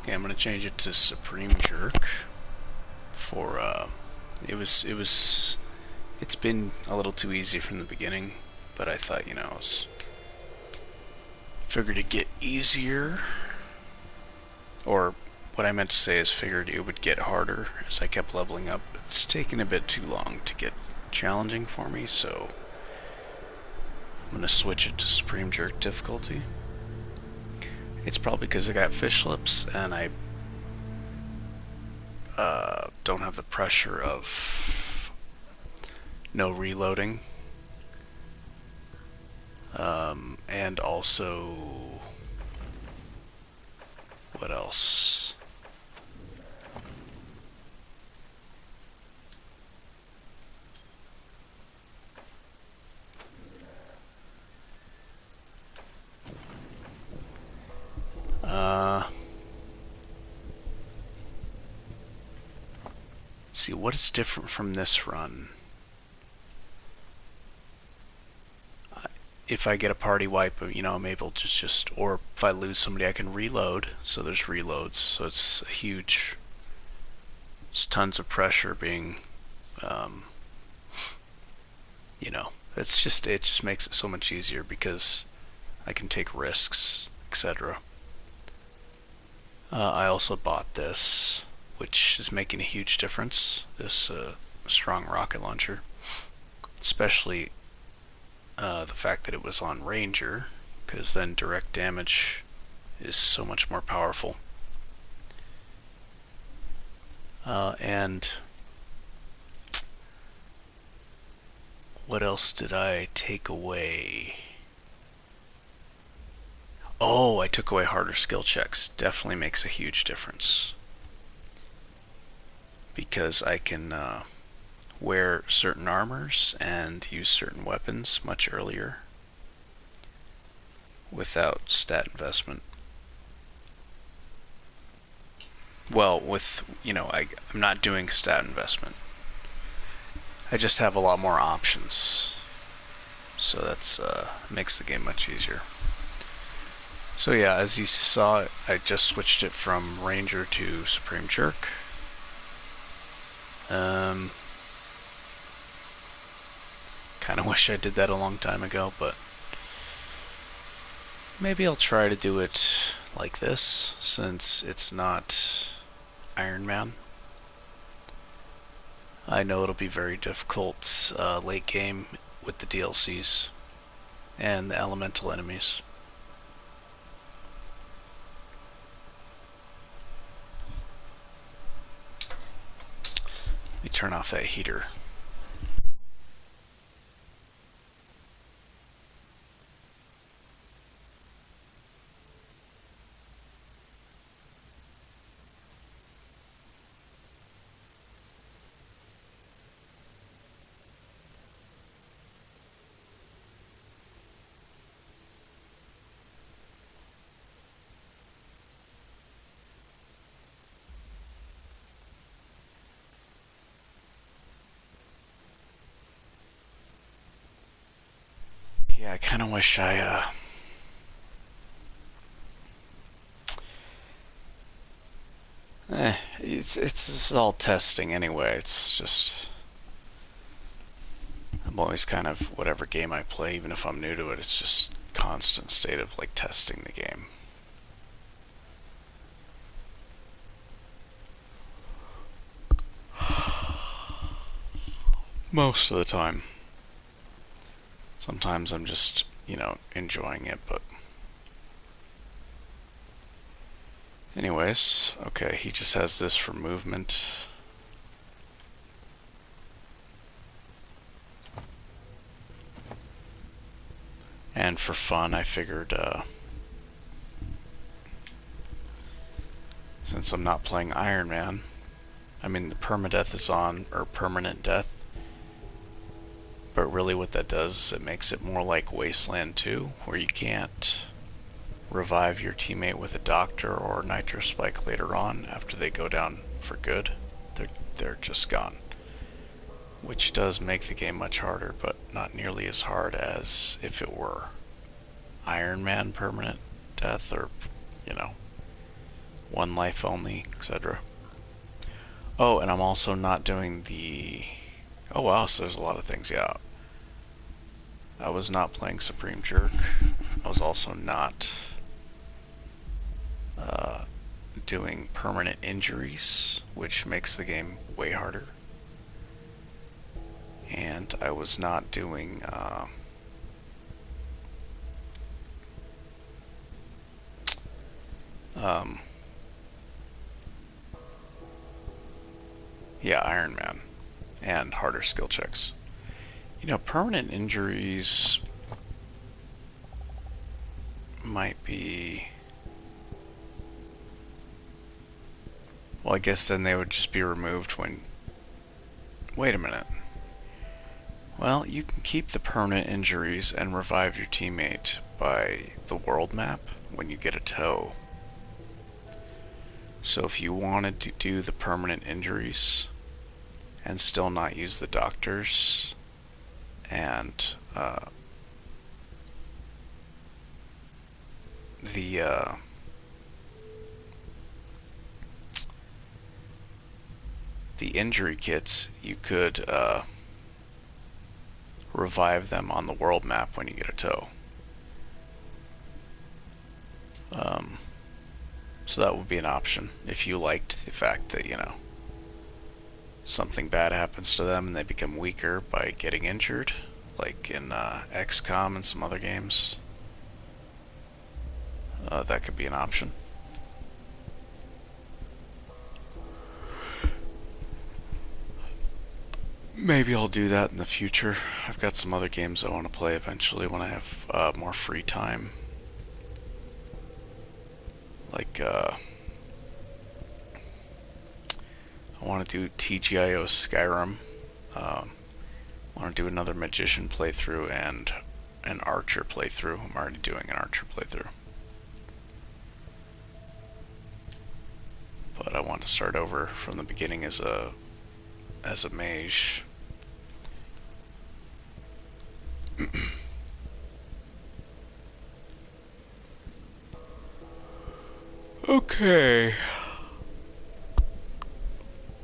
Okay, I'm gonna change it to Supreme Jerk for it's been a little too easy from the beginning, but I thought, figured it'd get easier, or what I meant to say is figured it would get harder as I kept leveling up. It's taken a bit too long to get challenging for me, so I'm gonna switch it to Supreme Jerk difficulty. It's probably because I got fish lips and I don't have the pressure of no reloading. And also, what else? See, what is different from this run? If I get a party wipe, I'm able to just, or if I lose somebody, I can reload. So there's reloads. So it's a huge, there's tons of pressure being, it just makes it so much easier because I can take risks, etc. I also bought this, which is making a huge difference. This strong rocket launcher, especially the fact that it was on Ranger, because then direct damage is so much more powerful. And what else did I take away? Oh, I took away harder skill checks. Definitely makes a huge difference. Because I can wear certain armors and use certain weapons much earlier without stat investment. Well, I'm not doing stat investment. I just have a lot more options. So that's makes the game much easier. So yeah, as you saw, I just switched it from Ranger to Supreme Jerk. Kind of wish I did that a long time ago, but maybe I'll try to do it like this, since it's not Iron Man. I know it'll be very difficult late game with the DLCs and the elemental enemies. Let me turn off that heater. Yeah, I kind of wish it's all testing anyway. It's just I'm always kind of whatever game I play, even if I'm new to it. It's just constant state of like testing the game. Most of the time. Sometimes I'm just, enjoying it, but anyways, okay, he just has this for movement. And for fun, I figured, since I'm not playing Iron Man, I mean, the permadeath is on, or permanent death, but really what that does is it makes it more like Wasteland 2, where you can't revive your teammate with a doctor or nitro spike later on after they go down for good. They're just gone. Which does make the game much harder, but not nearly as hard as if it were Iron Man permanent death, or, one life only, etc. Oh, and I'm also not doing the... Oh wow, so there's a lot of things, yeah. I was not playing Supreme Jerk. I was also not doing permanent injuries, which makes the game way harder. And I was not doing yeah, Iron Man and harder skill checks. You know, permanent injuries might be... Well, I guess then they would just be removed when... Wait a minute. Well, you can keep the permanent injuries and revive your teammate by the world map when you get a toe. So if you wanted to do the permanent injuries and still not use the doctors and the injury kits, you could revive them on the world map when you get a toe. So that would be an option if you liked the fact that, you know, something bad happens to them and they become weaker by getting injured, like in XCOM and some other games. That could be an option. Maybe I'll do that in the future. I've got some other games I want to play eventually when I have more free time. Like, I want to do TGIO Skyrim. I want to do another Magician playthrough and an Archer playthrough. I'm already doing an Archer playthrough. But I want to start over from the beginning as a mage. Okay.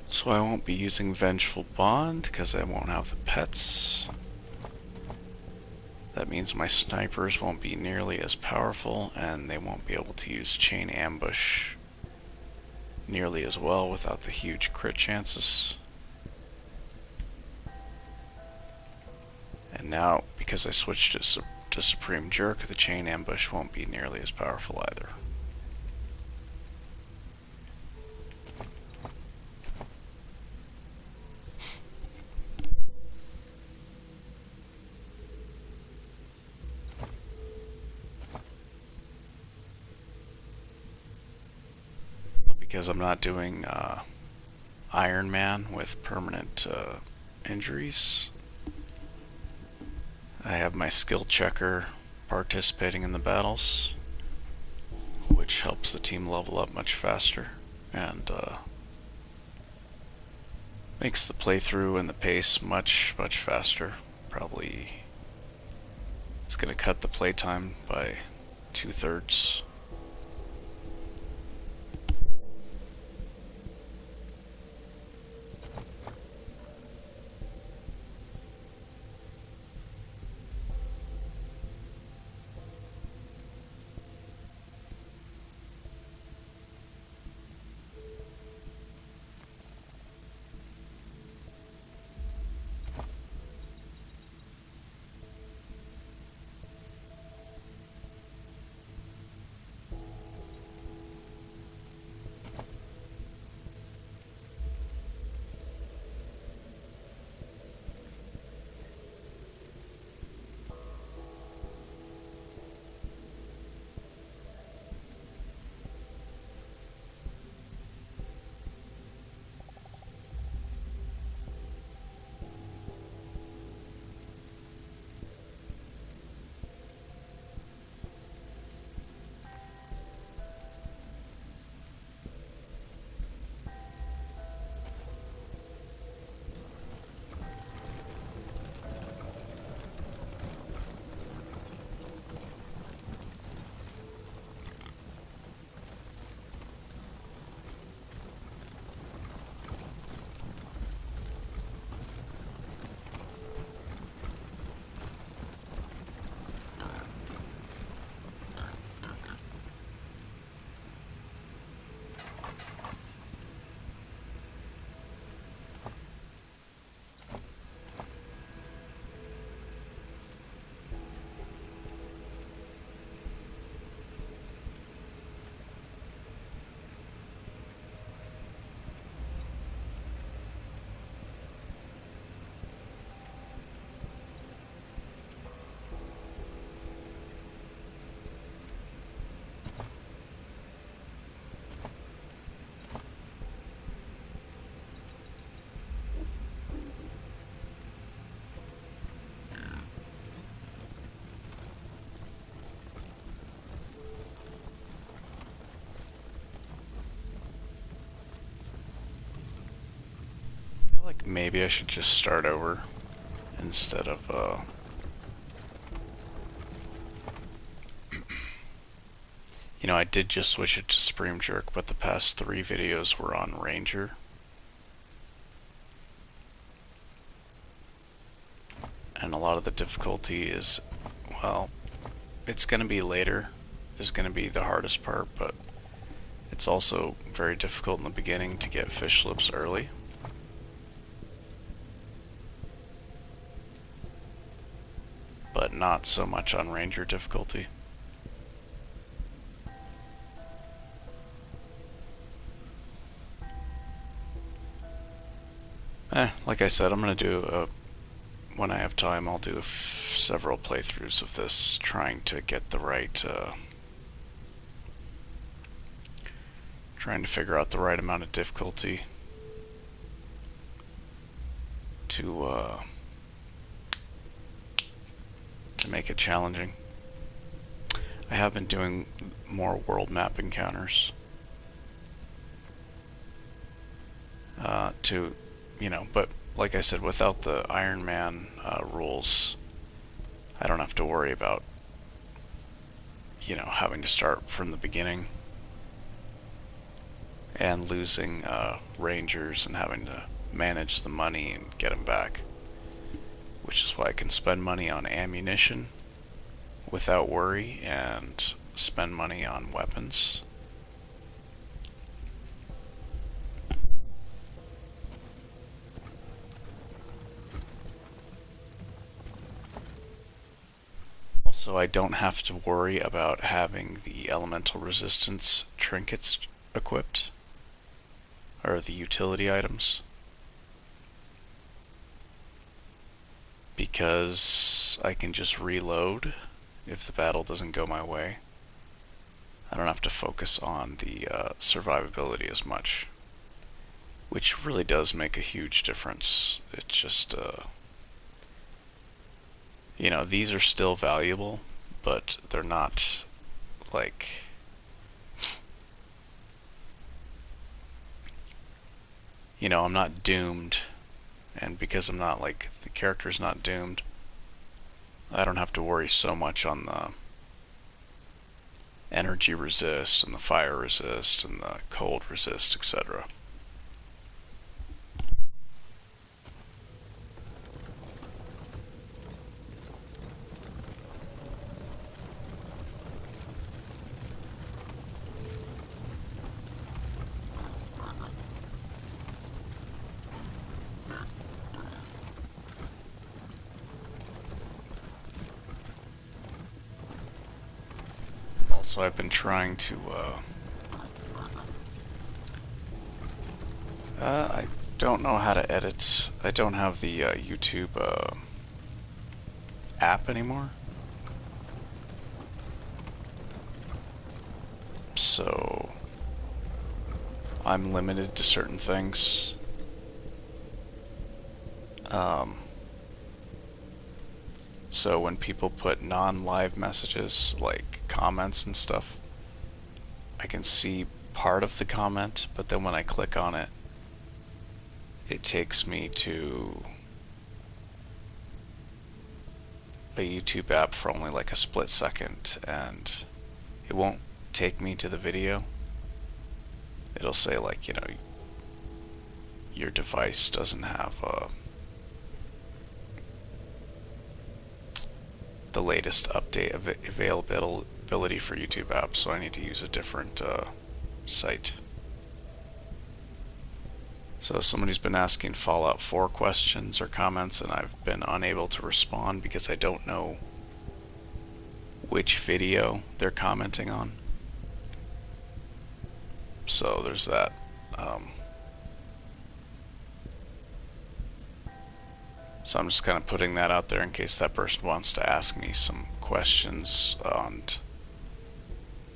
So I won't be using Vengeful Bond because I won't have the pets. That means my snipers won't be nearly as powerful and they won't be able to use Chain Ambush nearly as well without the huge crit chances. And now, because I switched to Supreme Jerk, the Chain Ambush won't be nearly as powerful either. Because I'm not doing Iron Man with permanent injuries, I have my skill checker participating in the battles, which helps the team level up much faster and makes the playthrough and the pace much faster. Probably it's going to cut the playtime by 2/3. like maybe I should just start over instead of you know, I did just switch it to Supreme Jerk, but the past 3 videos were on Ranger. And a lot of the difficulty is, well, it's going to be later, is going to be the hardest part, but it's also very difficult in the beginning to get fish lips early. But not so much on Ranger difficulty. Like I said, I'm going to do when I have time, I'll do several playthroughs of this, trying to get the right, trying to figure out the right amount of difficulty to make it challenging. I have been doing more world map encounters to, you know, but like I said, without the Iron Man rules, I don't have to worry about, you know, having to start from the beginning and losing Rangers and having to manage the money and get them back. Which is why I can spend money on ammunition without worry and spend money on weapons. Also, I don't have to worry about having the elemental resistance trinkets equipped, or the utility items, because I can just reload if the battle doesn't go my way. I don't have to focus on the survivability as much, which really does make a huge difference. It's just, you know, these are still valuable, but they're not like, you know, I'm not doomed, and because I'm not, like, the character's not doomed, I don't have to worry so much on the energy resist and the fire resist and the cold resist, etc. Also, I've been trying to, I don't know how to edit. I don't have the YouTube app anymore. So I'm limited to certain things. So when people put non-live messages, like comments and stuff, I can see part of the comment, but then when I click on it, it takes me to a YouTube app for only like a split second, and it won't take me to the video. It'll say, like, you know, your device doesn't have the latest update availability for YouTube apps, so I need to use a different site. So somebody's been asking Fallout 4 questions or comments, and I've been unable to respond because I don't know which video they're commenting on. So there's that. So I'm just kind of putting that out there in case that person wants to ask me some questions on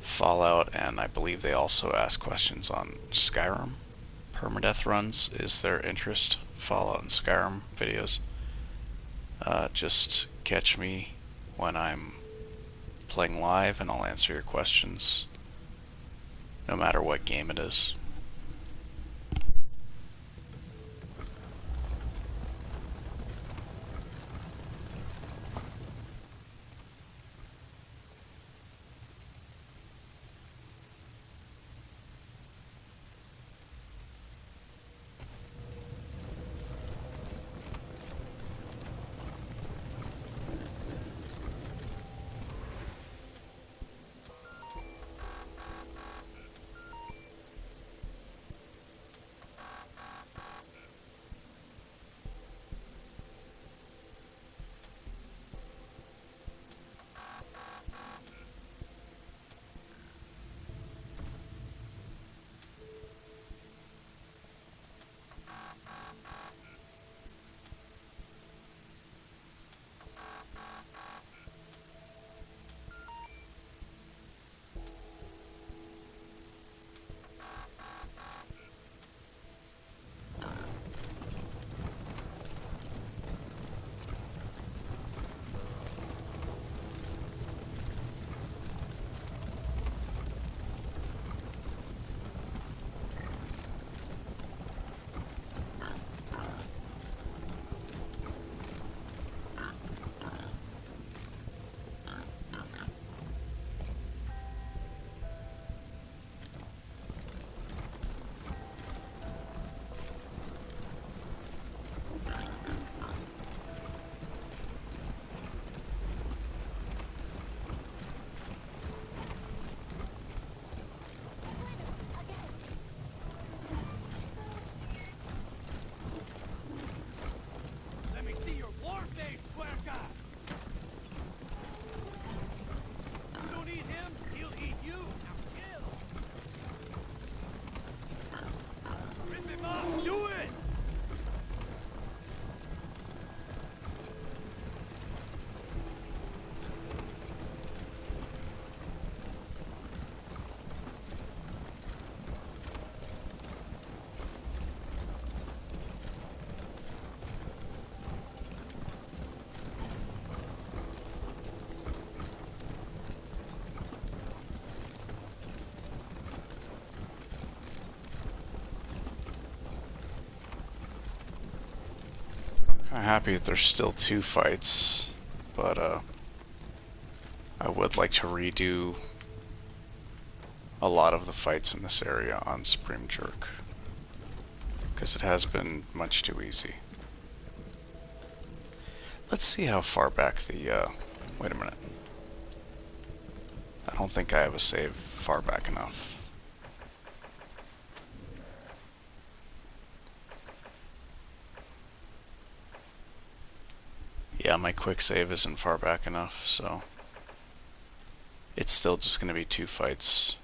Fallout, and I believe they also ask questions on Skyrim. Permadeath runs is their interest, Fallout and Skyrim videos. Just catch me when I'm playing live and I'll answer your questions, no matter what game it is. kind of happy that there's still 2 fights, but I would like to redo a lot of the fights in this area on Supreme Jerk, because it has been much too easy. Let's see how far back the, wait a minute. I don't think I have a save far back enough. Yeah, my quick save isn't far back enough, so it's still just going to be 2 fights.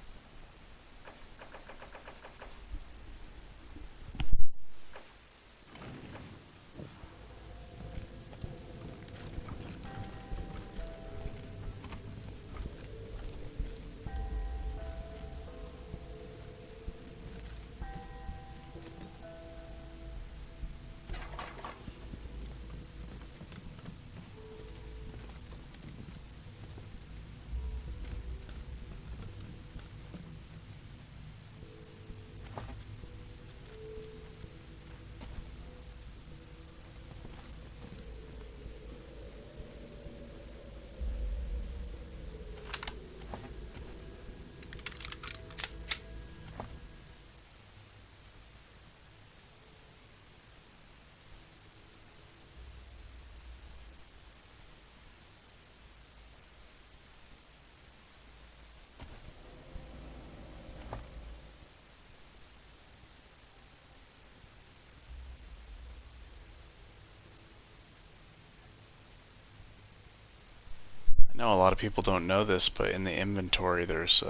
I know a lot of people don't know this, but in the inventory there's,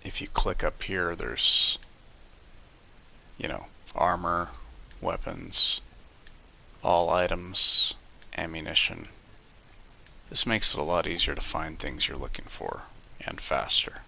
if you click up here, there's, you know, armor, weapons, all items, ammunition. This makes it a lot easier to find things you're looking for, and faster.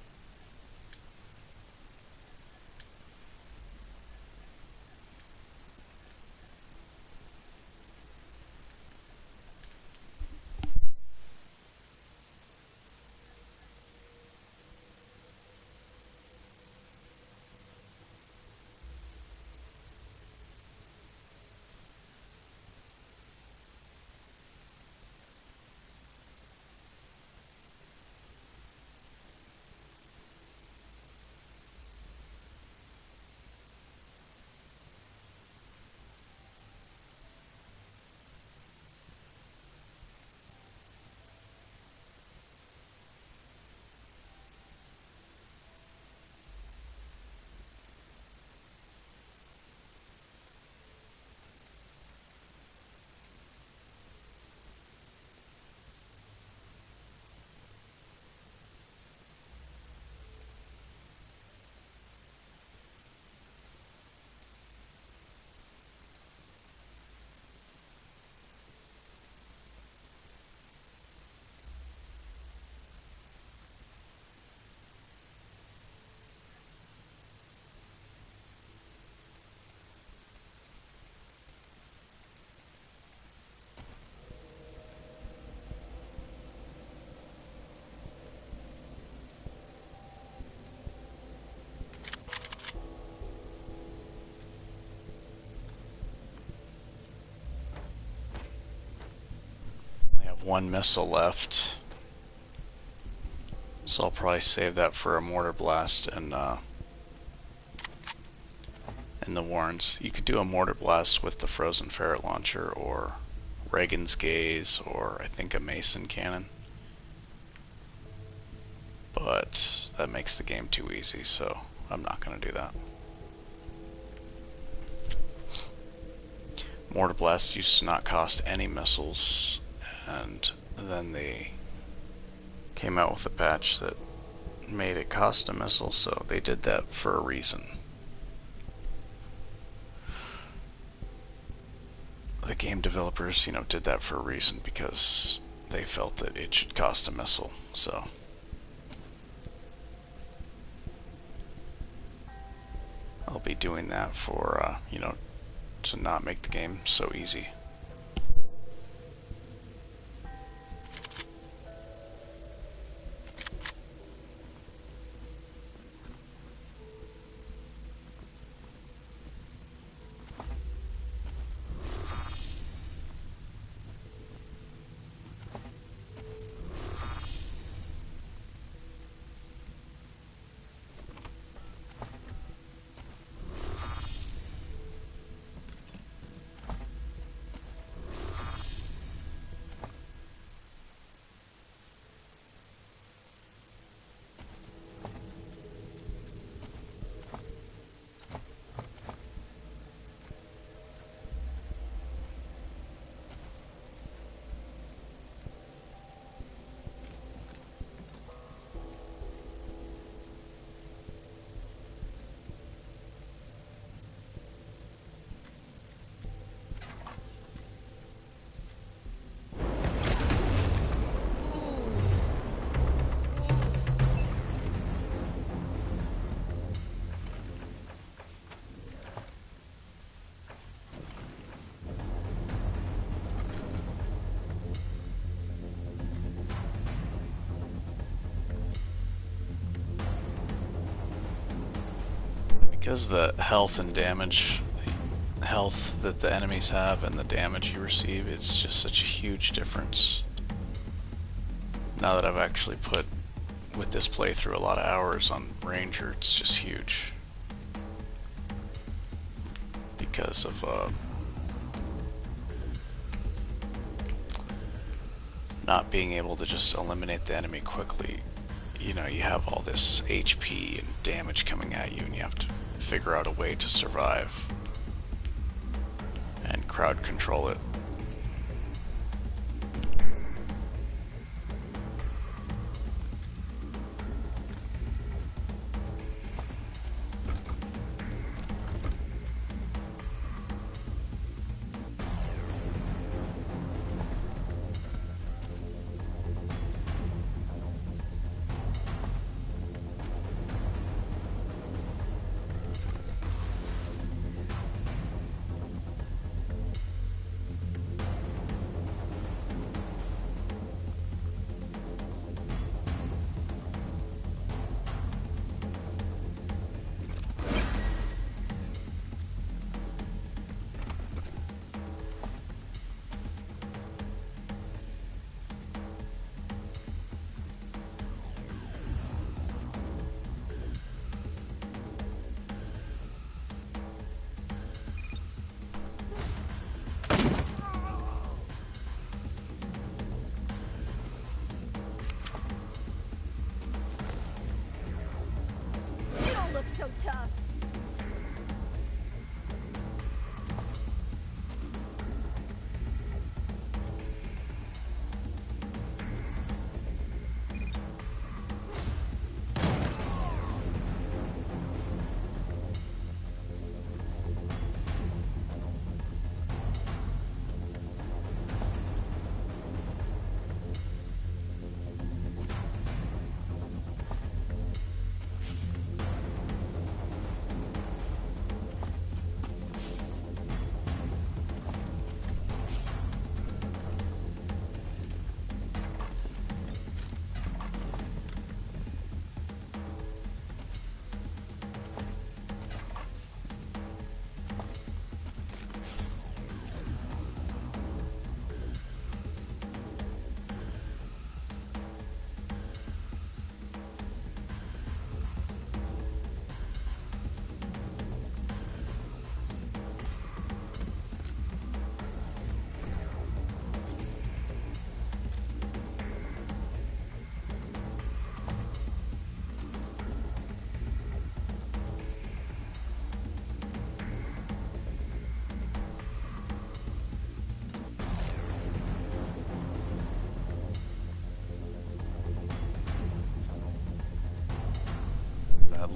I have 1 missile left, so I'll probably save that for a mortar blast and in the warrens. You could do a mortar blast with the frozen ferret launcher, or Reagan's gaze, or I think a mason cannon. But that makes the game too easy, so I'm not going to do that. Mortar blast used to not cost any missiles, and then they came out with a patch that made it cost a missile, so they did that for a reason. The game developers, you know, did that for a reason, because they felt that it should cost a missile, so. I'll be doing that for, you know, to not make the game so easy. Because the health and damage, health that the enemies have and the damage you receive, it's just such a huge difference. Now that I've actually put, with this playthrough, a lot of hours on Ranger, it's just huge. Because of not being able to just eliminate the enemy quickly. You know, you have all this HP and damage coming at you, and you have to figure out a way to survive and crowd control it. So tough.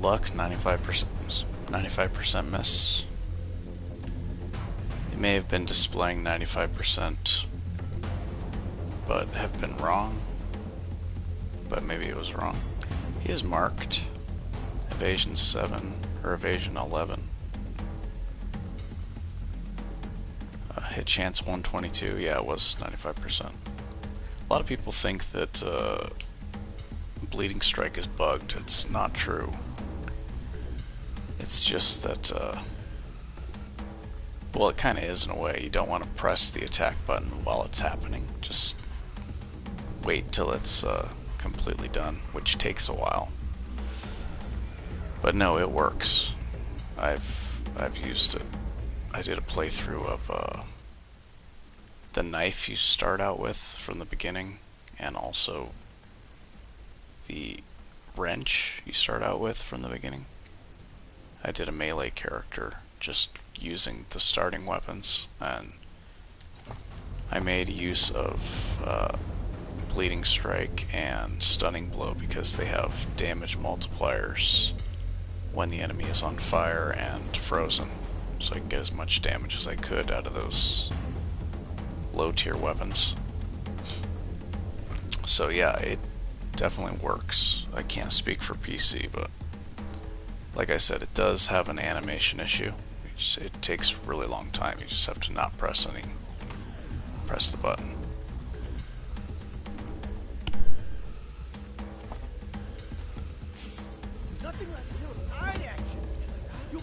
Luck, 95% miss. It may have been displaying 95%, but have been wrong. But maybe it was wrong. He is marked evasion 7 or evasion 11. Hit chance 122. Yeah, it was 95%. A lot of people think that Bleeding Strike is bugged. It's not true. It's just that, well, it kind of is in a way. You don't want to press the attack button while it's happening. Just wait till it's completely done, which takes a while. But no, it works. I've used it. I did a playthrough of the knife you start out with from the beginning, and also the wrench you start out with from the beginning. I did a melee character just using the starting weapons, and I made use of Bleeding Strike and Stunning Blow because they have damage multipliers when the enemy is on fire and frozen, so I can get as much damage as I could out of those low tier weapons. So yeah, it definitely works. I can't speak for PC, but like I said, it does have an animation issue. It takes a really long time. You just have to not press the button. Nothing like real side action. You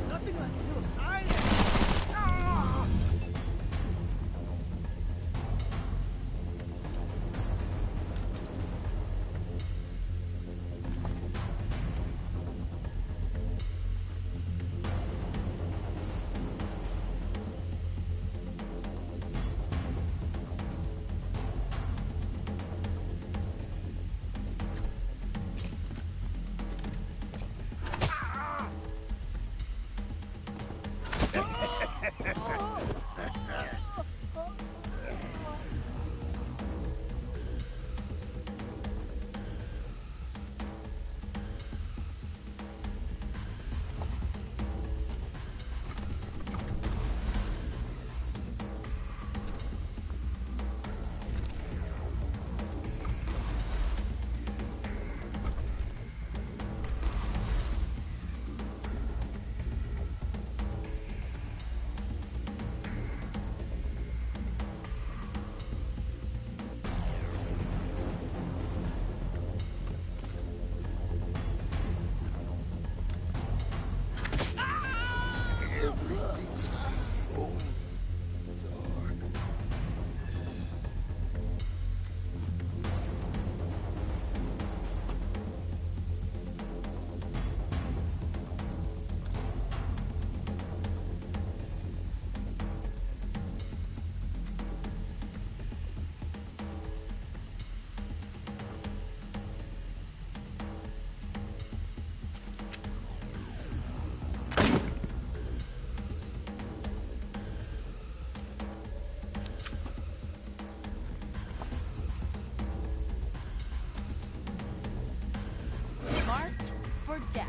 Nothing like a little science. Ah! Marked for death.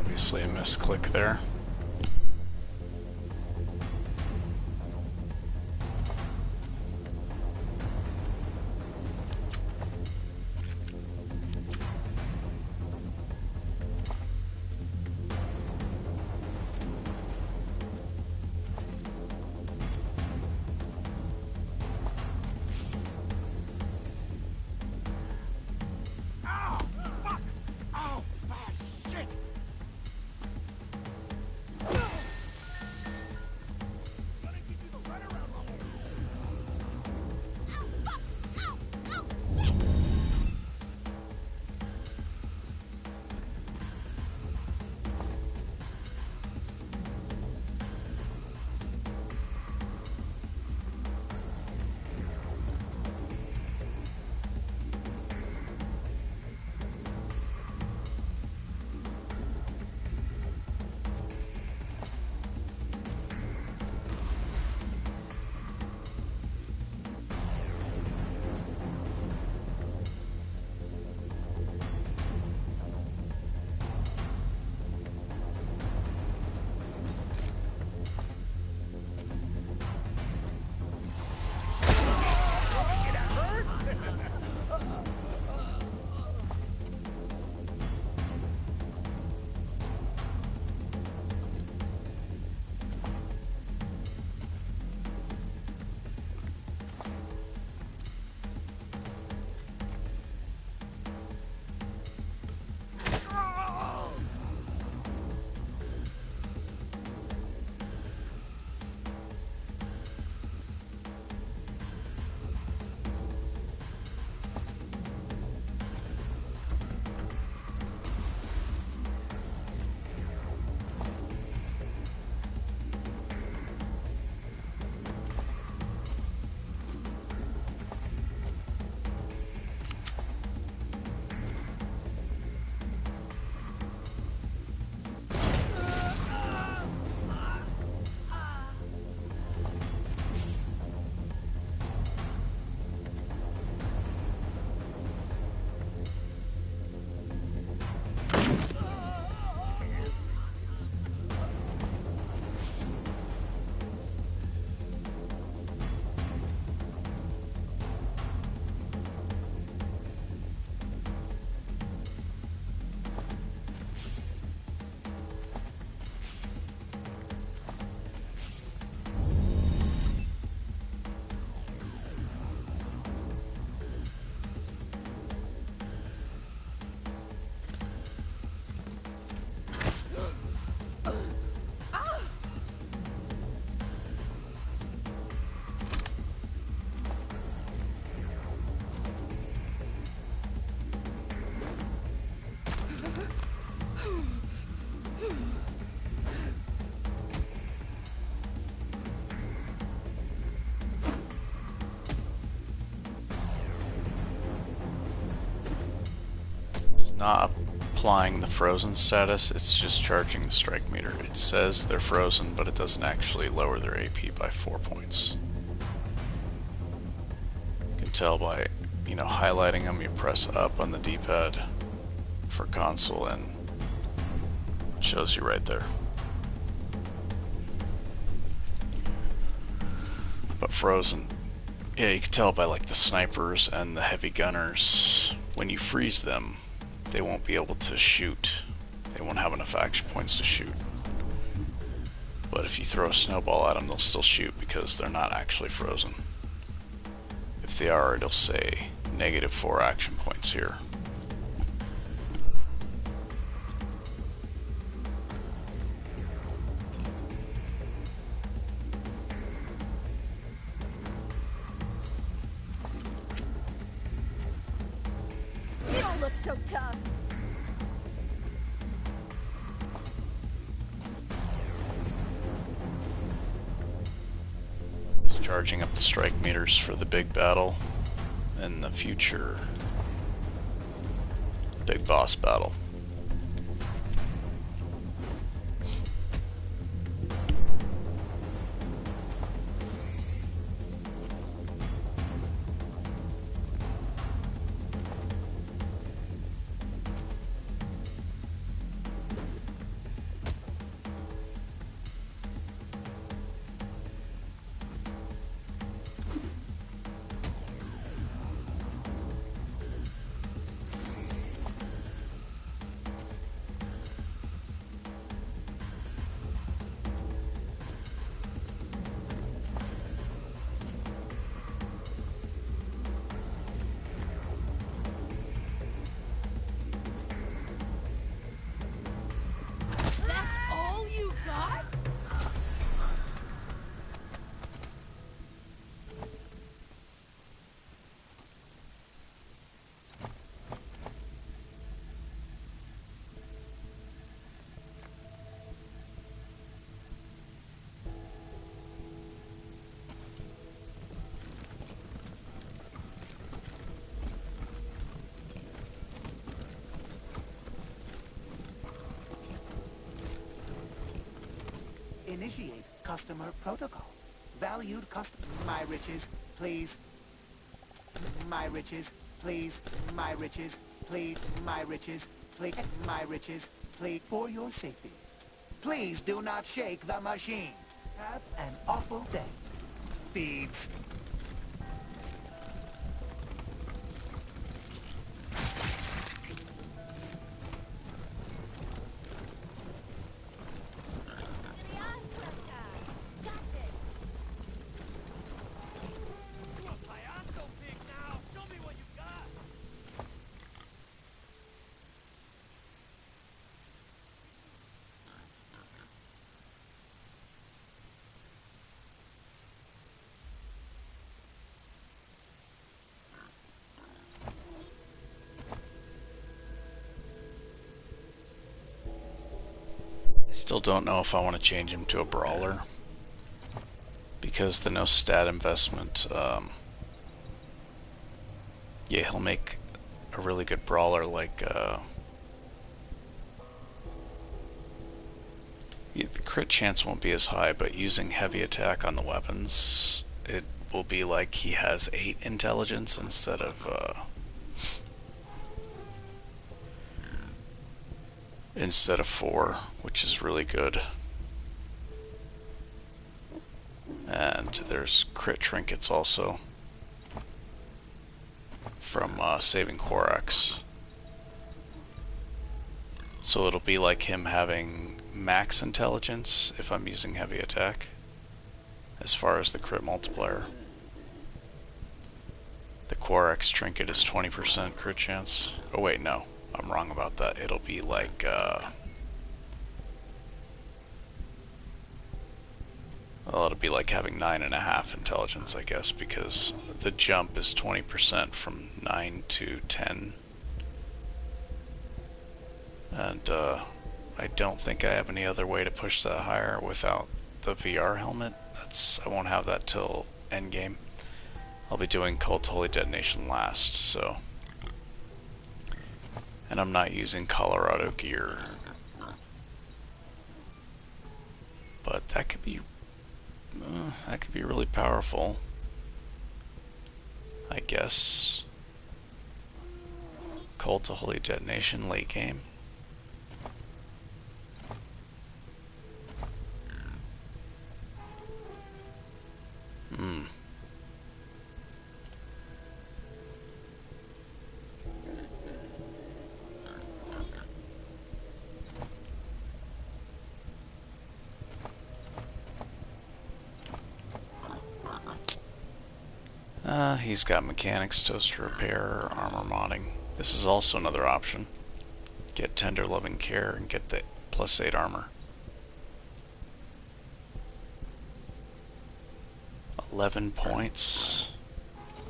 Obviously a misclick there. Ow! Fuck! Ow! Ah, shit! not applying the frozen status, it's just charging the strike meter. It says they're frozen, but it doesn't actually lower their AP by 4 points. You can tell by, highlighting them. You press up on the D-pad for console and it shows you right there. But frozen, yeah, you can tell by like the snipers and the heavy gunners, when you freeze them, they won't be able to shoot. They won't have enough action points to shoot. But if you throw a snowball at them, they'll still shoot because they're not actually frozen. If they are, it'll say -4 action points here. You don't look so tough. Just charging up the strike meters for the big battle and the future big boss battle. That's all you got? Initiate customer protocol. Valued customer. My riches, please. My riches, please. My riches, please. My riches, please. My riches, please. For your safety. Please do not shake the machine. Have an awful day. Thieves. You a payaso pig now. Show me what you got. I still don't know if I want to change him to a brawler because the no stat investment, yeah, he'll make a really good brawler. Like the crit chance won't be as high, but using heavy attack on the weapons, it will be like he has 8 intelligence instead of 4, which is really good. And there's crit trinkets also from saving Korax. So it'll be like him having max intelligence if I'm using heavy attack, as far as the crit multiplier. The Korax trinket is 20% crit chance. Oh wait, no, I'm wrong about that. It'll be like, well, it'll be like having 9.5 intelligence, I guess, because the jump is 20% from 9 to 10. And I don't think I have any other way to push that higher without the VR helmet. I won't have that till endgame. I'll be doing Cult Holy Detonation last, so. And I'm not using Colorado gear. But that could be really powerful, I guess. Cult to Holy Detonation late game. He's got mechanics, toaster repair, armor modding. This is also another option. Get tender loving care and get the +8 armor. 11 points.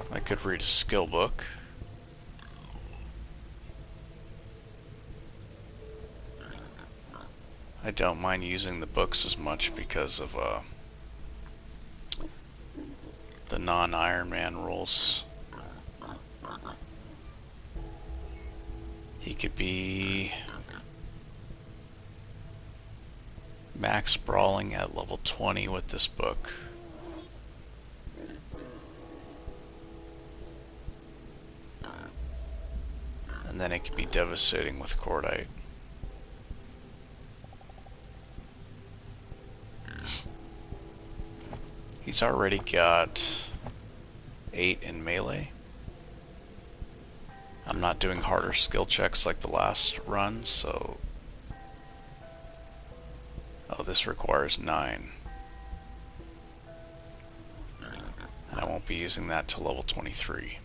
I could read a skill book. I don't mind using the books as much because of the non-Iron Man rules. He could be max brawling at level 20 with this book. And then it could be devastating with Cordite. He's already got 8 in melee. I'm not doing harder skill checks like the last run, so... Oh, this requires 9. And I won't be using that till level 23.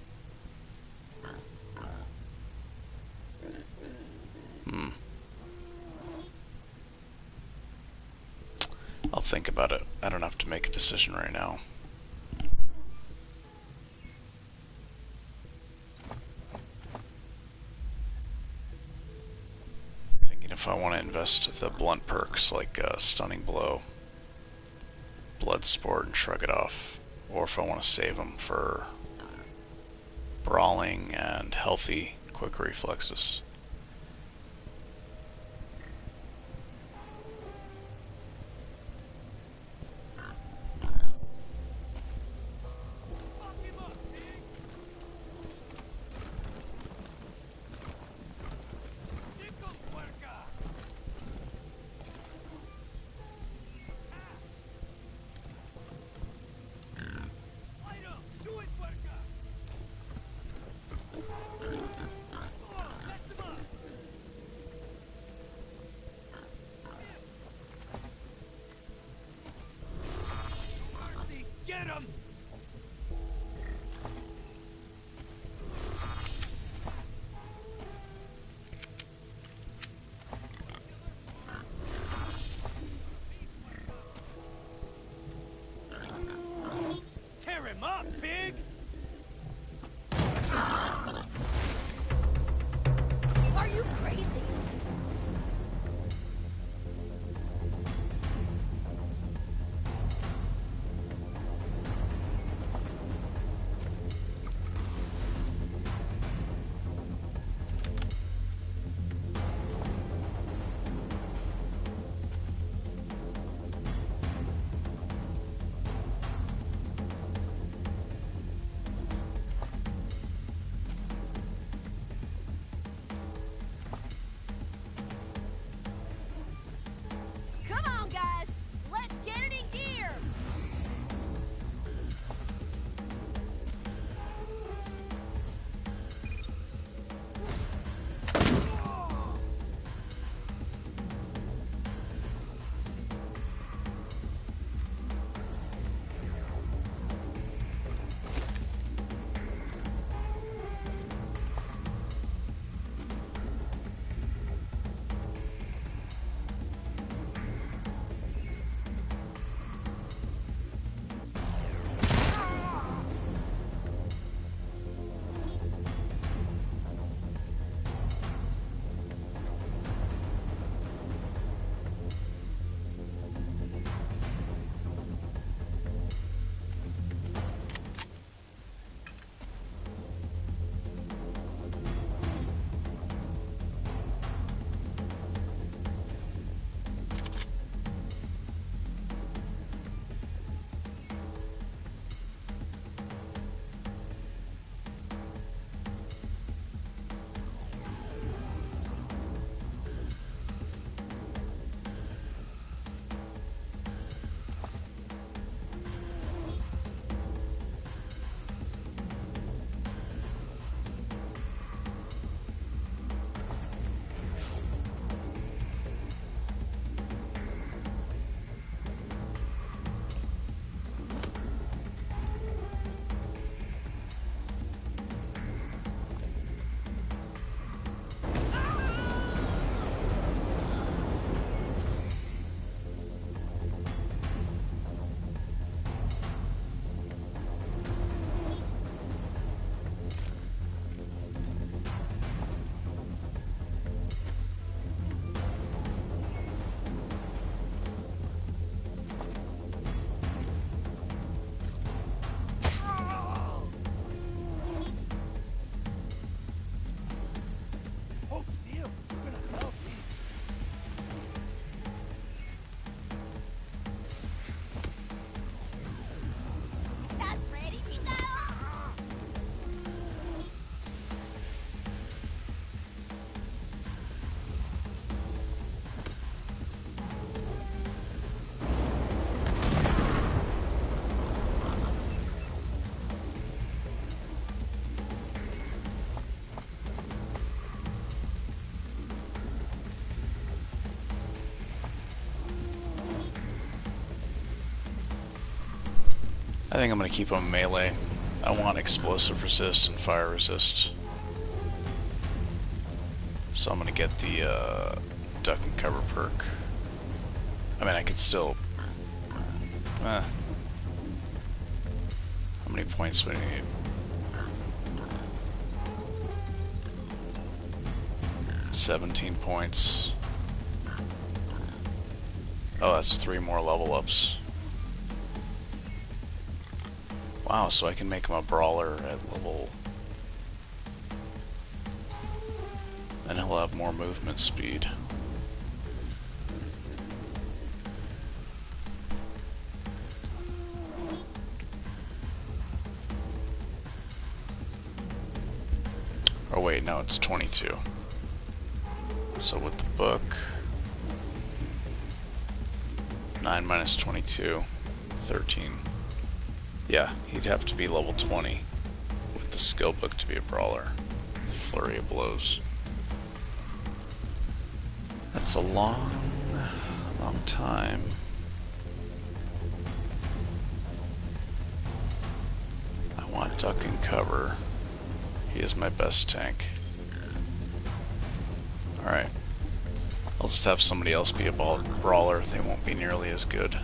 I'll think about it. I don't have to make a decision right now. Thinking if I want to invest the blunt perks like Stunning Blow, Blood Sport, and Shrug It Off, or if I want to save them for Brawling and Healthy Quick Reflexes. Are you crazy? think I'm going to keep him melee. I want explosive resist and fire resist. So I'm going to get the duck and cover perk. I mean, I could still... How many points would I need? $17 points. Oh, that's 3 more level ups. Wow, so I can make him a brawler at level... And he'll have more movement speed. Oh wait, no, it's 22. So with the book... 9 minus 22, 13. Yeah, he'd have to be level 20 with the skill book to be a brawler. With flurry of blows. That's a long time. I want duck and cover. He is my best tank. Alright. I'll just have somebody else be a brawler. They won't be nearly as good.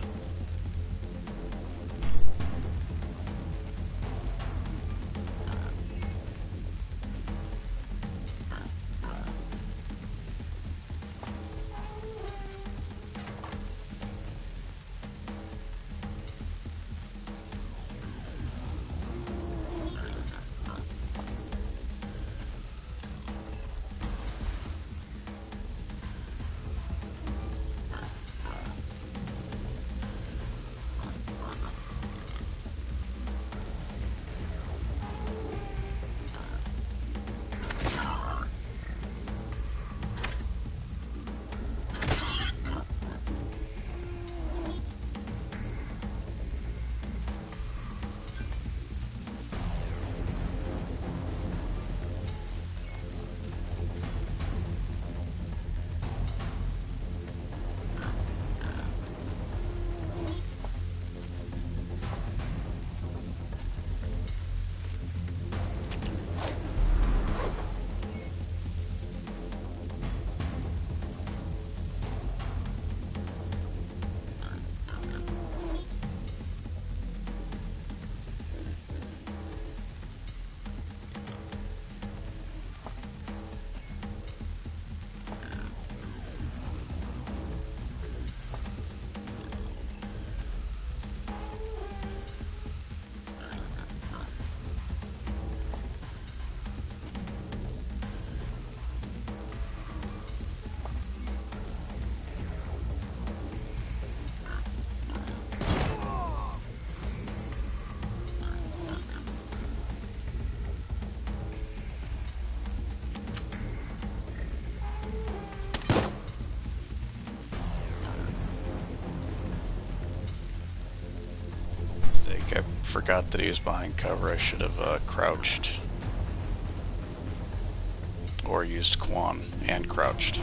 I forgot that he was behind cover. I should have crouched. Or used Quan and crouched.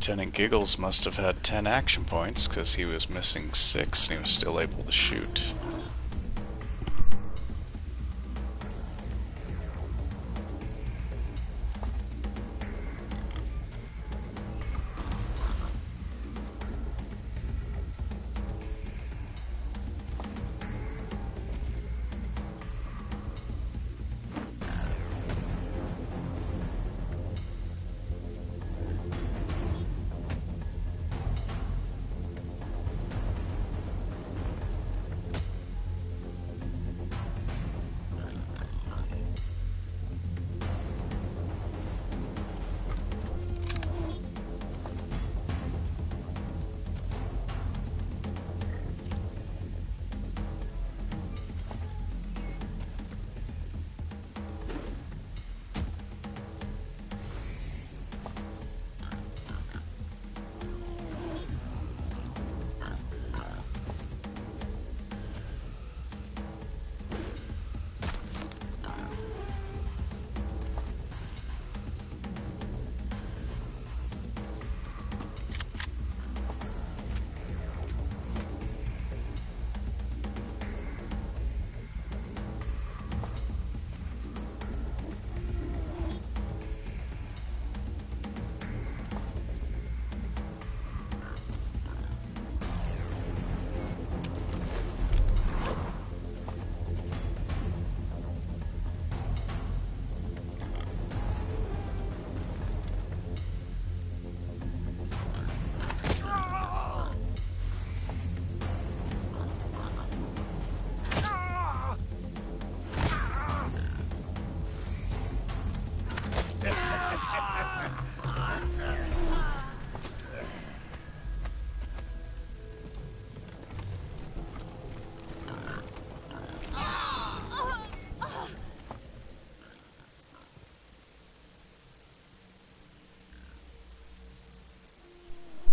Lieutenant Giggles must have had 10 action points because he was missing 6 and he was still able to shoot.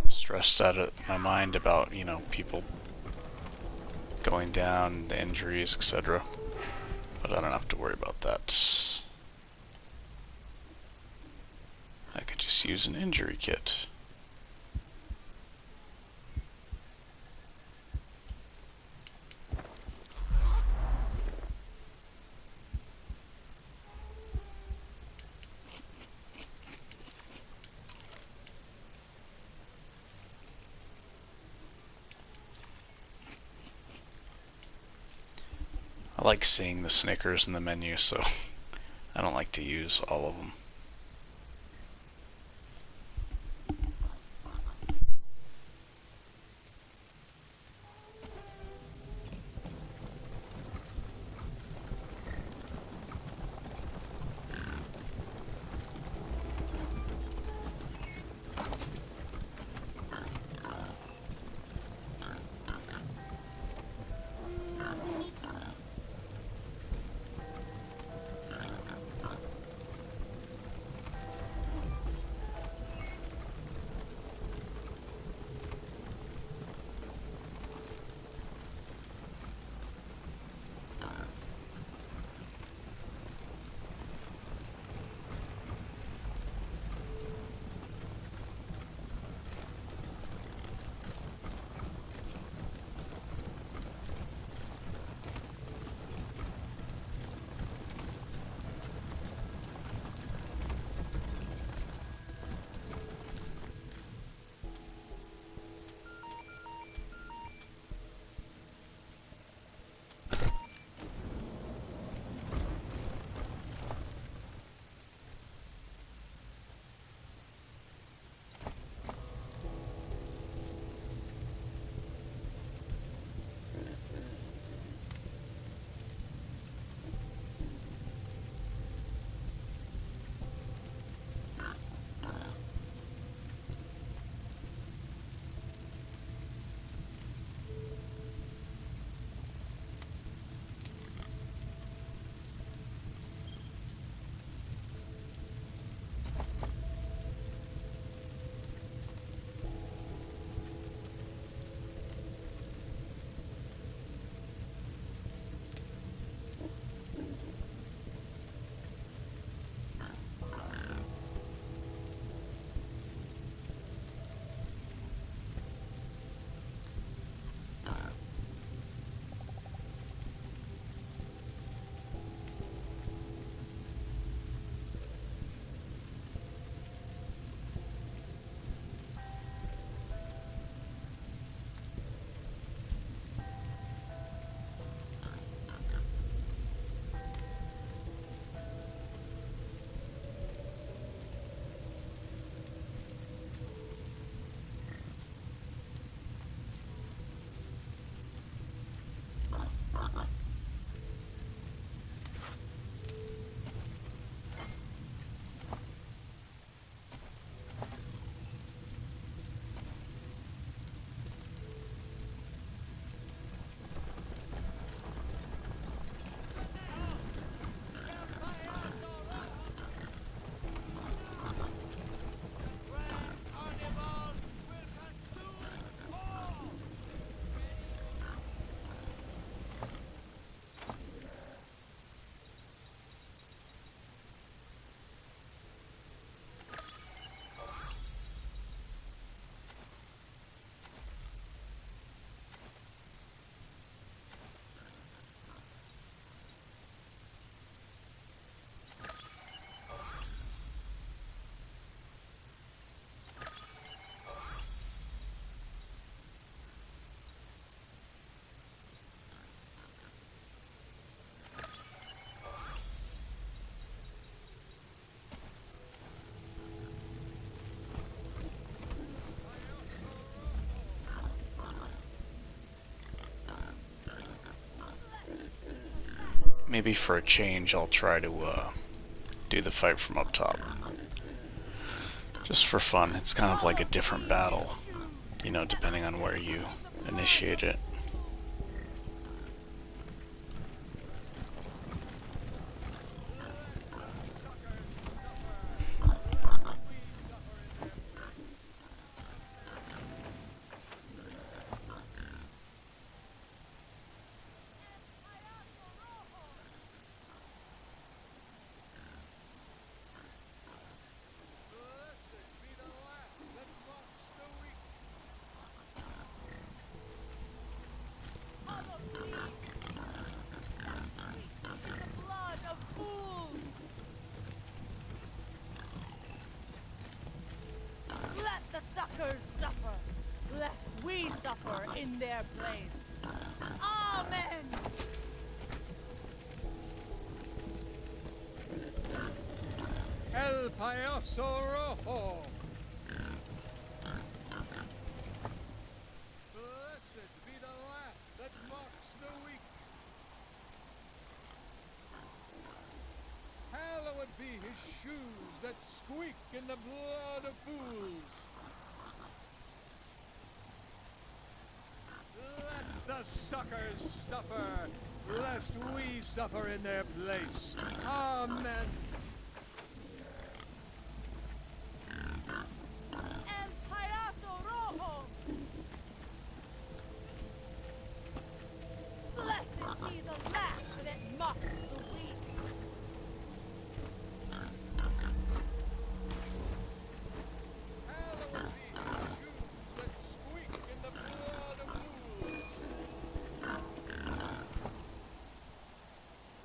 Stressed out of my mind about, you know, people going down, the injuries, etc. But I don't have to worry about that. I could just use an injury kit. I like seeing the Snickers in the menu, so I don't like to use all of them. maybe for a change I'll try to do the fight from up top. Just for fun. It's kind of like a different battle, you know, depending on where you initiate it. Let the suckers suffer, lest we suffer in their place. Amen! El Payaso Rojo! Blessed be the laugh that mocks the weak. Hallowed be his shoes that squeak in the blood of fools. Let the suckers suffer, lest we suffer in their place. Amen. El Payaso Rojo! Blessed be the laugh that mocks the weak. Hallowed be his shoes that squeak in the blood of fools.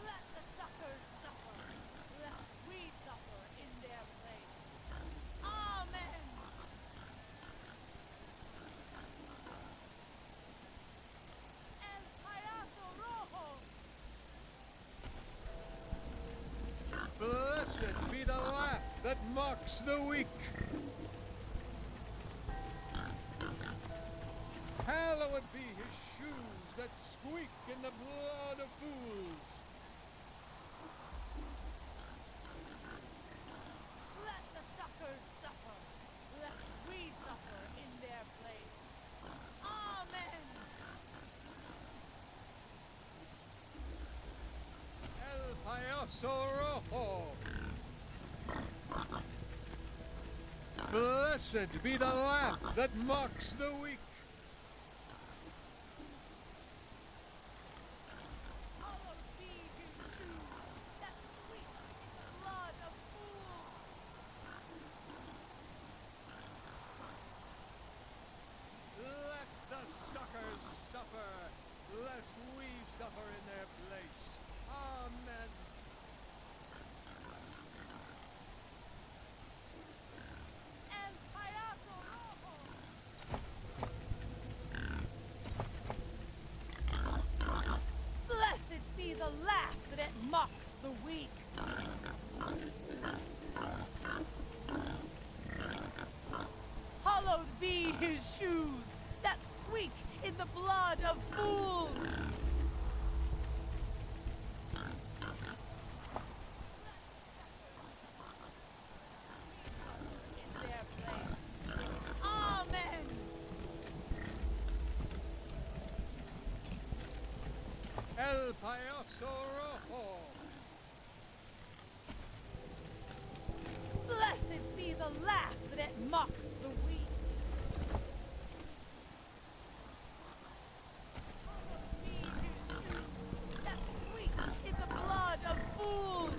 Let the suckers suffer, lest we suffer in their place. Amen! El Payaso Rojo! Blessed be the laugh that mocks the weak. Hallowed be his shoes that squeak in the blood of fools. Let the suckers suffer, lest we suffer in their place. Amen! El Payaso Rojo. Blessed be the laugh that mocks the weak. Hallowed be his shoes that squeak in the blood of fools. Let the suckers suffer, lest we suffer in their place. Amen. El Payaso Rojo! Blessed be the laugh that mocks the weak. Hallowed be his shoes that squeak in the blood of fools. In their place. Amen. El Payaso Rojo. Blessed be the laugh that mocks the weak. Hallowed be his shoes that squeak in the blood of fools.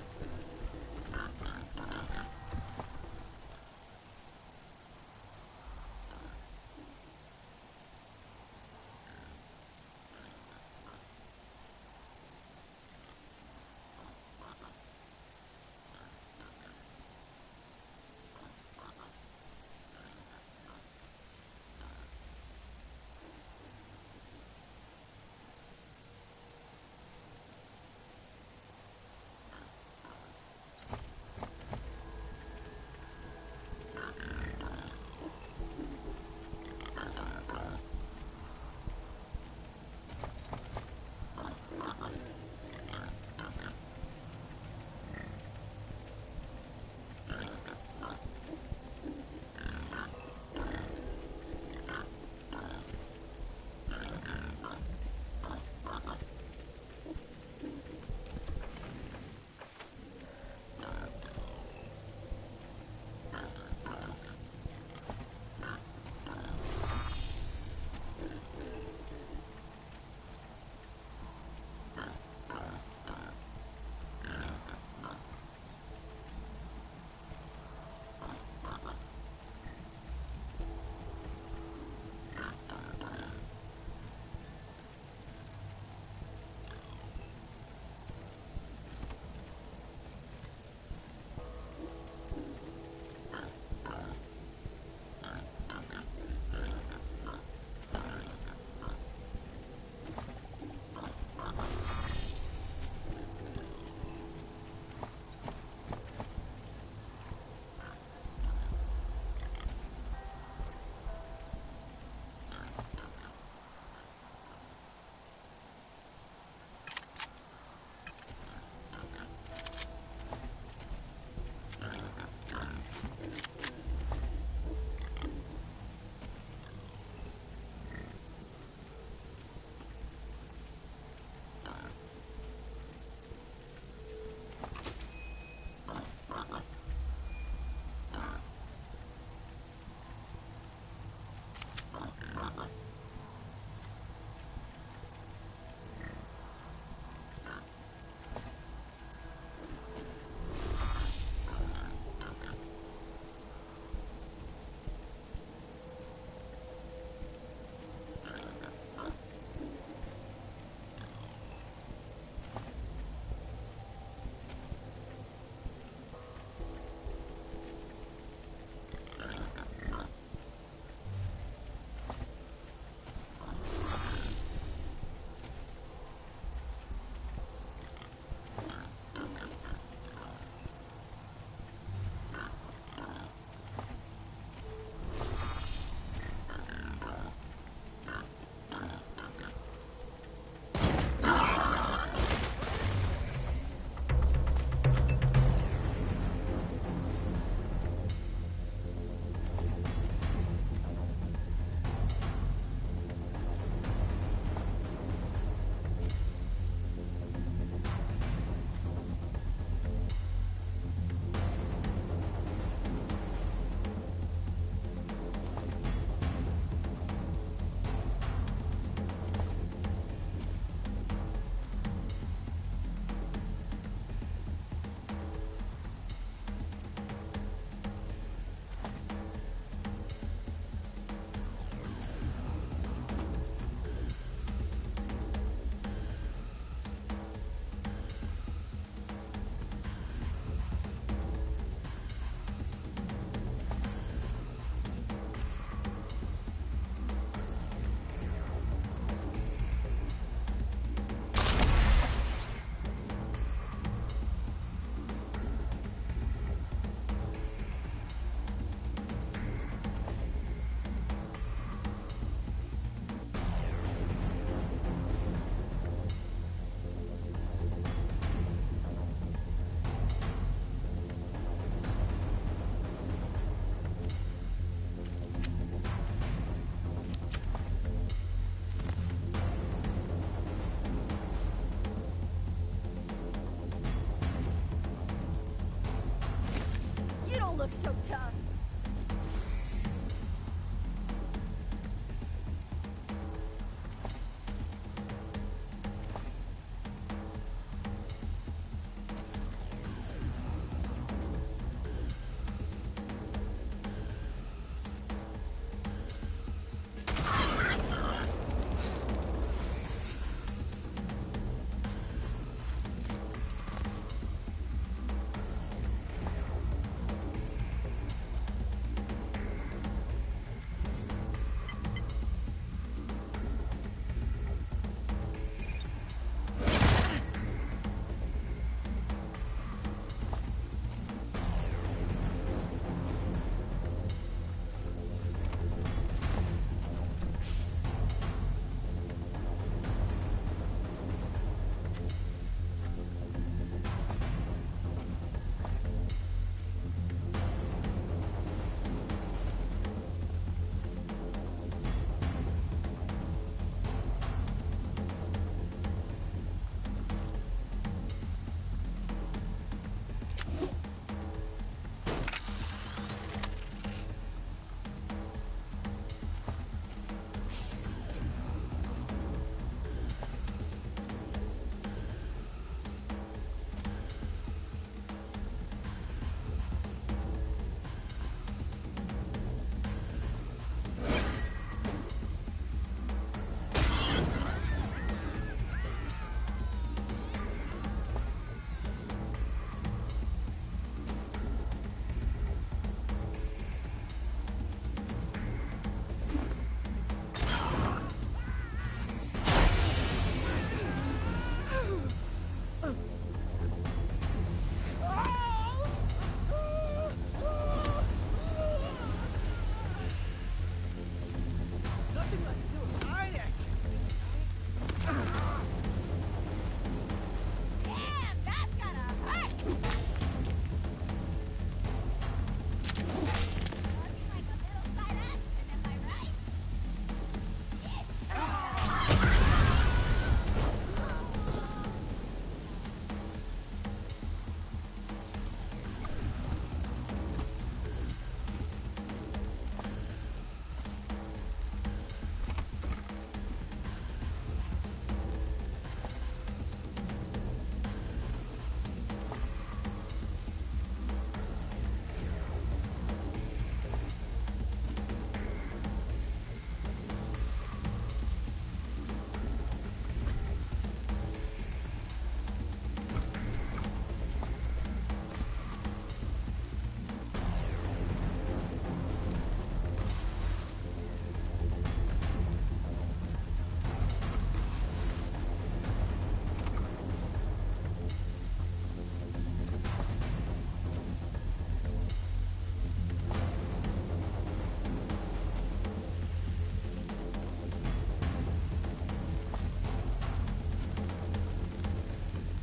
look so tough.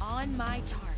On my target.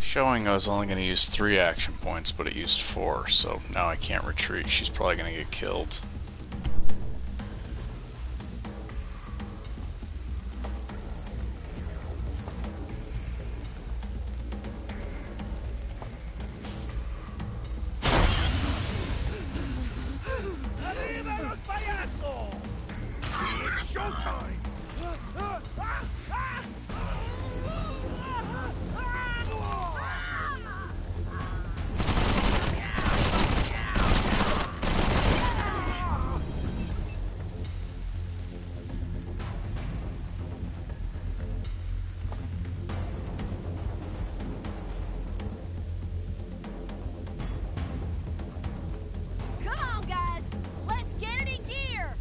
Showing I was only going to use 3 action points, but it used 4, so now I can't retreat. She's probably going to get killed. Come on, guys! Let's get it in gear!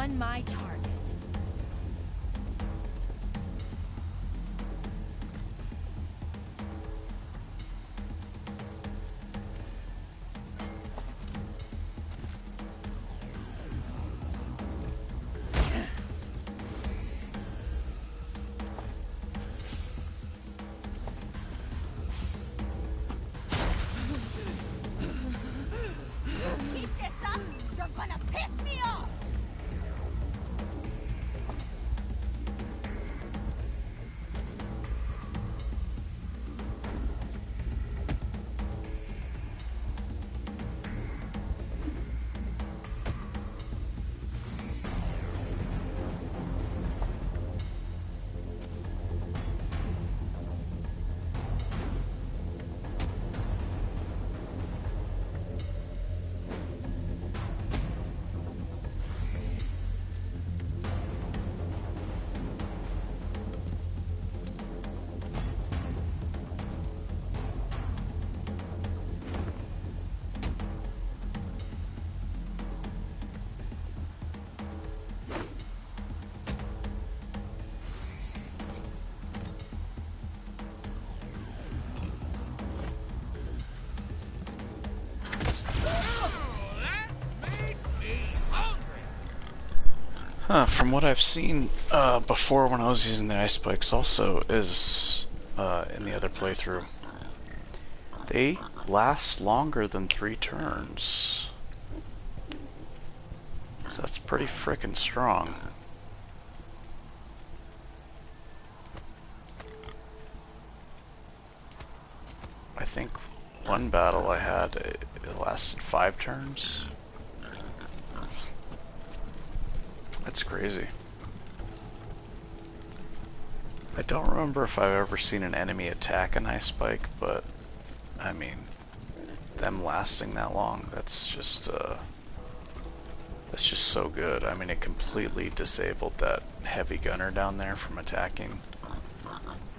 on my target. Keep this up! You're gonna piss me off! From what I've seen before when I was using the ice spikes also is in the other playthrough, they last longer than 3 turns. So that's pretty frickin' strong. I think one battle I had, it lasted 5 turns. That's crazy. I don't remember if I've ever seen an enemy attack an ice spike, but I mean, them lasting that long, that's just so good. I mean, it completely disabled that heavy gunner down there from attacking,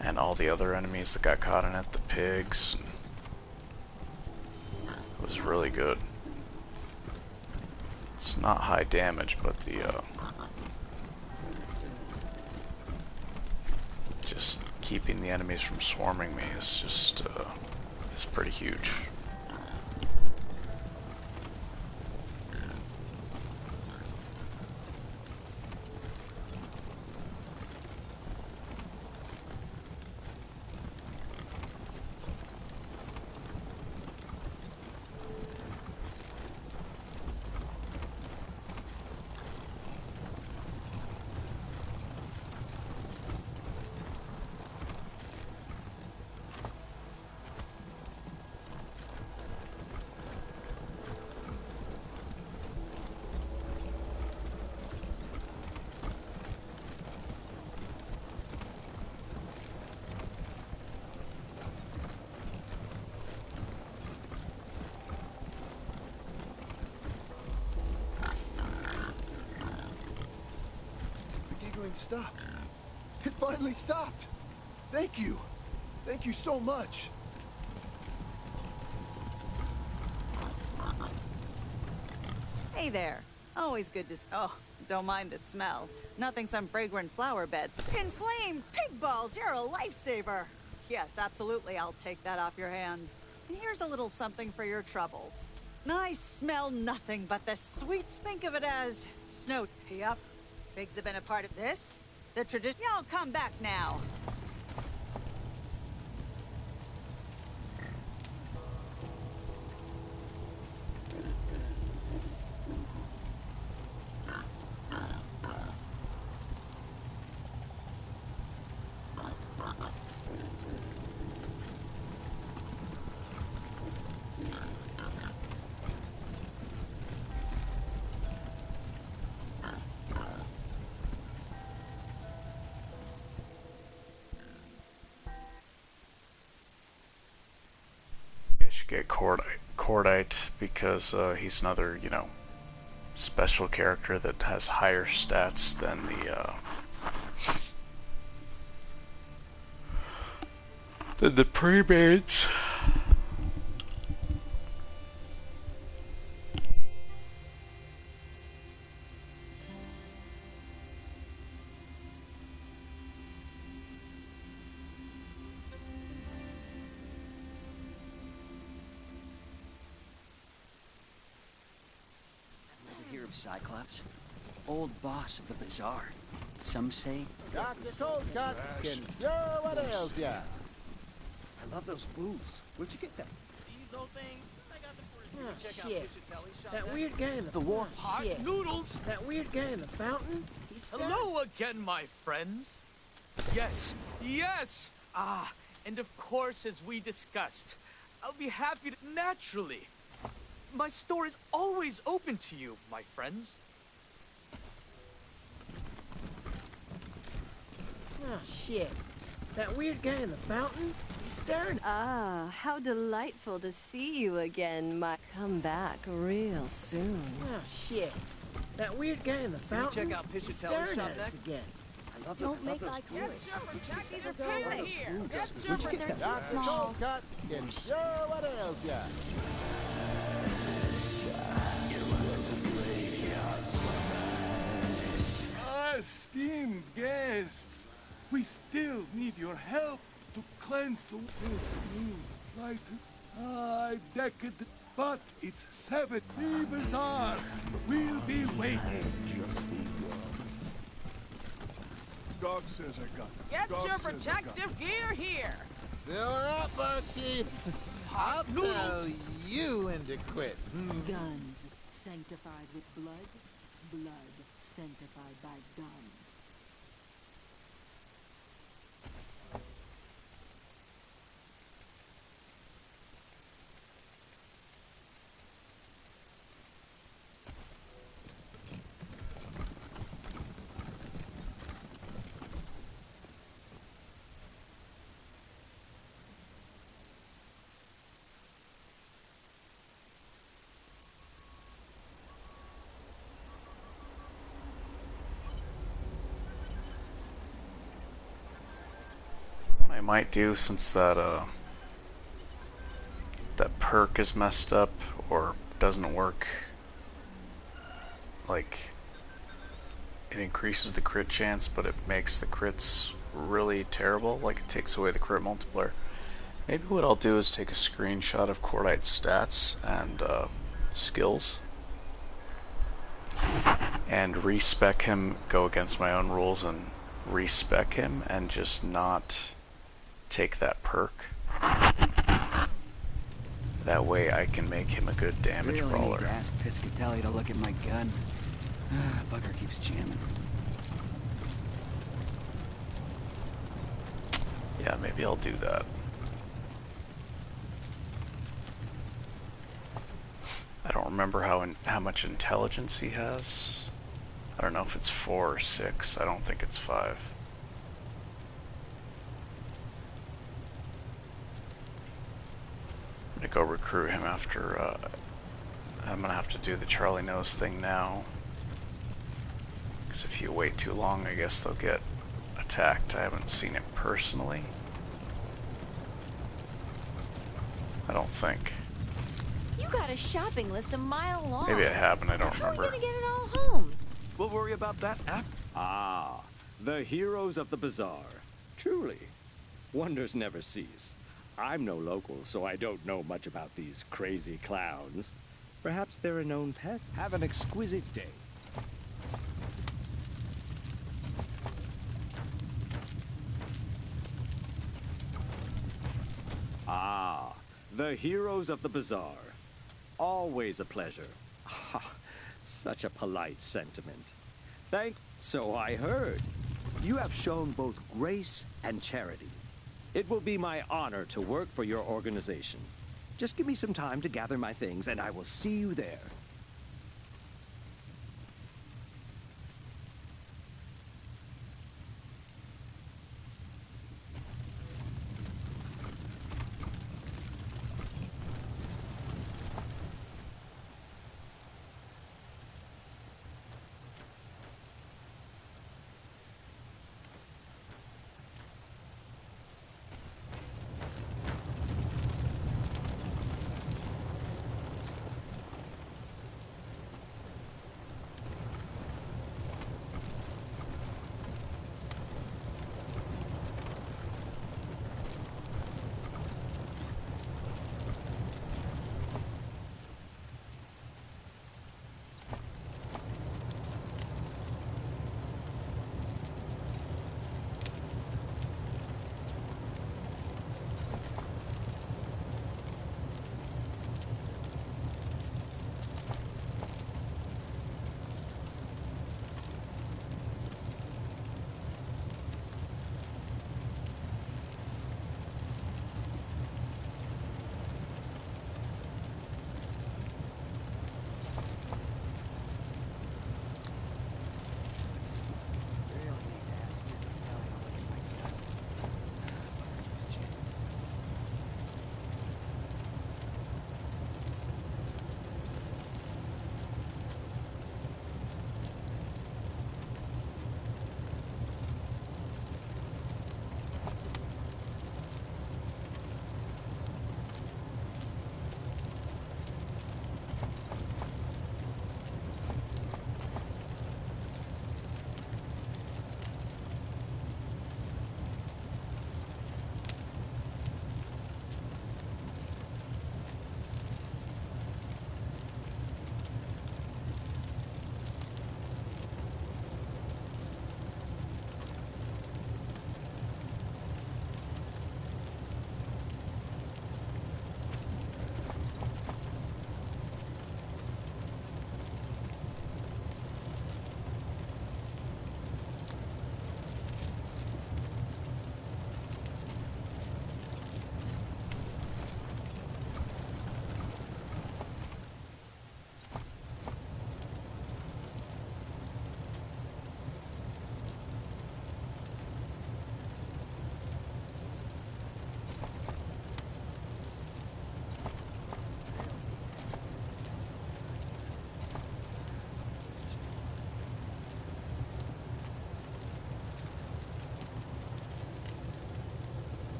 and all the other enemies that got caught in it, the pigs. It was really good. It's not high damage, but the just keeping the enemies from swarming me is just is pretty huge. Stopped. It finally stopped. Thank you. Thank you so much. Hey there. Always good to... Oh, don't mind the smell. Nothing some fragrant flower beds. Inflamed pig balls, you're a lifesaver. Yes, absolutely, I'll take that off your hands. And here's a little something for your troubles. I smell nothing but the sweets. Think of it as snow. Yep. Pigs have been a part of this. The tradition. Y'all come back now. Get Cordite because he's another, you know, special character that has higher stats than the pre-mates. Cyclops? Old boss of the bazaar. Some say... Dr. Coldcut can cure what ails ya. I love those boots. Where'd you get them? These old things, I got them for Oh, you. Check out shit. Piscatelli's shop. That weird guy in the The war. Hot shit. noodles. That weird guy in the fountain? He's staring. Hello again, my friends. Yes, yes. Ah, and of course, as we discussed, I'll be happy to... Naturally. My store is always open to you, my friends. Oh, shit. That weird guy in the fountain? He's staring. Ah, how delightful to see you again, my... Come back real soon. Oh, shit. That weird guy in the fountain? check out He's Piscatelli's staring shop at us next? again. I love Don't make those eye boots. contact. These are panic here. They're too Dr. small. Coldcut can cure what ails ya. Esteemed guests, we still need your help to cleanse the light. Decadent, but it's 7 Bazaar. We'll be waiting. Dog says I got it. Get Dog your says I got it. protective gear here. Fill her up, barkeep. I'll tell you when to quit. Guns sanctified with blood, blood sanctified by guns. I might do, since that that perk is messed up or doesn't work, like it increases the crit chance but it makes the crits really terrible, like it takes away the crit multiplier. Maybe what I'll do is take a screenshot of Cordite's stats and skills and respec him, go against my own rules and respec him and just not take that perk. That way I can make him a good damage Really brawler. need to ask Piscatelli to look at my gun. Bugger keeps jamming. Yeah, maybe I'll do that. I don't remember how much intelligence he has. I don't know if it's 4 or 6. I don't think it's 5. I'm gonna go recruit him after, I'm gonna have to do the Charlie Nose thing now. Because if you wait too long, I guess they'll get attacked. I haven't seen it personally. I don't think. You got a shopping list a mile long. Maybe I haven't, I don't How are we remember. gonna get it all home? We'll worry about that after. Ah, the heroes of the bazaar. Truly, wonders never cease. I'm no local, so I don't know much about these crazy clowns. Perhaps they're a known pet. Have an exquisite day. Ah, the heroes of the bazaar. Always a pleasure. Ah, such a polite sentiment. So I heard. You have shown both grace and charity. It will be my honor to work for your organization. Just give me some time to gather my things, and I will see you there.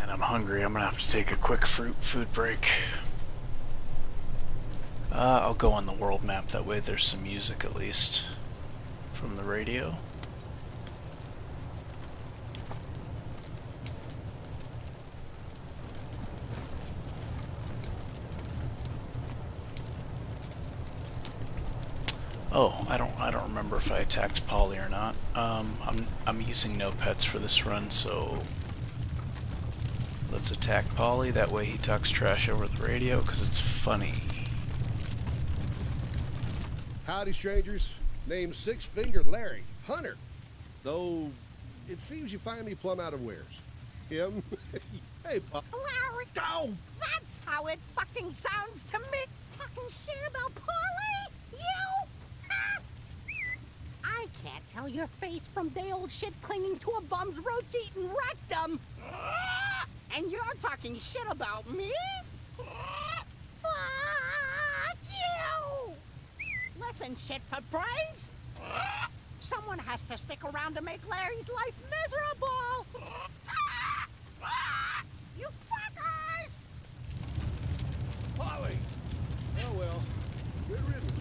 And I'm hungry. I'm gonna have to take a quick food break. I'll go on the world map. That way there's some music at least from the radio. Oh, I don't remember if I attacked Polly or not. I'm using no pets for this run, so let's attack Polly. That way he talks trash over the radio, because it's funny. Howdy, strangers. Name's Six-Fingered Larry, Hunter. Though, it seems you find me plumb out of wares. Him? Hey, Pop. Larry! Go! That's how it fucking sounds to me! Talking shit about Polly? You? I can't tell your face from day old shit clinging to a bum's rotating rectum! And you're talking shit about me? Fuck you! Listen, shit for brains! Someone has to stick around to make Larry's life miserable! You fuckers! Polly! Oh well. Good riddance.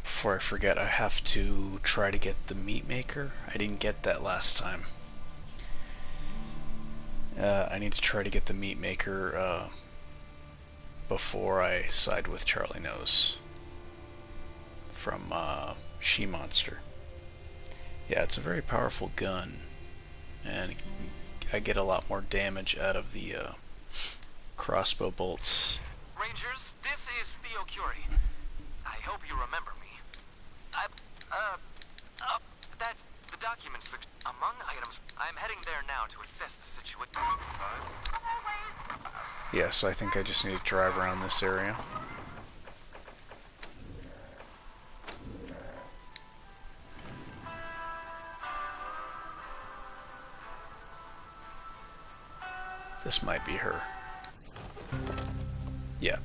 Before I forget, I have to try to get the meat maker. I didn't get that last time. I need to try to get the meat maker before I side with Charlie Nose from She-Monster. Yeah, it's a very powerful gun, and I get a lot more damage out of the crossbow bolts. Rangers, this is Theo Curie. I hope you remember me. That's the documents. Among items, I'm heading there now to assess the situation. Yeah, so I think I just need to drive around this area. This might be her. Yeah,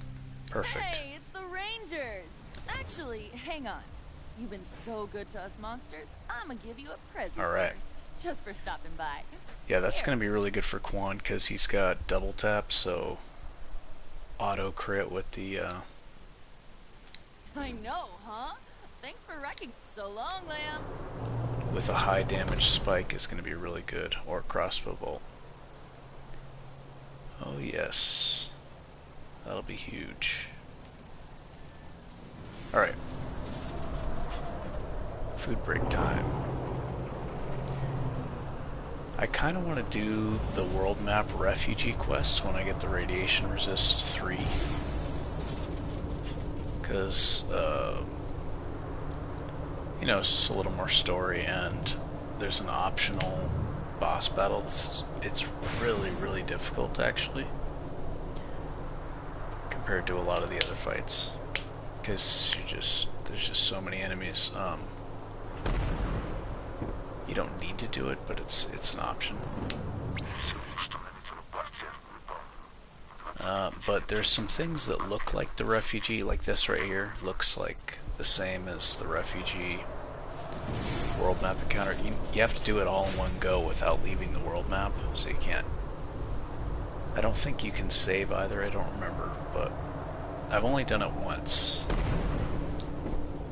perfect. Hey, it's the Rangers! Actually, hang on. You've been so good to us monsters, I'm gonna give you a present Alright. first. Just for stopping by. Yeah, that's going to be really good for Quan, because he's got double tap, so auto crit with the I know, huh? Thanks for wrecking. So long, lambs. with a high damage spike is going to be really good, or crossbow bolt. Oh yes, that'll be huge. Alright, food break time. I kind of want to do the world map refugee quest when I get the radiation resist 3, because you know, it's just a little more story, and there's an optional boss battle. It's really difficult actually compared to a lot of the other fights, because there's just so many enemies. You don't need to do it, but it's an option. But there's some things that look like the refugee, like this right here, looks like the same as the refugee world map encounter. You have to do it all in one go without leaving the world map, so you can't. I don't think you can save either, I don't remember, but I've only done it once.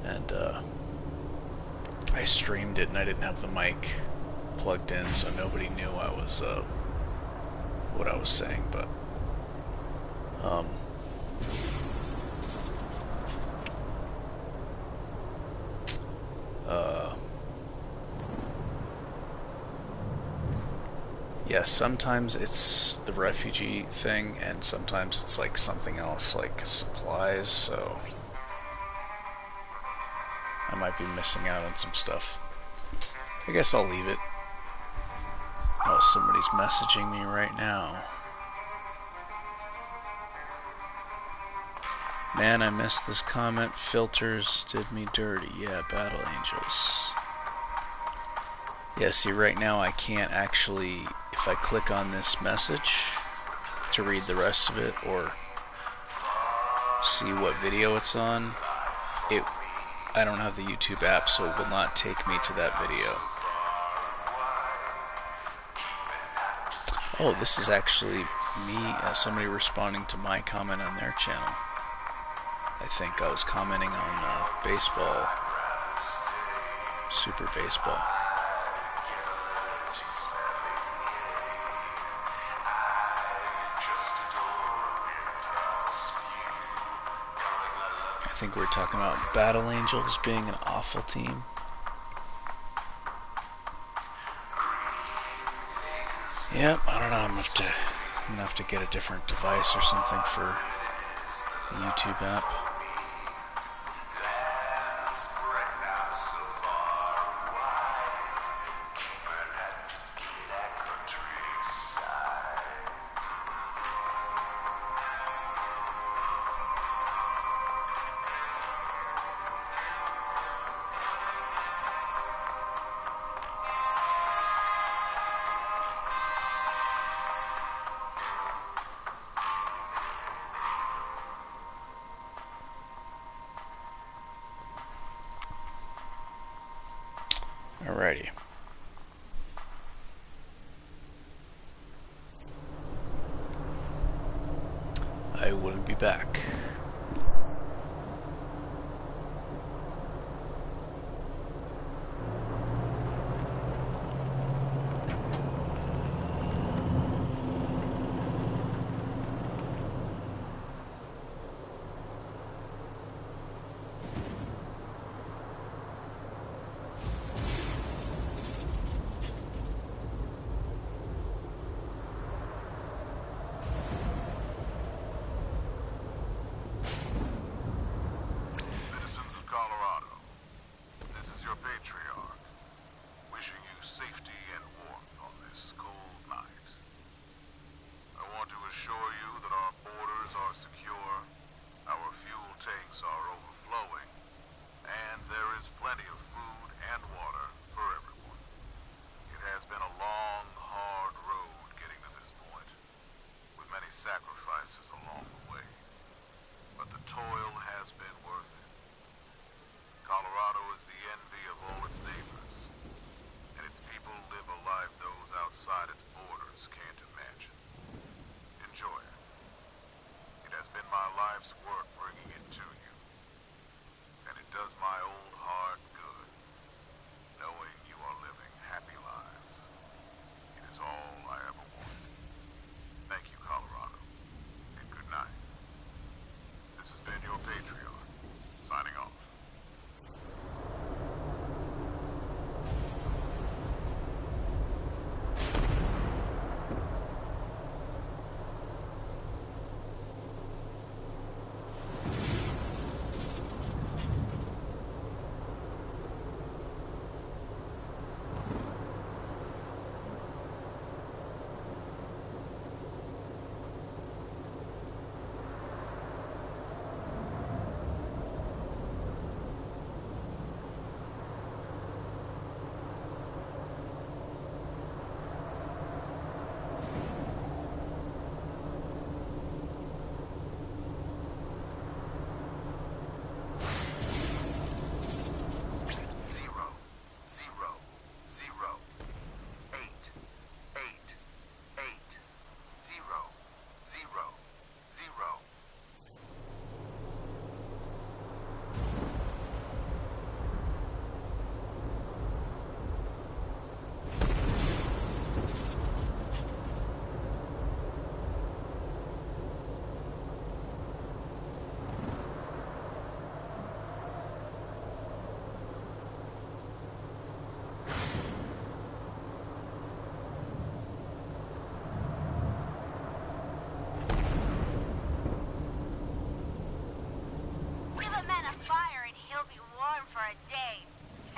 And I streamed it and I didn't have the mic plugged in, so nobody knew I was what I was saying, but yeah, sometimes it's the refugee thing, and sometimes it's like something else, like supplies, so I might be missing out on some stuff. I guess I'll leave it. Oh, somebody's messaging me right now. Man, I missed this comment. Filters did me dirty. Yeah, Battle Angels. Yeah, see, right now I can't actually, if I click on this message to read the rest of it or see what video it's on, I don't have the YouTube app, so it will not take me to that video. Oh, this is actually me, somebody responding to my comment on their channel. I think I was commenting on baseball, Super Baseball. I think we're talking about Battle Angels being an awful team. Yep, I don't know. I'm gonna have to get a different device or something for the YouTube app. Alrighty. I will be back.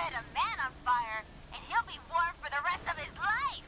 Set a man on fire, and he'll be warm for the rest of his life.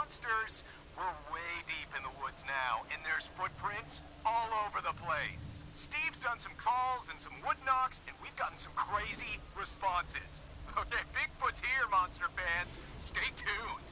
monsters. We're way deep in the woods now, and there's footprints all over the place. Steve's done some calls and some wood knocks, and we've gotten some crazy responses. Okay, Bigfoot's here, monster fans. Stay tuned.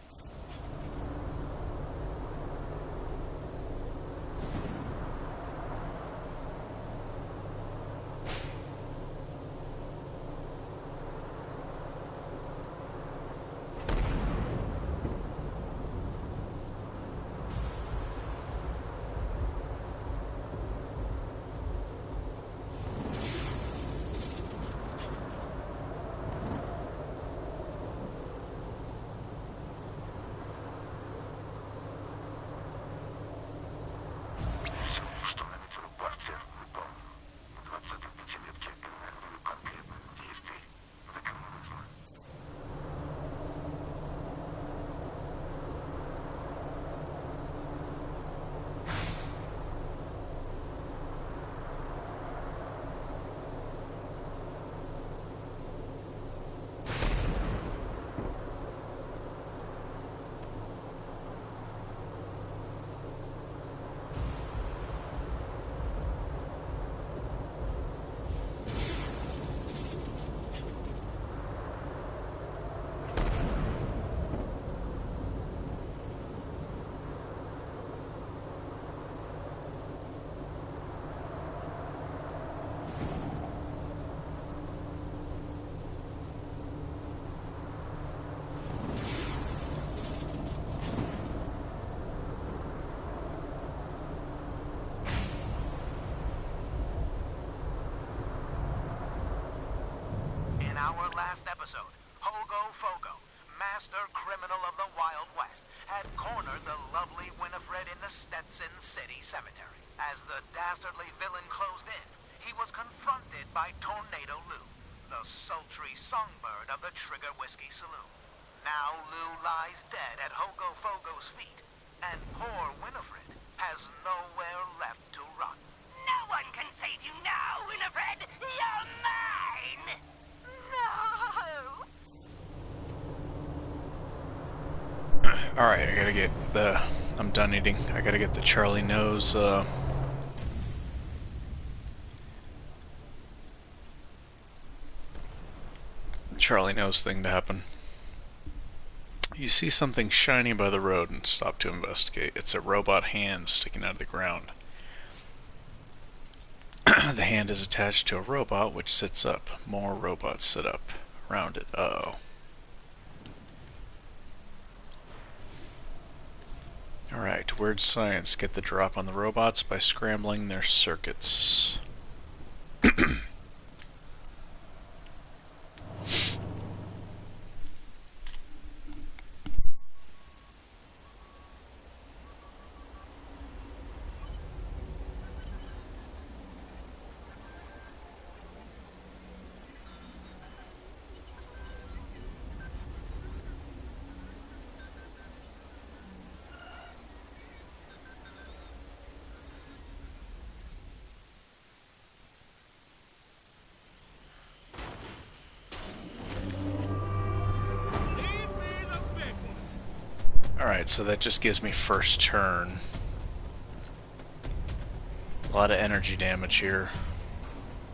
Our last episode, Hogo Fogo, master criminal of the Wild West, had cornered the lovely Winifred in the Stetson City Cemetery. As the dastardly villain closed in, he was confronted by Tornado Lou, the sultry songbird of the Trigger Whiskey Saloon. Now Lou lies dead at Hogo Fogo's feet, and poor Winifred has nowhere left to run. No one can save you now, Winifred! You're mine! No! Alright, I gotta get the... I'm done eating. I gotta get the Charlie Nose, Charlie Nose thing to happen. You see something shiny by the road and stop to investigate. It's a robot hand sticking out of the ground. The hand is attached to a robot which sits up. More robots sit up around it. Uh-oh. Alright, weird science. Get the drop on the robots by scrambling their circuits. Alright, so that just gives me first turn. A lot of energy damage here.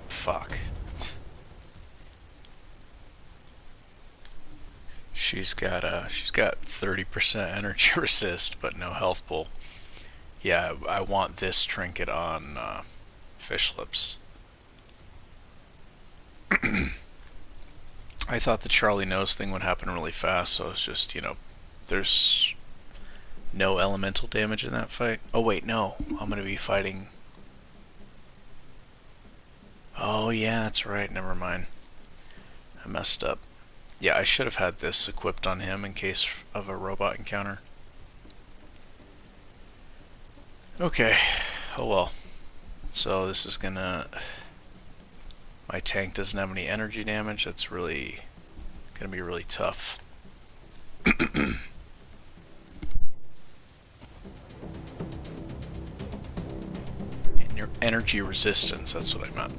Fuck. She's got 30% energy resist, but no health pool. Yeah, I want this trinket on fish lips. I thought the Charlie Nose thing would happen really fast, so it's just, you know, there's no elemental damage in that fight. Oh wait, no. I'm gonna be fighting... Oh yeah, that's right, never mind. I messed up. Yeah, I should have had this equipped on him in case of a robot encounter. Okay, oh well. So this is gonna... My tank doesn't have any energy damage, that's really gonna be really tough. Energy resistance, that's what I meant.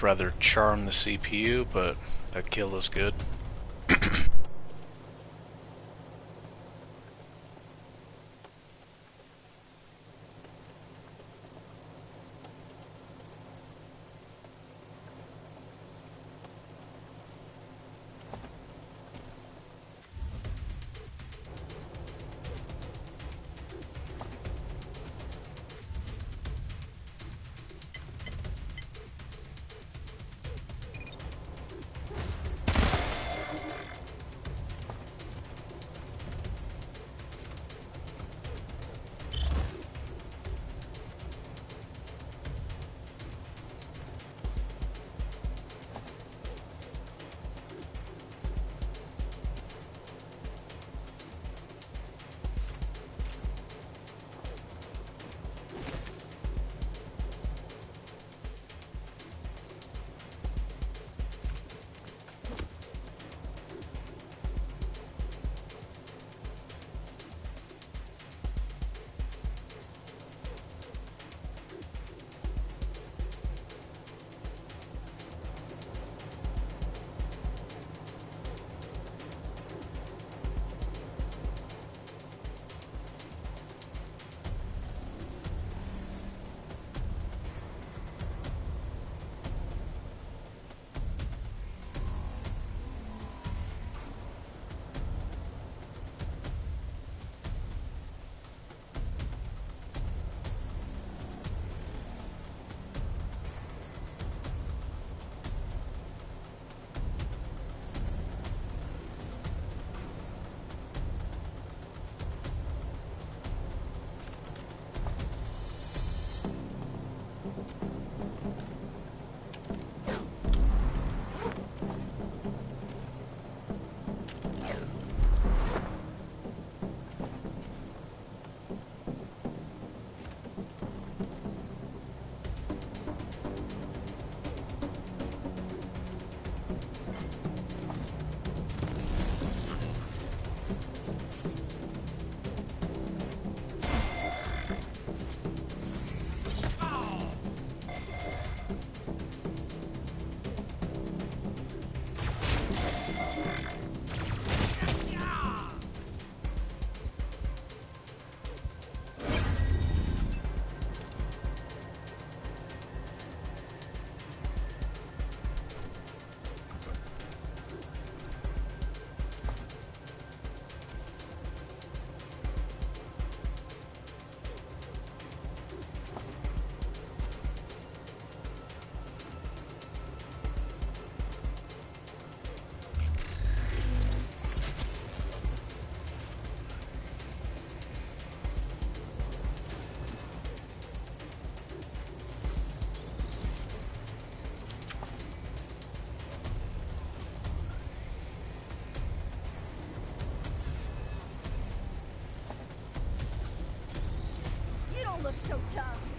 Rather charm the CPU, but a kill is good. tongue.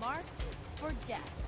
marked for death.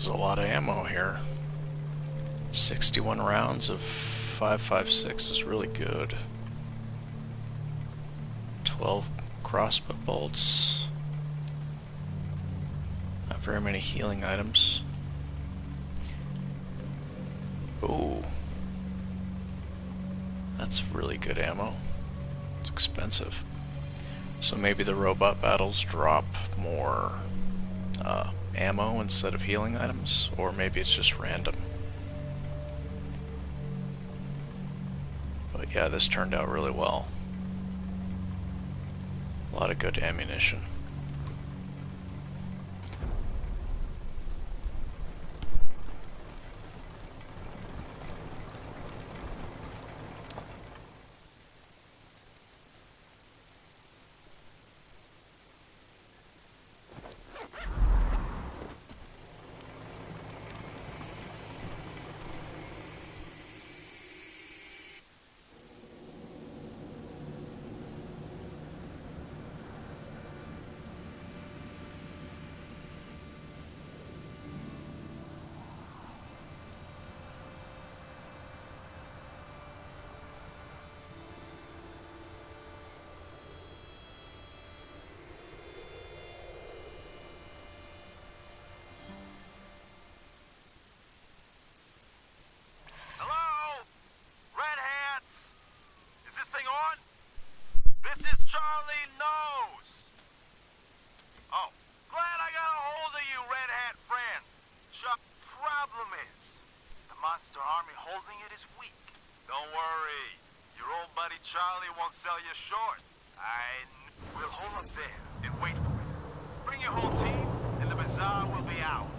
There's a lot of ammo here. 61 rounds of 5.56 is really good. 12 crossbow bolts. Not very many healing items. Ooh. That's really good ammo. It's expensive. So maybe the robot battles drop more ammo instead of healing items, or maybe it's just random. But yeah, this turned out really well. A lot of good ammunition. Charlie knows. Oh, glad I got a hold of you, Red Hat friend. Problem is, the monster army holding it is weak. Don't worry, your old buddy Charlie won't sell you short. We'll hold up there and wait for it. Bring your whole team, and the bazaar will be ours.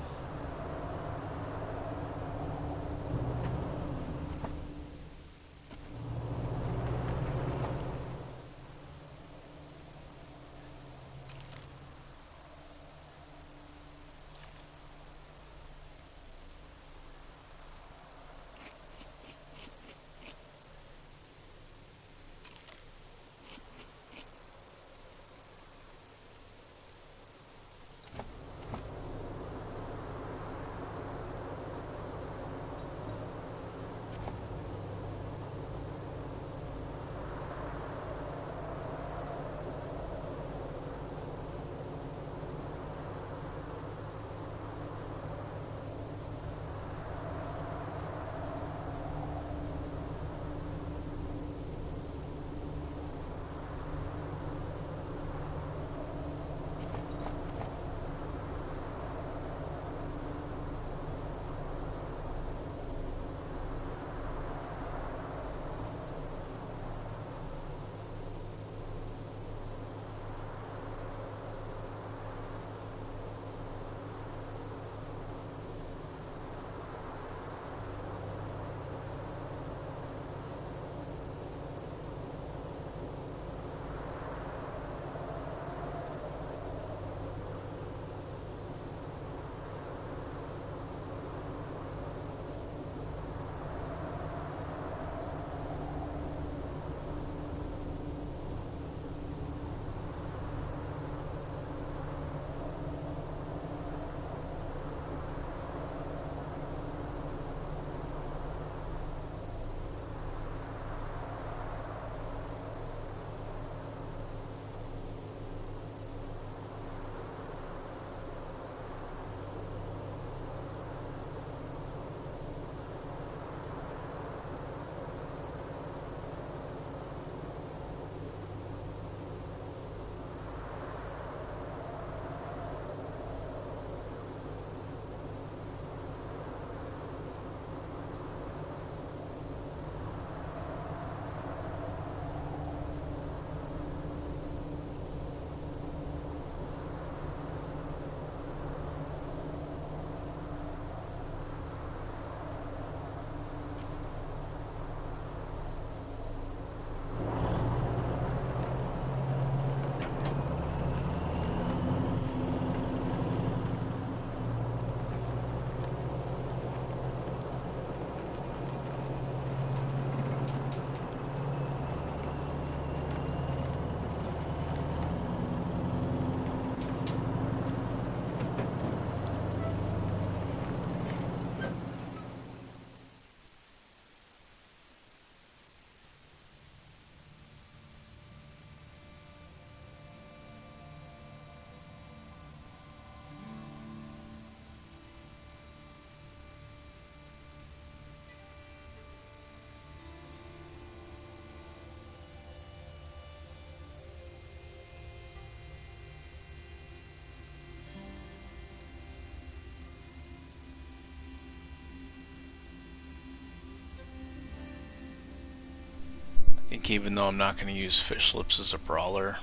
I think even though I'm not going to use Fish Lips as a brawler,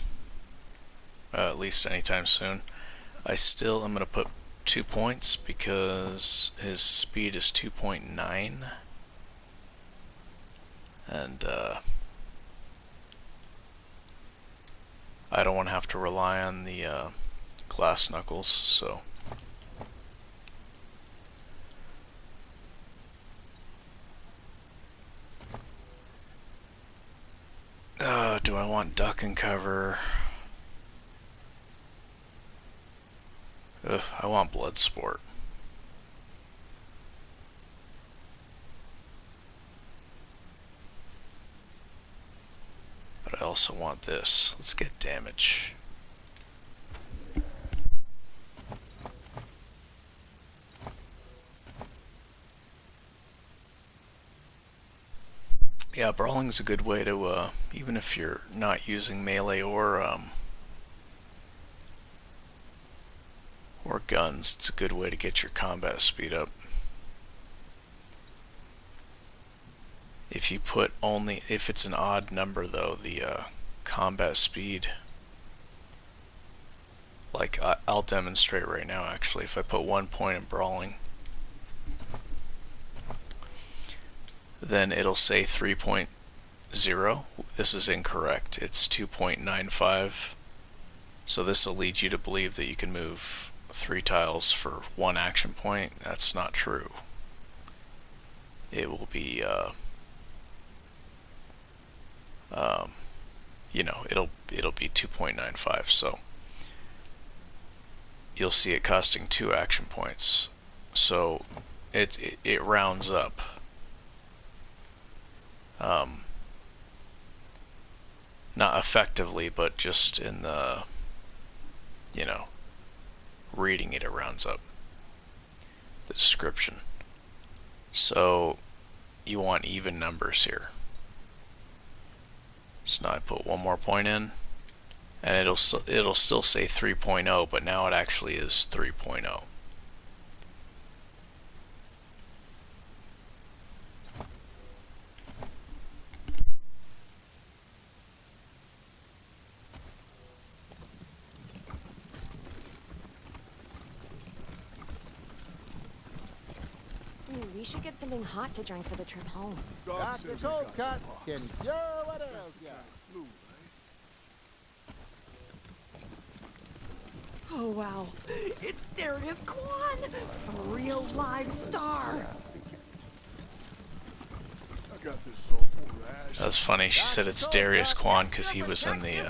at least anytime soon, I still am going to put 2 points because his speed is 2.9. And I don't want to have to rely on the glass knuckles, so. Do I want duck and cover? Ugh, I want blood sport. But I also want this. Let's get damage. Yeah, brawling's a good way to, even if you're not using melee or guns, it's a good way to get your combat speed up. If you put only, if it's an odd number though, the combat speed, like I'll demonstrate right now actually. If I put 1 point in brawling, then it'll say 3.0. This is incorrect. It's 2.95. So this will lead you to believe that you can move 3 tiles for 1 action point. That's not true. It will be, you know, it'll be 2.95. So you'll see it costing 2 action points. So it rounds up. Not effectively, but just in the, you know, reading it rounds up the description. So you want even numbers here. So now I put 1 more point in, and it'll still say 3.0, but now it actually is 3.0. We should get something hot to drink for the trip home. Got the cold cuts, can cure what ails ya. Oh wow, it's Darius Kwan, a real live star. I got this soulful rash. That's funny. She said it's Darius Kwan because he was in the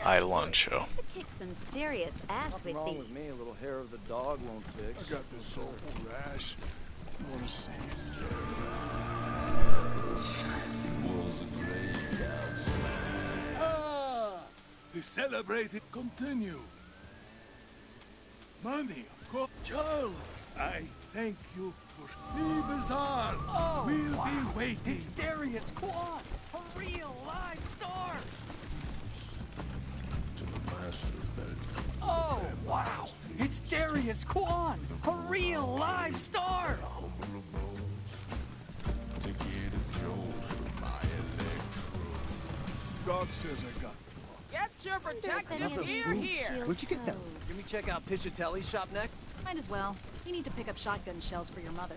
Eidolon show. Kick some serious ass with Wrong these. with me, a little hair of the dog won't fix. I got this soulful rash. You wanna see? The celebrated continue. Money, of course. Child, I thank you for the bazaar. Oh, We'll wow. be waiting. It's Darius Kwan, a real live star. Oh, wow. It's Darius Kwan, a real live star. Doc says I got Get your protective gear here! Where'd you get them? Can we check out Piscatelli's shop next? Might as well. You need to pick up shotgun shells for your mother.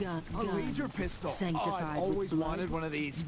A laser pistol. Oh, I've always wanted one of these.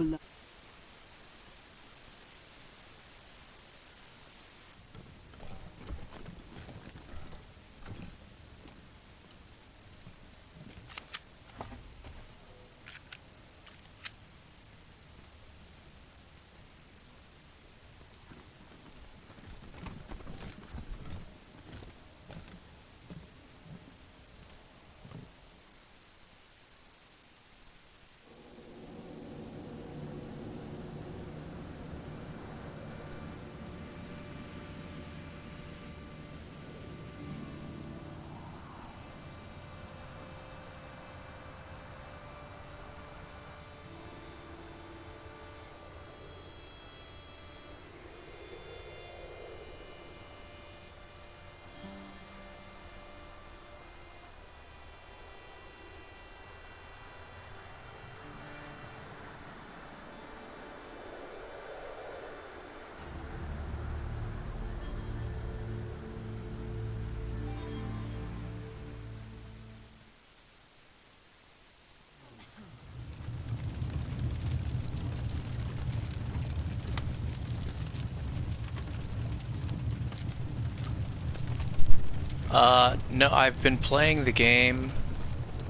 No, I've been playing the game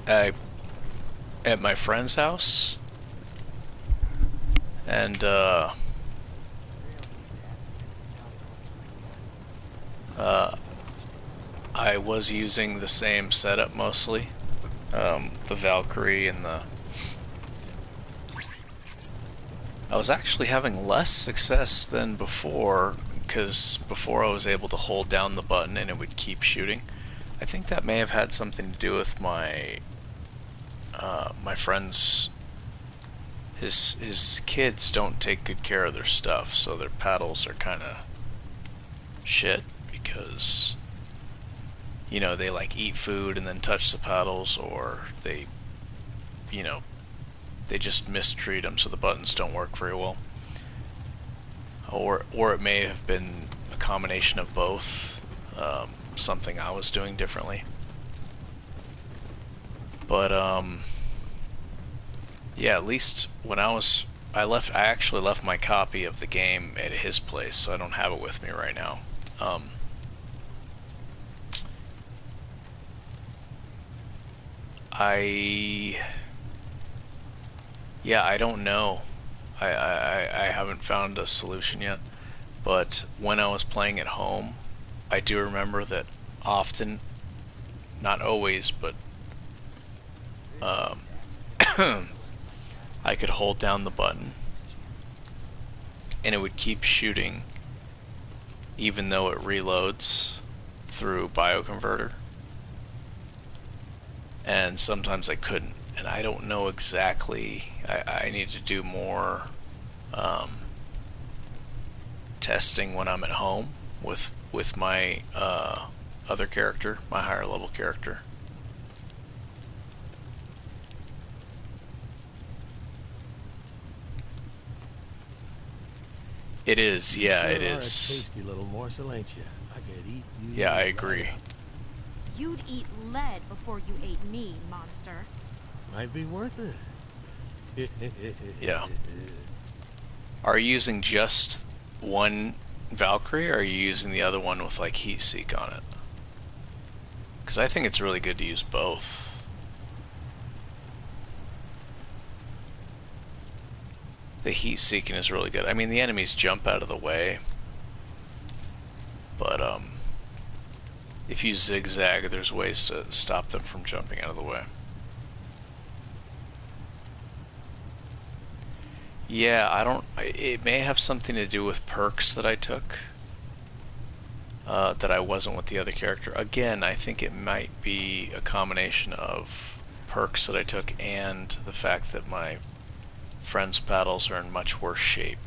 at my friend's house, and I was using the same setup mostly, the Valkyrie and the... I was actually having less success than before, because before I was able to hold down the button and it would keep shooting. I think that may have had something to do with my my friend's... His kids don't take good care of their stuff, so their paddles are kind of shit, because, you know, they like eat food and then touch the paddles, or they, you know, they just mistreat them, so the buttons don't work very well. Or it may have been a combination of both, something I was doing differently. But yeah, at least when I actually left my copy of the game at his place, so I don't have it with me right now. Yeah, I don't know. I haven't found a solution yet. But when I was playing at home, I do remember that often, not always, but I could hold down the button and it would keep shooting even though it reloads through bioconverter. And sometimes I couldn't, and I don't know exactly. I need to do more testing when I'm at home with my other character, my higher level character. It is, yeah, it is. A tasty little morsel, ain't you? I could eat you. Yeah, I agree. You'd eat lead before you ate me, monster. Might be worth it. Yeah. Are you using just one Valkyrie, or are you using the other one with like heat seek on it? Because I think it's really good to use both. The heat seeking is really good. I mean, the enemies jump out of the way, but if you zigzag, there's ways to stop them from jumping out of the way. Yeah, I don't... It may have something to do with perks that I took, that I wasn't with the other character. Again, I think it might be a combination of perks that I took and the fact that my friend's paddles are in much worse shape.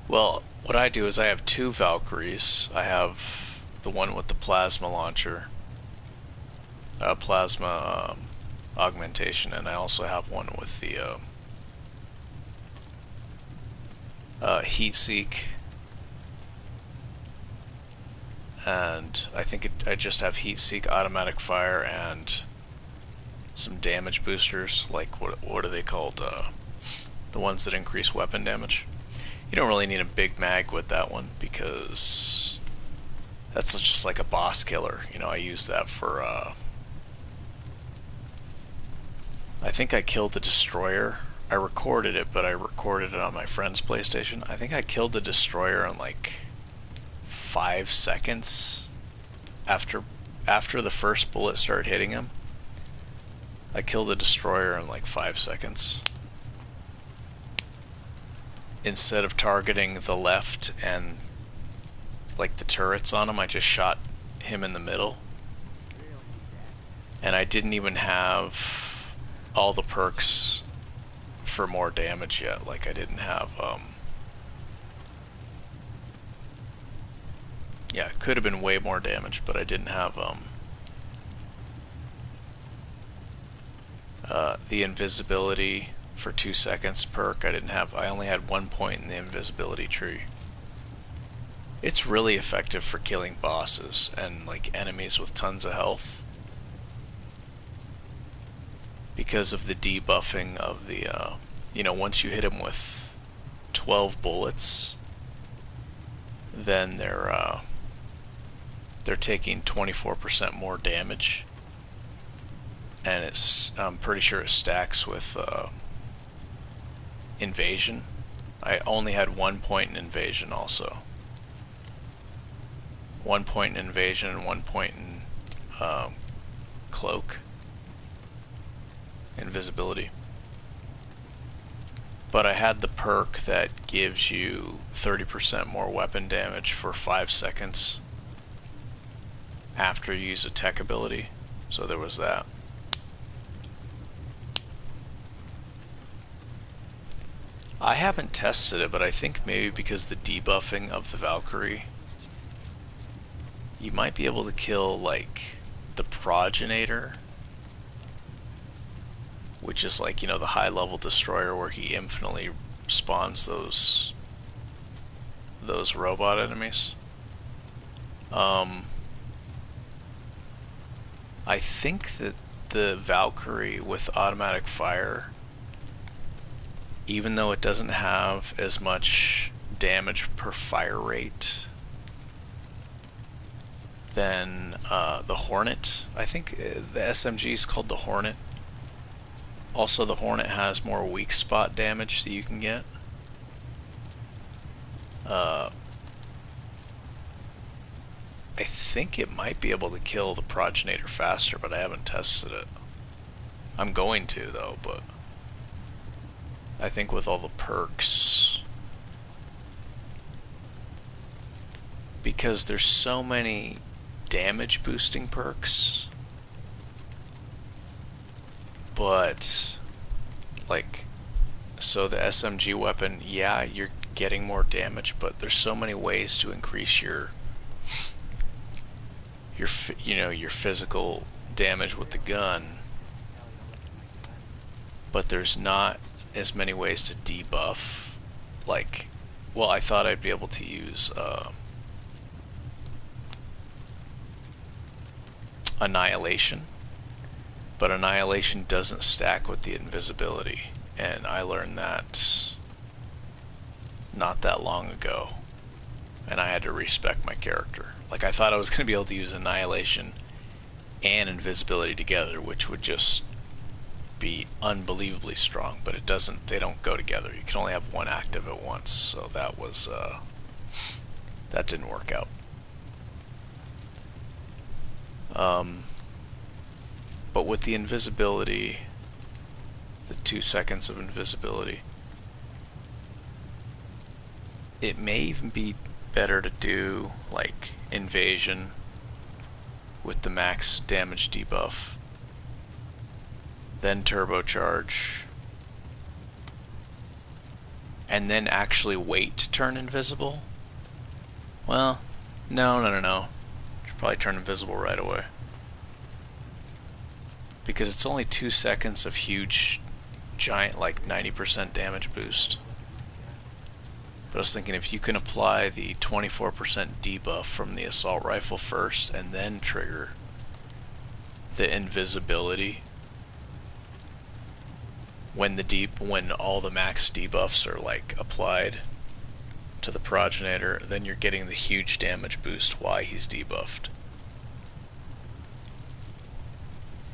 Well, what I do is I have two Valkyries. I have the one with the plasma launcher, plasma augmentation, and I also have one with the heat seek. And I think I just have heat seek, automatic fire, and some damage boosters. Like what are they called? The ones that increase weapon damage. You don't really need a big mag with that one because that's just like a boss killer. You know, I use that for. I think I killed the destroyer. I recorded it, but I recorded it on my friend's PlayStation. I think I killed the destroyer in like 5 seconds after the first bullet started hitting him. I killed the destroyer in like 5 seconds. Instead of targeting the left and like the turrets on him, I just shot him in the middle. And I didn't even have all the perks for more damage yet. Like I didn't have yeah, it could have been way more damage, but I didn't have the invisibility for 2 seconds perk. I only had 1 point in the invisibility tree. It's really effective for killing bosses and like enemies with tons of health because of the debuffing of the you know, once you hit them with 12 bullets, then they're taking 24% more damage, and I'm pretty sure it stacks with invasion. I only had 1 point in invasion also. 1 point in invasion and 1 point in cloak. Invisibility. But I had the perk that gives you 30% more weapon damage for 5 seconds after you use a tech ability. So there was that. I haven't tested it, but I think maybe because the debuffing of the Valkyrie, you might be able to kill, like, the Progenitor, which is like, you know, the high-level destroyer where he infinitely spawns those robot enemies. I think that the Valkyrie with automatic fire, even though it doesn't have as much damage per fire rate than the Hornet, I think the SMG is called the Hornet. Also, the Hornet has more weak spot damage that you can get. I think it might be able to kill the Progenitor faster, but I haven't tested it. I'm going to, though, but I think with all the perks, because there's so many damage boosting perks, but like, so the SMG weapon, yeah, you're getting more damage, but there's so many ways to increase your physical damage with the gun, but there's not as many ways to debuff. Like, well, I thought I'd be able to use Annihilation, but Annihilation doesn't stack with the invisibility, and I learned that not that long ago, and I had to respec my character. Like, I thought I was going to be able to use Annihilation and invisibility together, which would just be unbelievably strong, but it doesn't. They don't go together. You can only have one active at once, so that was that didn't work out. But with the invisibility, the 2 seconds of invisibility, it may even be better to do like invasion with the max damage debuff, then turbocharge, and then actually wait to turn invisible. Well, no. Should probably turn invisible right away, because it's only 2 seconds of huge, giant, like 90% damage boost. But I was thinking, if you can apply the 24% debuff from the assault rifle first and then trigger the invisibility when all the max debuffs are like applied to the Progenitor, then you're getting the huge damage boost while he's debuffed.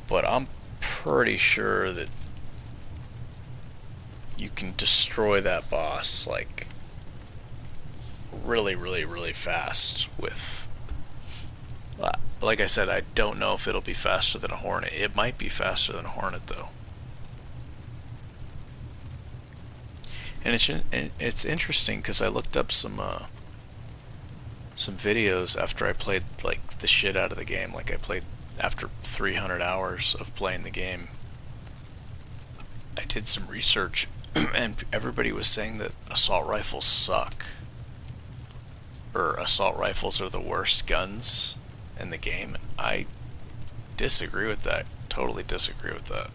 But I'm pretty sure that you can destroy that boss like really fast with, like I said, I don't know if it'll be faster than a Hornet. It might be faster than a Hornet, though. And it's interesting because I looked up some videos after I played like the shit out of the game. Like, I played after 300 hours of playing the game. I did some research and everybody was saying that assault rifles suck, or assault rifles are the worst guns in the game. I disagree with that. Totally disagree with that.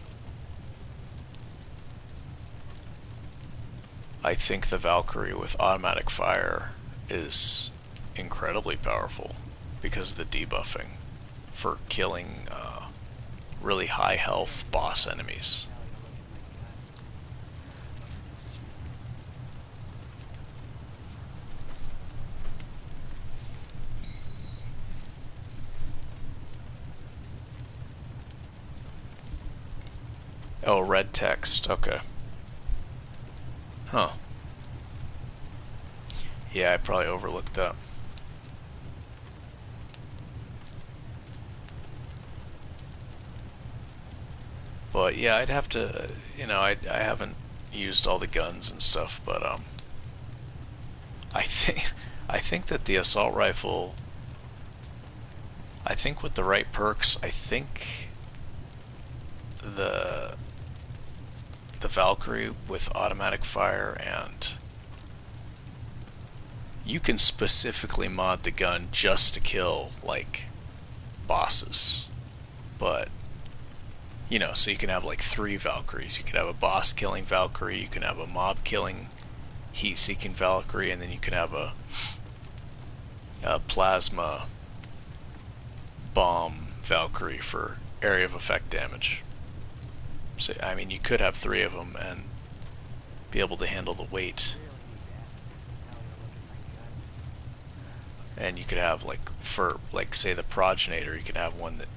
I think the Valkyrie with automatic fire is incredibly powerful because of the debuffing for killing really high health boss enemies. Oh, red text. Okay. Huh. Yeah, I probably overlooked that. But yeah, I'd have to, you know, I haven't used all the guns and stuff, but I think that the assault rifle, I think with the right perks, I think the Valkyrie with automatic fire, and you can specifically mod the gun just to kill like bosses, but you know, so you can have like 3 Valkyries. You could have a boss killing Valkyrie, you can have a mob killing heat seeking Valkyrie, and then you can have a plasma bomb Valkyrie for area of effect damage. So I mean, you could have 3 of them and be able to handle the weight. And you could have, like, for, like, say the Progenitor, you could have one that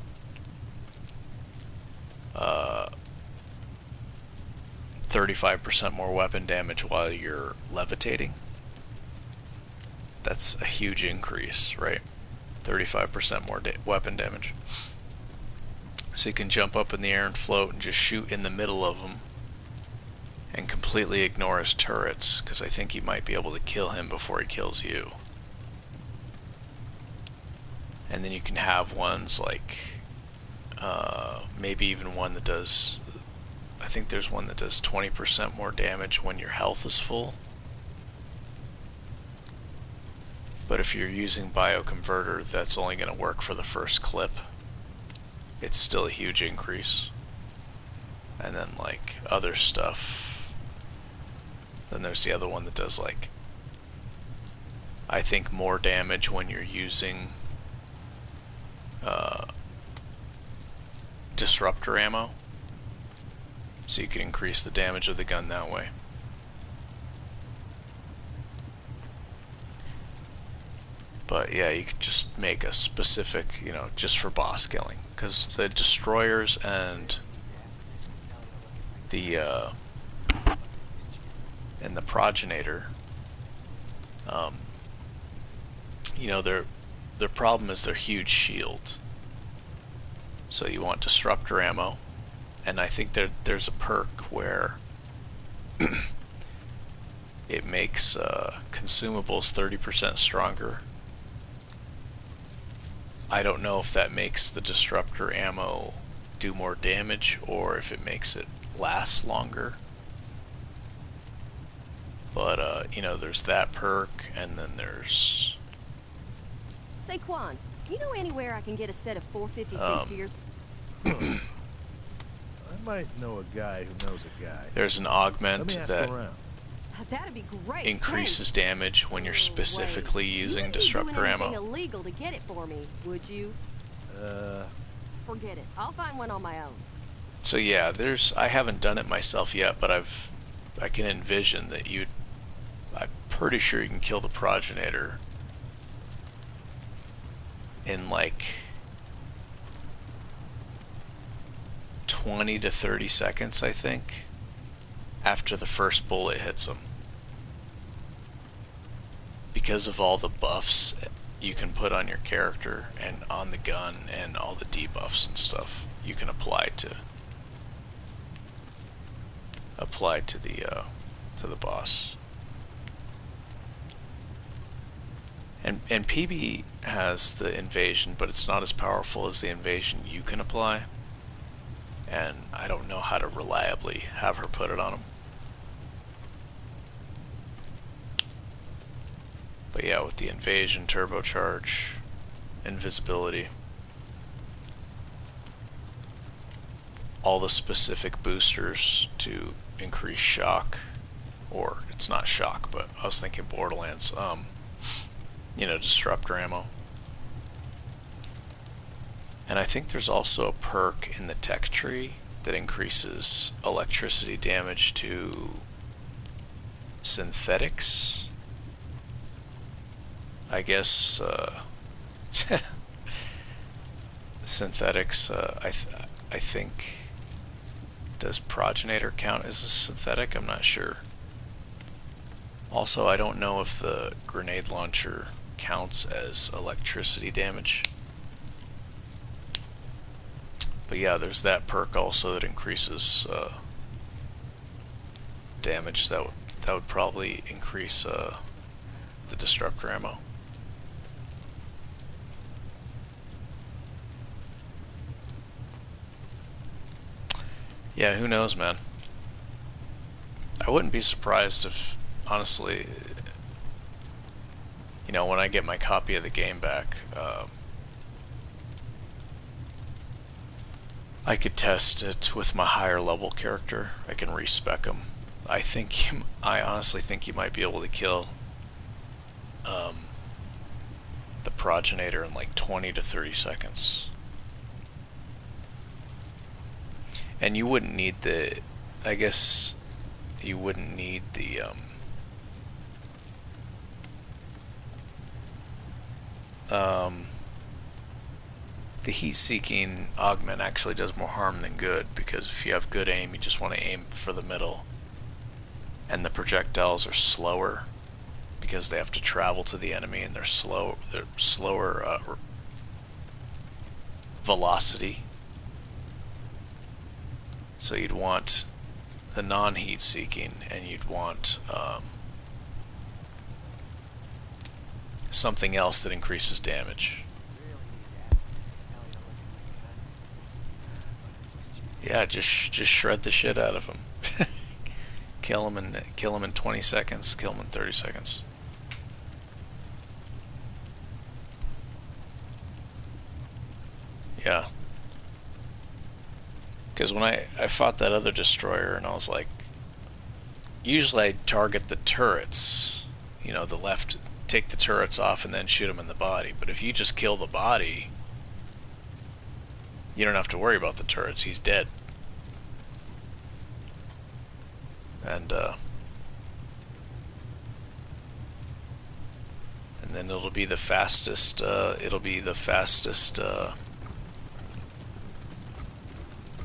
35% more weapon damage while you're levitating. That's a huge increase, right? 35% more weapon damage. So you can jump up in the air and float and just shoot in the middle of him and completely ignore his turrets, because I think you might be able to kill him before he kills you. And then you can have ones like maybe even one that does, I think there's one that does 20% more damage when your health is full. But if you're using Bioconverter, that's only going to work for the first clip. It's still a huge increase. And then like other stuff, then there's the other one that does like, I think, more damage when you're using disruptor ammo, so you can increase the damage of the gun that way. But yeah, you could just make a specific, you know, just for boss killing, because the destroyers and the Progenitor, you know, their problem is their huge shield. So you want disruptor ammo, and I think there's a perk where it makes consumables 30% stronger. I don't know if that makes the disruptor ammo do more damage or if it makes it last longer. But you know, there's that perk, and then there's Saquon, you know anywhere I can get a set of 456 gears? I might know a guy who knows a guy. There's an augment Let me ask that around. That'd be great. increases damage when you're specifically using disruptor Doing ammo. anything illegal to get it for me, would you? Forget it. I'll find one on my own. So yeah, I haven't done it myself yet, but I can envision that I'm pretty sure you can kill the Progenitor in like 20 to 30 seconds, I think, after the first bullet hits him. Because of all the buffs you can put on your character and on the gun and all the debuffs and stuff you can apply to the boss. And PB has the invasion, but it's not as powerful as the invasion you can apply. And I don't know how to reliably have her put it on him. But yeah, with the invasion, turbocharge, invisibility, all the specific boosters to increase shock, or it's not shock, but I was thinking Borderlands, you know, disruptor ammo. And I think there's also a perk in the tech tree that increases electricity damage to synthetics. I guess synthetics. I think Does Progenitor count as a synthetic? I'm not sure. Also, I don't know if the grenade launcher counts as electricity damage. But yeah, there's that perk also that increases damage. That would probably increase the disruptor ammo. Yeah, who knows, man. I wouldn't be surprised if, honestly, you know, when I get my copy of the game back, I could test it with my higher level character. I can respec him. I honestly think you might be able to kill the Progenitor in like 20 to 30 seconds. And you wouldn't need the, I guess you wouldn't need the heat-seeking augment actually does more harm than good, because if you have good aim, you just want to aim for the middle. And the projectiles are slower because they have to travel to the enemy, and they're slower velocity. So you'd want the non-heat seeking, and you'd want something else that increases damage. Yeah, just shred the shit out of him. Kill him in 20 seconds. Kill him in 30 seconds. Yeah. Because when I fought that other destroyer, and I was like, usually I target the turrets, you know, the left, take the turrets off and then shoot them in the body. But if you just kill the body, you don't have to worry about the turrets. He's dead. And then it'll be the fastest.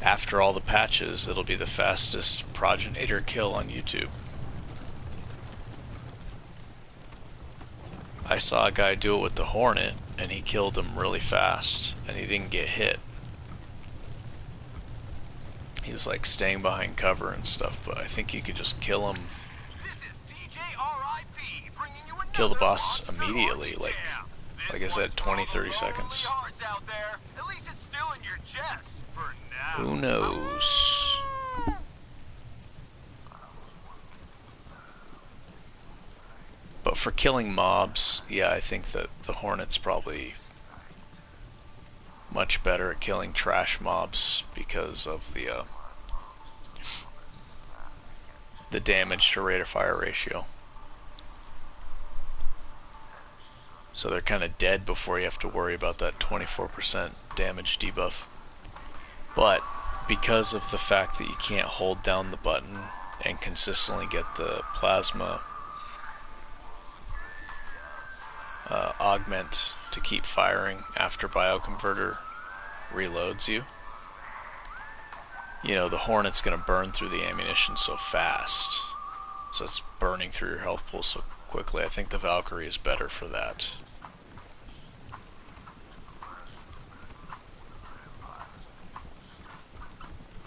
After all the patches, it'll be the fastest Progenitor kill on YouTube. I saw a guy do it with the Hornet, and he killed him really fast, and he didn't get hit. He was like staying behind cover and stuff, but I think you could just kill him. Kill the boss immediately, like I said, 20-30 seconds. Who knows? But for killing mobs, yeah, I think that the Hornet's probably much better at killing trash mobs because of the damage to rate of fire ratio. So they're kind of dead before you have to worry about that 24% damage debuff. But because of the fact that you can't hold down the button and consistently get the plasma augment to keep firing after bioconverter reloads you, you know, the Hornet's going to burn through the ammunition so fast. So it's burning through your health pool so quickly. I think the Valkyrie is better for that.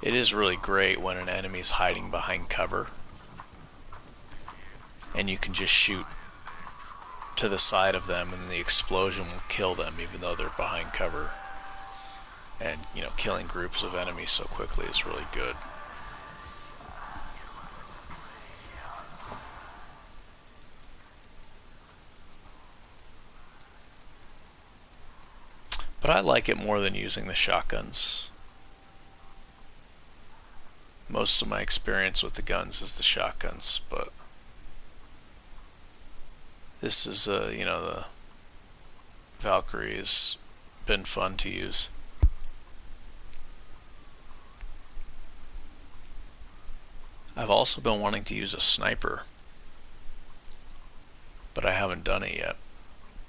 It is really great when an enemy's hiding behind cover and you can just shoot to the side of them and the explosion will kill them even though they're behind cover. And, you know, killing groups of enemies so quickly is really good. But I like it more than using the shotguns. Most of my experience with the guns is the shotguns, but this is, you know, the Valkyrie has been fun to use. I've also been wanting to use a sniper, but I haven't done it yet.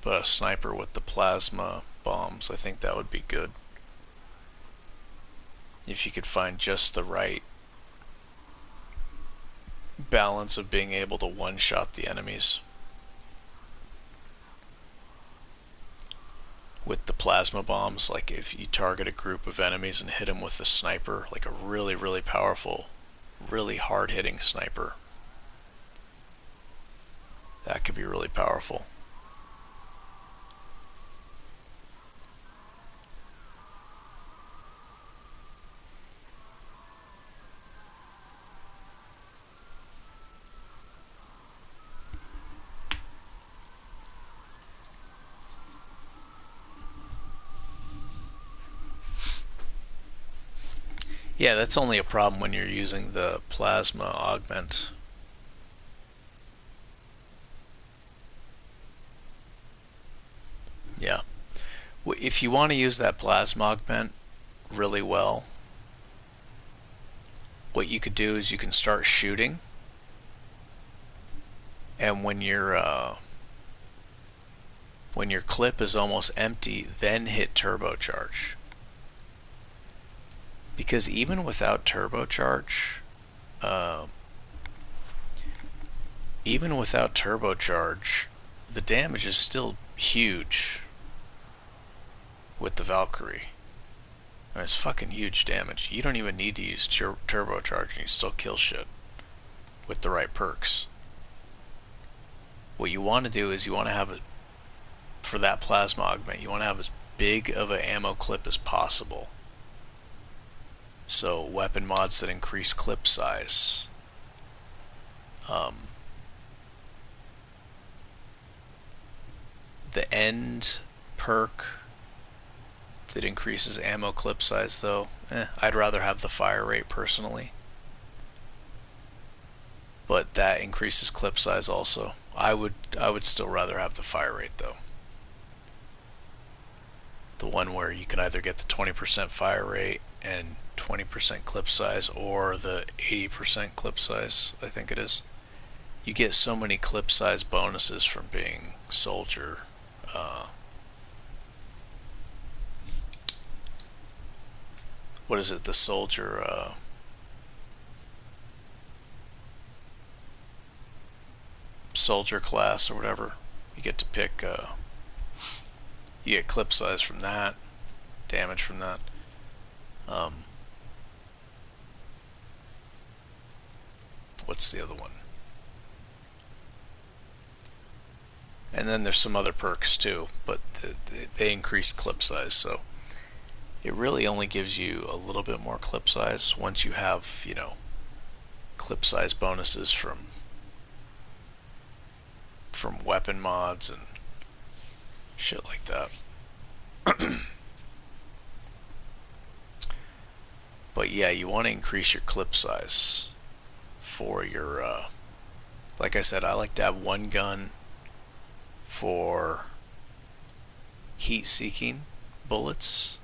But a sniper with the plasma bombs, I think that would be good. If you could find just the right balance of being able to one-shot the enemies with the plasma bombs. Like if you target a group of enemies and hit them with a sniper, like a really, really powerful, really hard-hitting sniper, that could be really powerful. Yeah, that's only a problem when you're using the plasma augment. Yeah. If you want to use that plasma augment really well, what you could do is you can start shooting, and when your clip is almost empty, then hit turbocharge. Because even without turbocharge, the damage is still huge with the Valkyrie. I mean, it's fucking huge damage. You don't even need to use turbocharge and you still kill shit with the right perks. What you want to do is you want to have, for that plasma augment, you want to have as big of an ammo clip as possible. So weapon mods that increase clip size. The end perk that increases ammo clip size, though, I'd rather have the fire rate personally. But that increases clip size also. I would still rather have the fire rate though. The one where you can either get the 20% fire rate and 20% clip size, or the 80% clip size, I think it is. You get so many clip size bonuses from being soldier. What is it? The soldier soldier class or whatever. You get to pick. You get clip size from that, damage from that. What's the other one? And then there's some other perks too, but they increase clip size, so it really only gives you a little bit more clip size once you have, you know, clip size bonuses from weapon mods and shit like that. But yeah, you want to increase your clip size for your, like I said, I like to have one gun for heat-seeking bullets,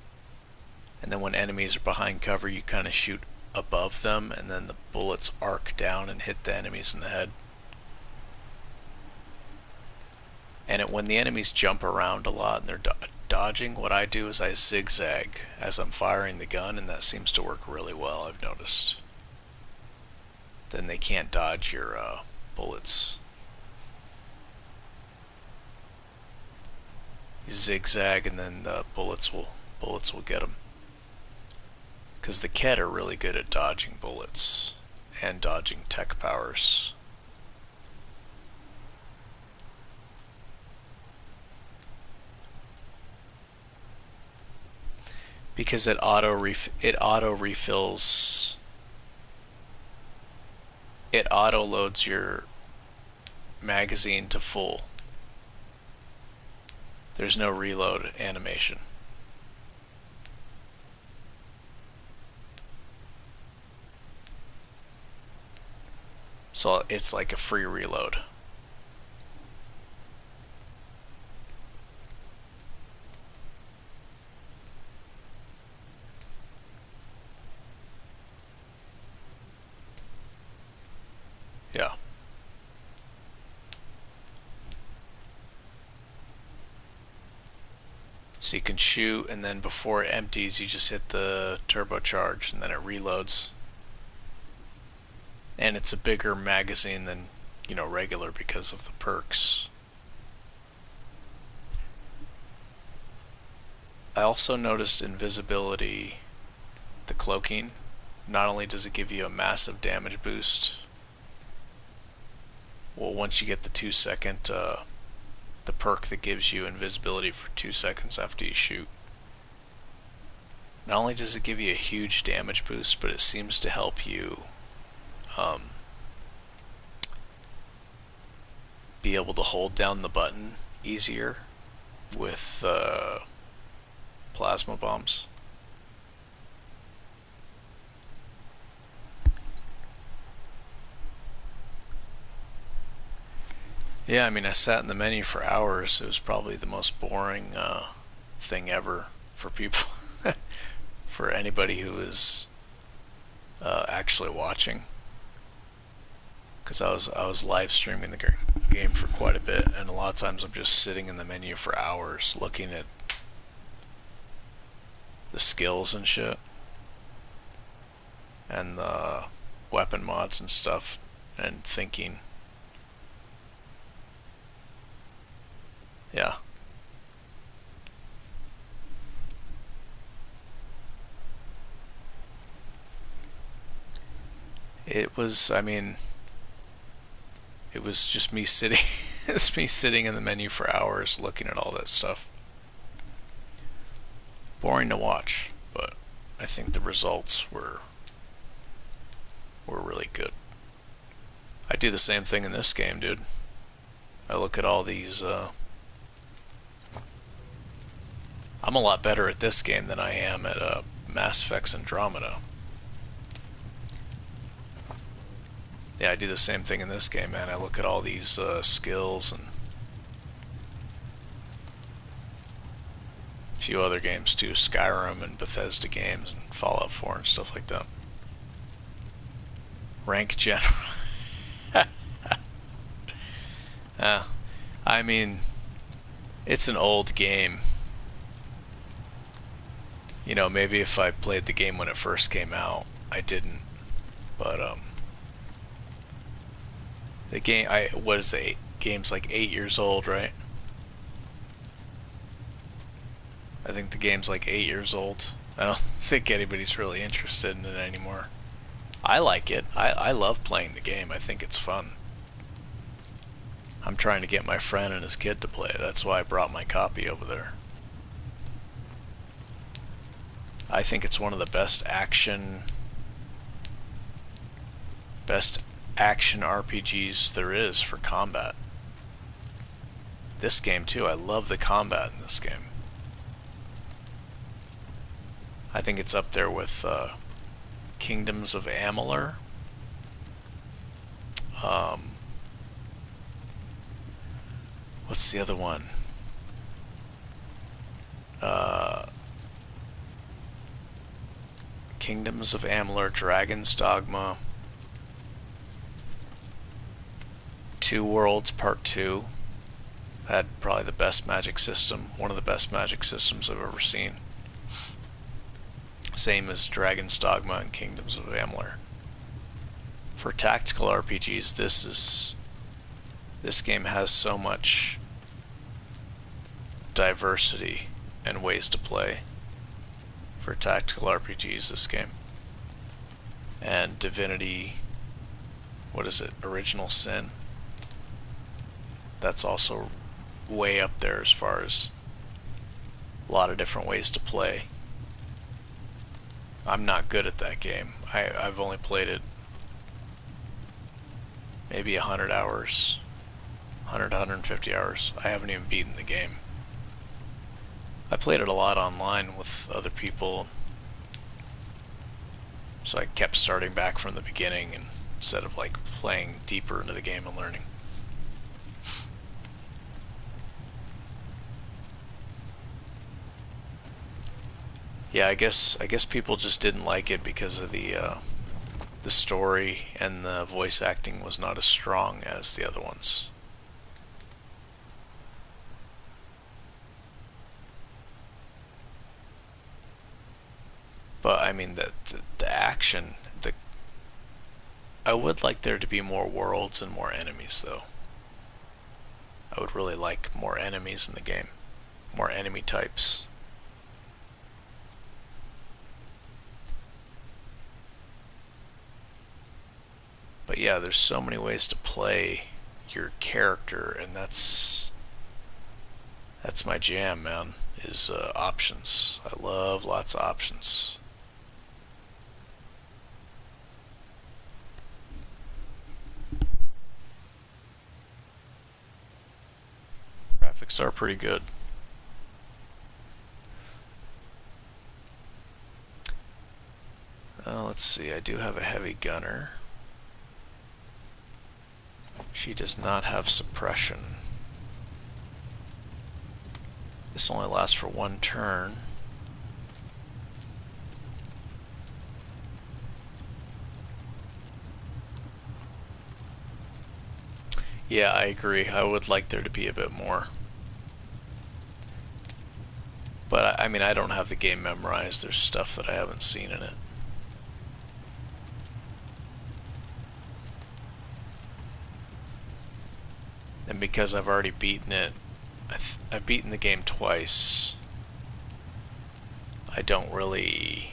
and then when enemies are behind cover, you kind of shoot above them, and then the bullets arc down and hit the enemies in the head. And when the enemies jump around a lot and they're dodging, what I do is I zigzag as I'm firing the gun, and that seems to work really well, I've noticed. Then they can't dodge your bullets. You zigzag, and then the bullets will get them. Because the Ket are really good at dodging bullets and dodging tech powers. Because it auto refills. It auto loads your magazine to full. There's no reload animation. So it's like a free reload. Yeah. So you can shoot, and then before it empties, you just hit the turbocharge, and then it reloads. And it's a bigger magazine than, you know, regular because of the perks. I also noticed invisibility, the cloaking. Not only does it give you a massive damage boost, well, once you get the 2-second, the perk that gives you invisibility for 2 seconds after you shoot. Not only does it give you a huge damage boost, but it seems to help you be able to hold down the button easier with plasma bombs. Yeah, I mean, I sat in the menu for hours. It was probably the most boring thing ever for people, for anybody who is actually watching. Because I was live streaming the game for quite a bit, and a lot of times I'm just sitting in the menu for hours looking at the skills and shit, and the weapon mods and stuff, and thinking. Yeah. It was, I mean, it was just me sitting, it's me sitting in the menu for hours looking at all that stuff. Boring to watch, but I think the results were really good. I do the same thing in this game, dude. I look at all these, I'm a lot better at this game than I am at Mass Effect's Andromeda. Yeah, I do the same thing in this game, man. I look at all these skills and a few other games too, Skyrim and Bethesda games and Fallout 4 and stuff like that. Rank general. I mean, it's an old game. You know, maybe if I played the game when it first came out, I didn't. But the game, what is it? Game's like 8 years old, right? I think the game's like 8 years old. I don't think anybody's really interested in it anymore. I like it. I love playing the game. I think it's fun. I'm trying to get my friend and his kid to play. That's why I brought my copy over there. I think it's one of the best action RPGs there is for combat. This game too, I love the combat in this game. I think it's up there with Kingdoms of Amalur. What's the other one? Kingdoms of Amalur, Dragon's Dogma, Two Worlds Part 2 had probably the best magic system, one of the best magic systems I've ever seen. Same as Dragon's Dogma and Kingdoms of Amalur. For tactical RPGs, this game has so much diversity and ways to play. For tactical RPGs, this game. And Divinity, what is it, Original Sin? That's also way up there as far as a lot of different ways to play. I'm not good at that game. I've only played it maybe 100 hours, 100 to 150 hours. I haven't even beaten the game. I played it a lot online with other people, so I kept starting back from the beginning instead of like playing deeper into the game and learning. Yeah, I guess people just didn't like it because of the story, and the voice acting was not as strong as the other ones. But I mean, the action, I would like there to be more worlds and more enemies, though. I would really like more enemies in the game. More enemy types. But yeah, there's so many ways to play your character, and that's my jam, man, is options. I love lots of options. Graphics are pretty good. Let's see, I do have a heavy gunner. She does not have suppression. This only lasts for one turn. Yeah, I agree. I would like there to be a bit more. But I mean, I don't have the game memorized. There's stuff that I haven't seen in it. And because I've already beaten it, I've beaten the game twice, I don't really...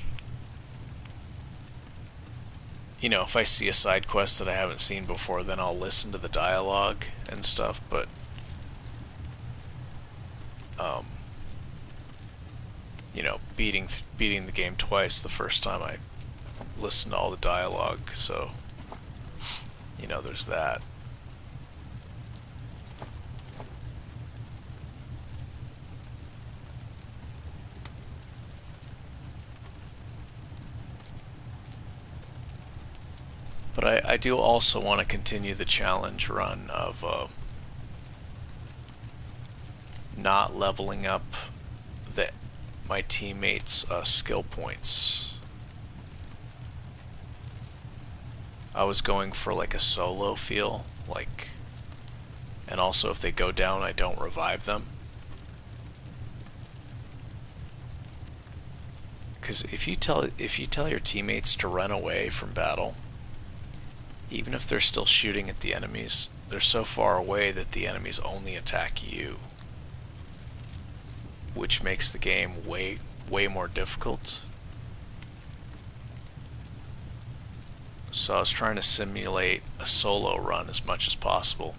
You know, if I see a side quest that I haven't seen before, then I'll listen to the dialogue and stuff, but... you know, beating the game twice, the first time I listened to all the dialogue, so... You know, there's that. But I do also want to continue the challenge run of not leveling up my teammates' skill points. I was going for like a solo feel, like, and also if they go down, I don't revive them. Because if you tell your teammates to run away from battle, even if they're still shooting at the enemies, they're so far away that the enemies only attack you, which makes the game way more difficult. So I was trying to simulate a solo run as much as possible.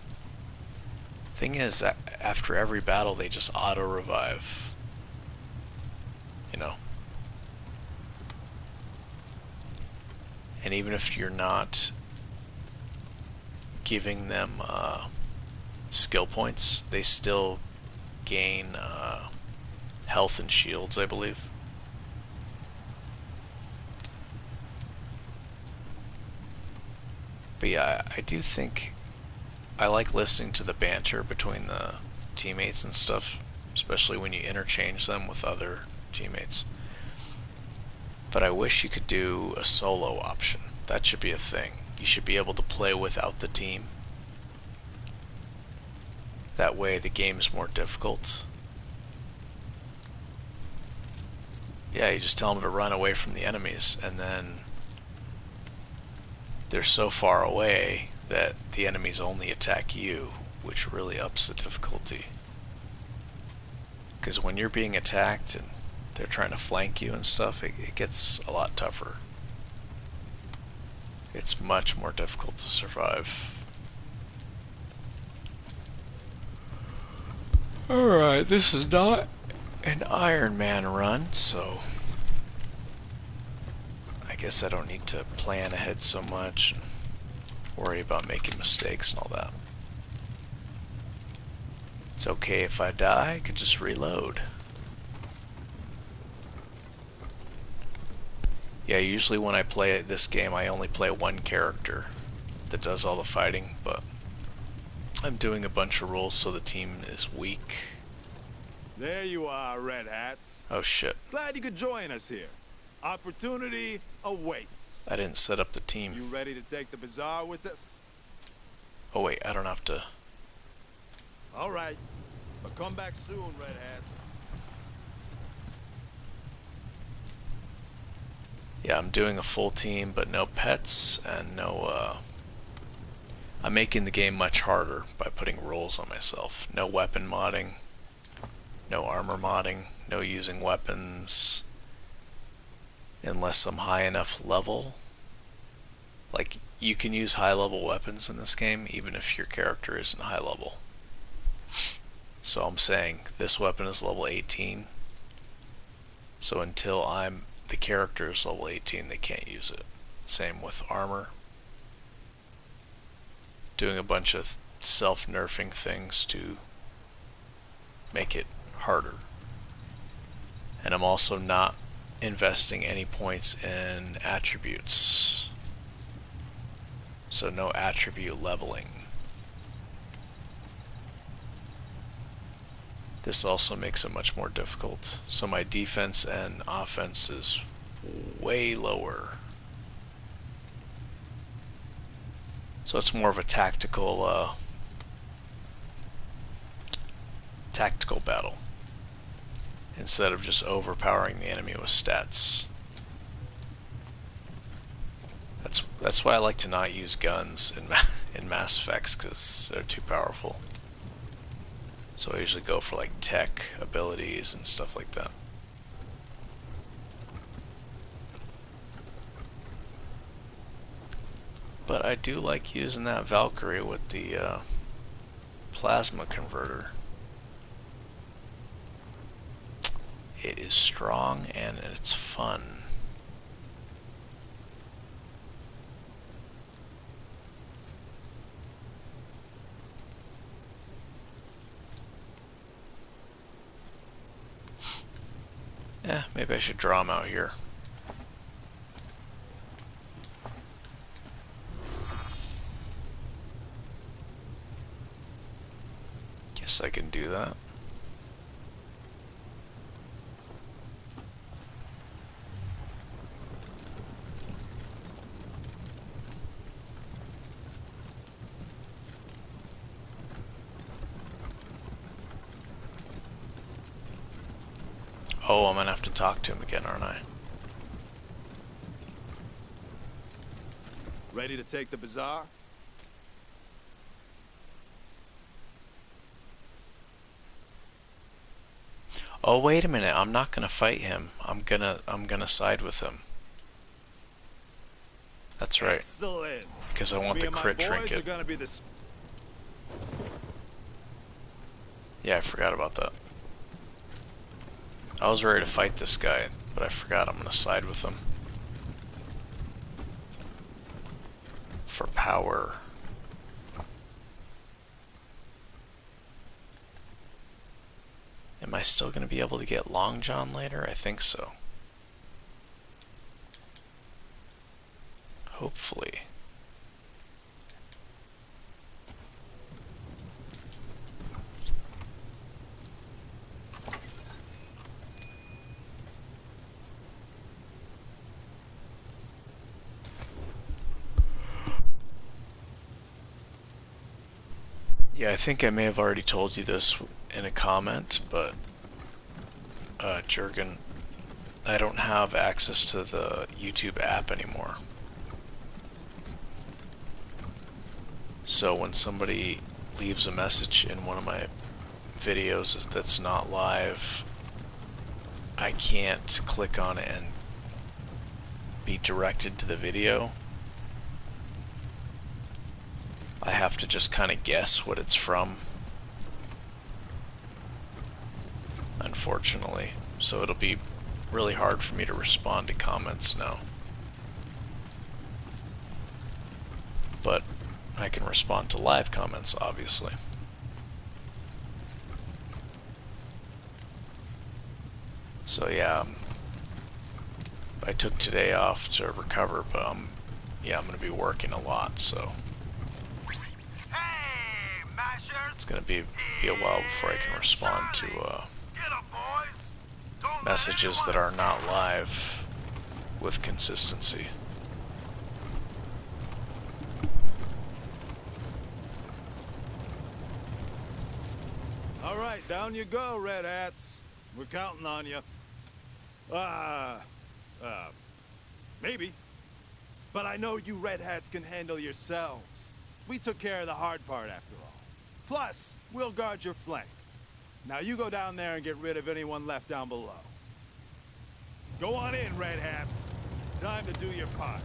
Thing is, after every battle they just auto-revive. You know? And even if you're not giving them skill points, they still gain health and shields, I believe. But yeah, I do think I like listening to the banter between the teammates and stuff, especially when you interchange them with other teammates. But I wish you could do a solo option. That should be a thing. You should be able to play without the team. That way the game's more difficult. Yeah, you just tell them to run away from the enemies, and then they're so far away that the enemies only attack you, which really ups the difficulty. Because when you're being attacked and they're trying to flank you and stuff, it gets a lot tougher. It's much more difficult to survive. Alright, this is not an Iron Man run, so I guess I don't need to plan ahead so much and worry about making mistakes and all that. It's okay if I die, I could just reload. Yeah, usually when I play this game I only play one character that does all the fighting, but I'm doing a bunch of rules so the team is weak. There you are, Red Hats. Oh shit. Glad you could join us here. Opportunity awaits. I didn't set up the team. You ready to take the bazaar with us? Oh wait, I don't have to... All right, but come back soon, Red Hats. Yeah, I'm doing a full team, but no pets and no, I'm making the game much harder by putting rules on myself. No weapon modding, no armor modding, no using weapons unless I'm high enough level. Like, you can use high level weapons in this game even if your character isn't high level. So I'm saying this weapon is level 18. So until the character is level 18, they can't use it. Same with armor. Doing a bunch of self-nerfing things to make it harder. And I'm also not investing any points in attributes. So no attribute leveling. This also makes it much more difficult. So my defense and offense is way lower. So it's more of a tactical battle instead of just overpowering the enemy with stats. That's why I like to not use guns in Mass Effects, because they're too powerful. So I usually go for like tech abilities and stuff like that. But I do like using that Valkyrie with the plasma converter. It is strong and it's fun. Yeah, maybe I should draw him out here. Guess I can do that. Oh, I'm gonna have to talk to him again, aren't I? Ready to take the bazaar? Oh, wait a minute. I'm not gonna fight him. I'm gonna side with him. That's right. Excellent. Because I want the crit trinket. Yeah, I forgot about that. I was ready to fight this guy, but I forgot I'm gonna side with him. For power. Am I still gonna be able to get Long John later? I think so. Hopefully. Yeah, I think I may have already told you this in a comment, but Jurgen, I don't have access to the YouTube app anymore. So when somebody leaves a message in one of my videos that's not live, I can't click on it and be directed to the video. I have to just kind of guess what it's from, unfortunately. So it'll be really hard for me to respond to comments now. But I can respond to live comments, obviously. So yeah, I took today off to recover, but yeah, I'm going to be working a lot, so it's going to be a while before I can respond to messages that are not live with consistency. All right, down you go, Red Hats. We're counting on you. Maybe. But I know you Red Hats can handle yourselves. We took care of the hard part after all. Plus, we'll guard your flank. Now you go down there and get rid of anyone left down below. Go on in, Red Hats. Time to do your part.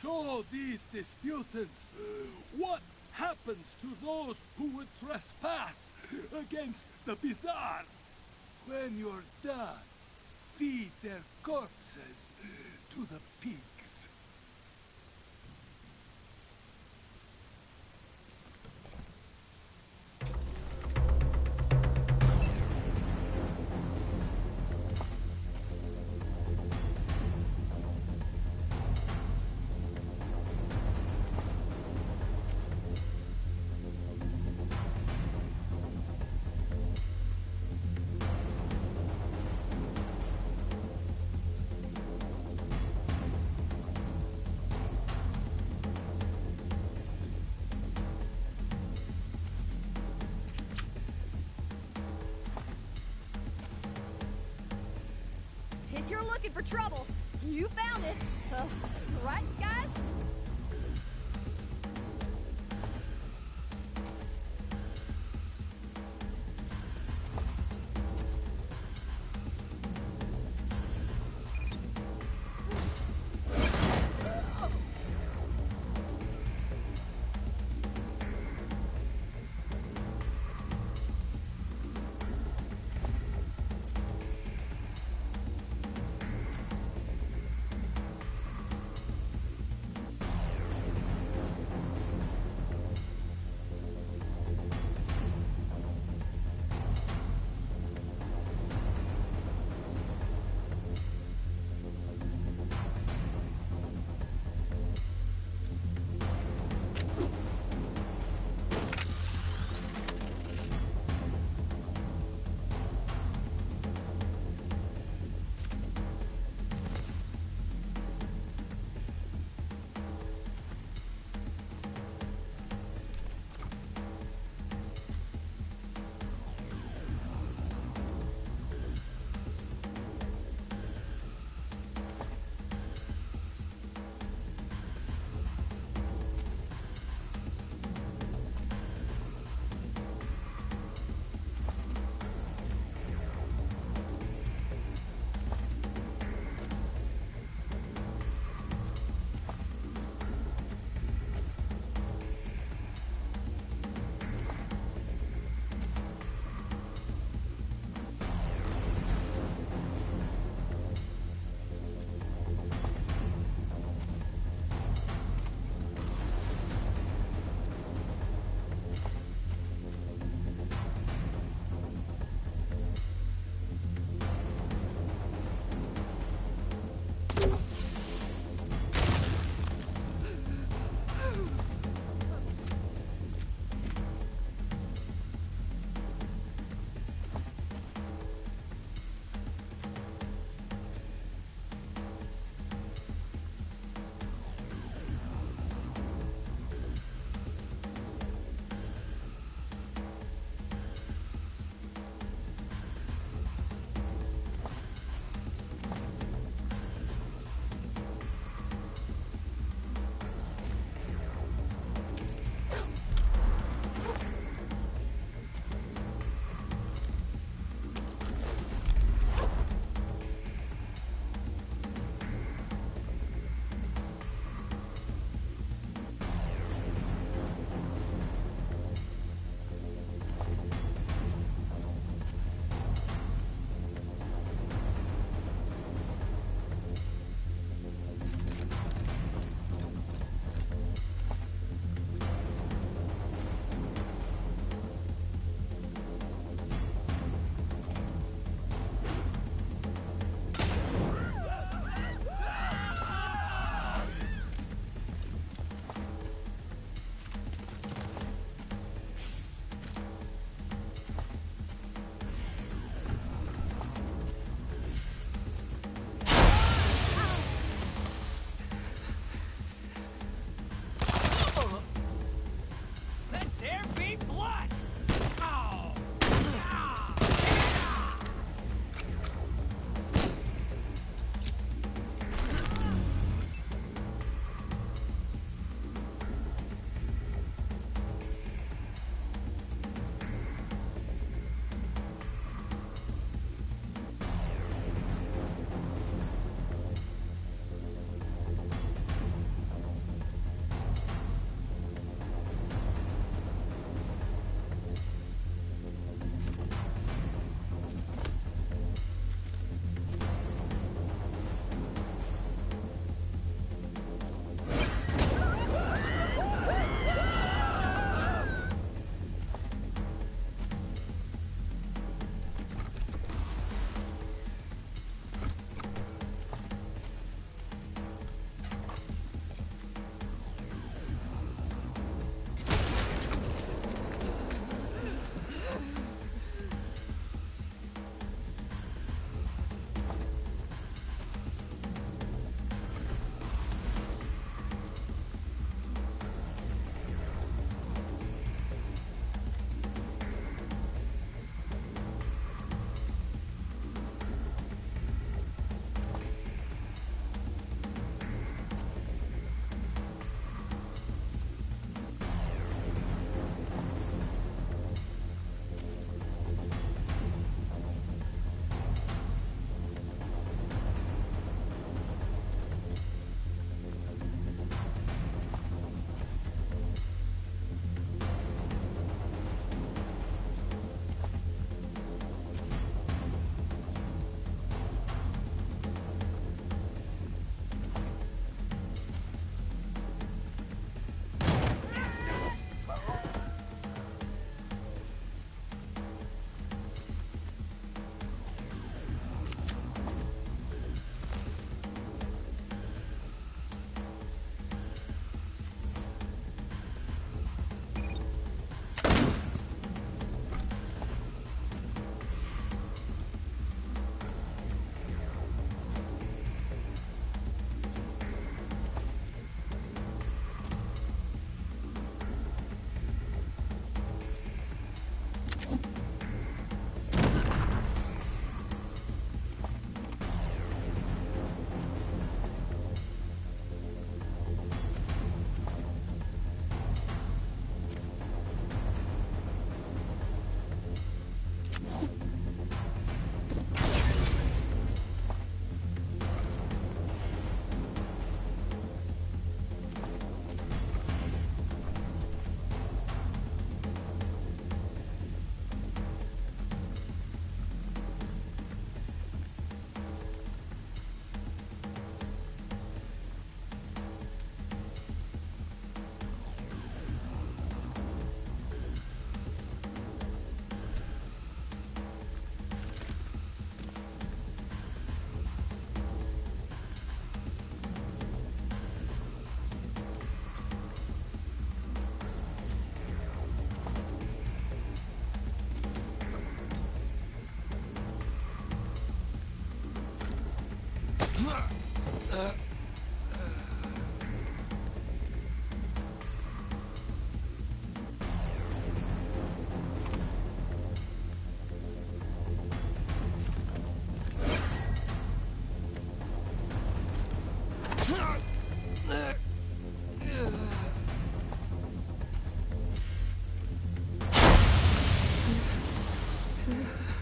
Show these disputants what happens to those who would trespass against the Bazaar. When you're done, feed their corpses to the pigs. If you're looking for trouble, you found it. Right, guys?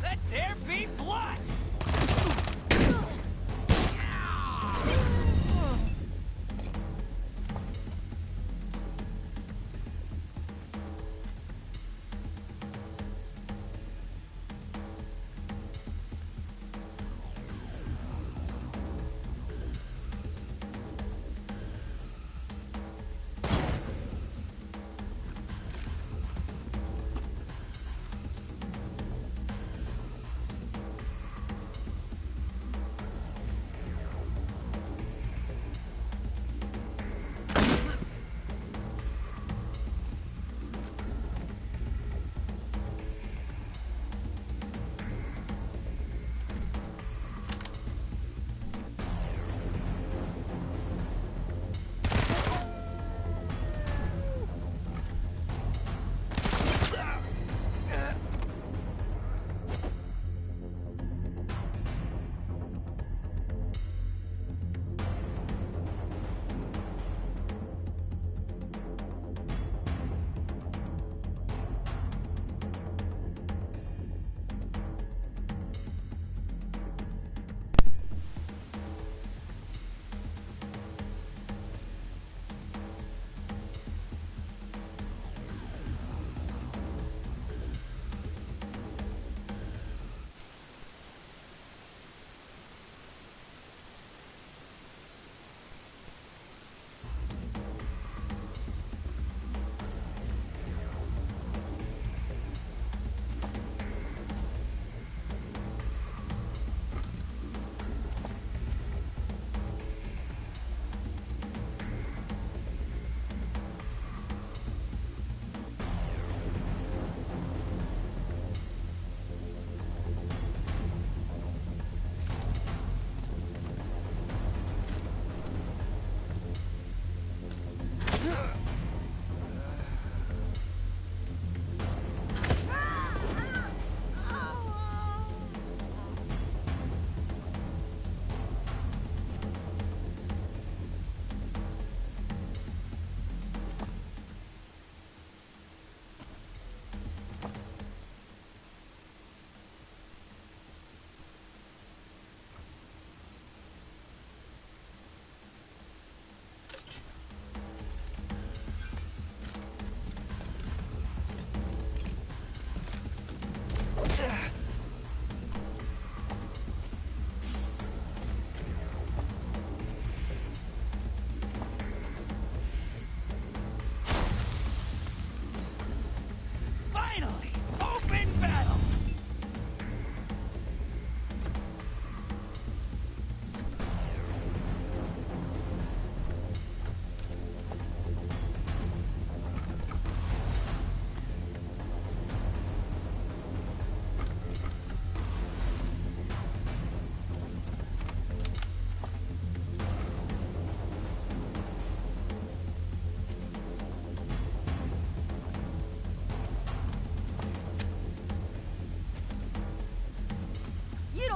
Let there be blood!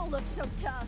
don't look so tough.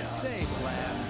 safe, lambs.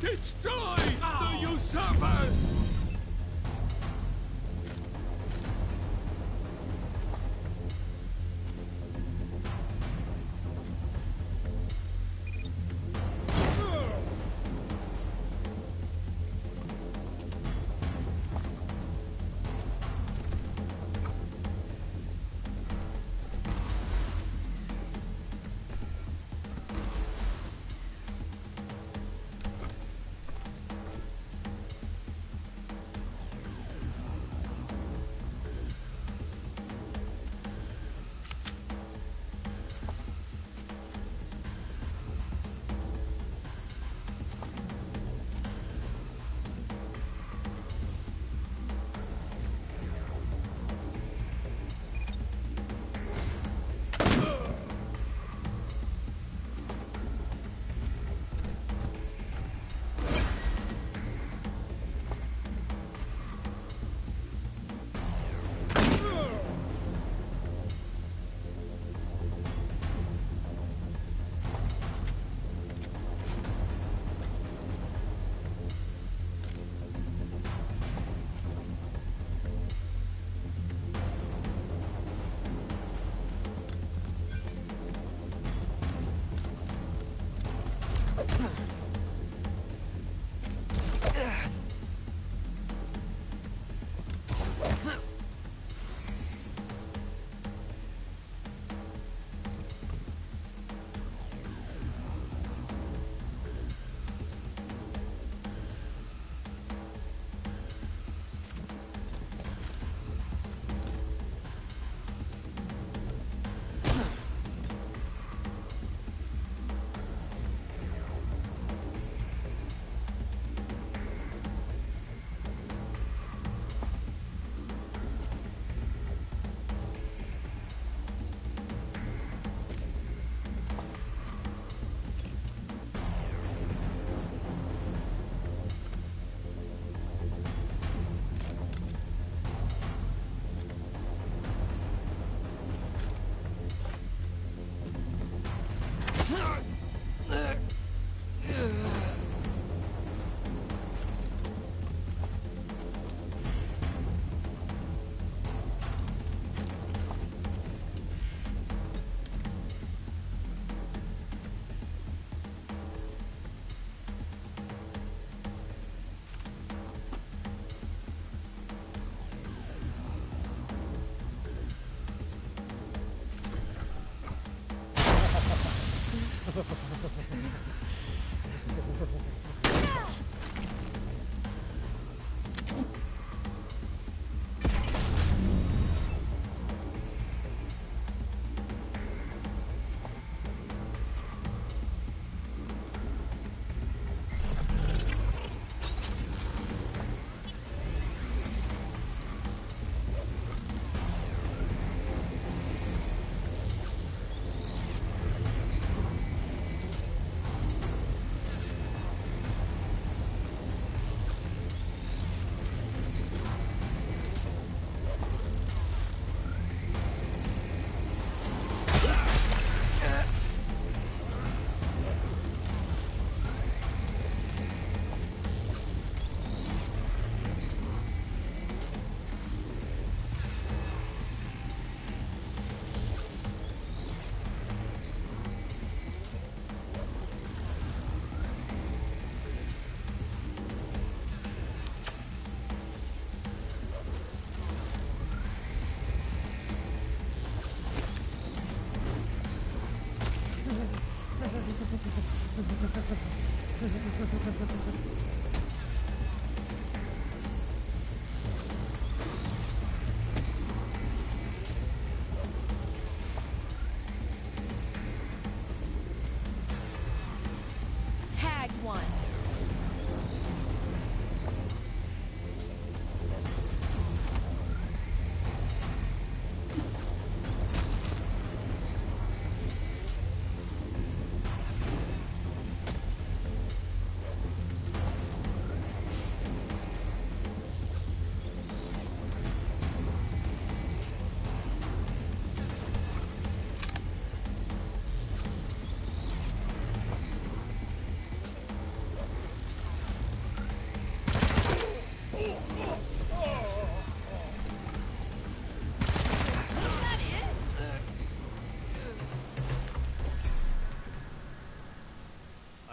Destroy the usurpers! Tagged one.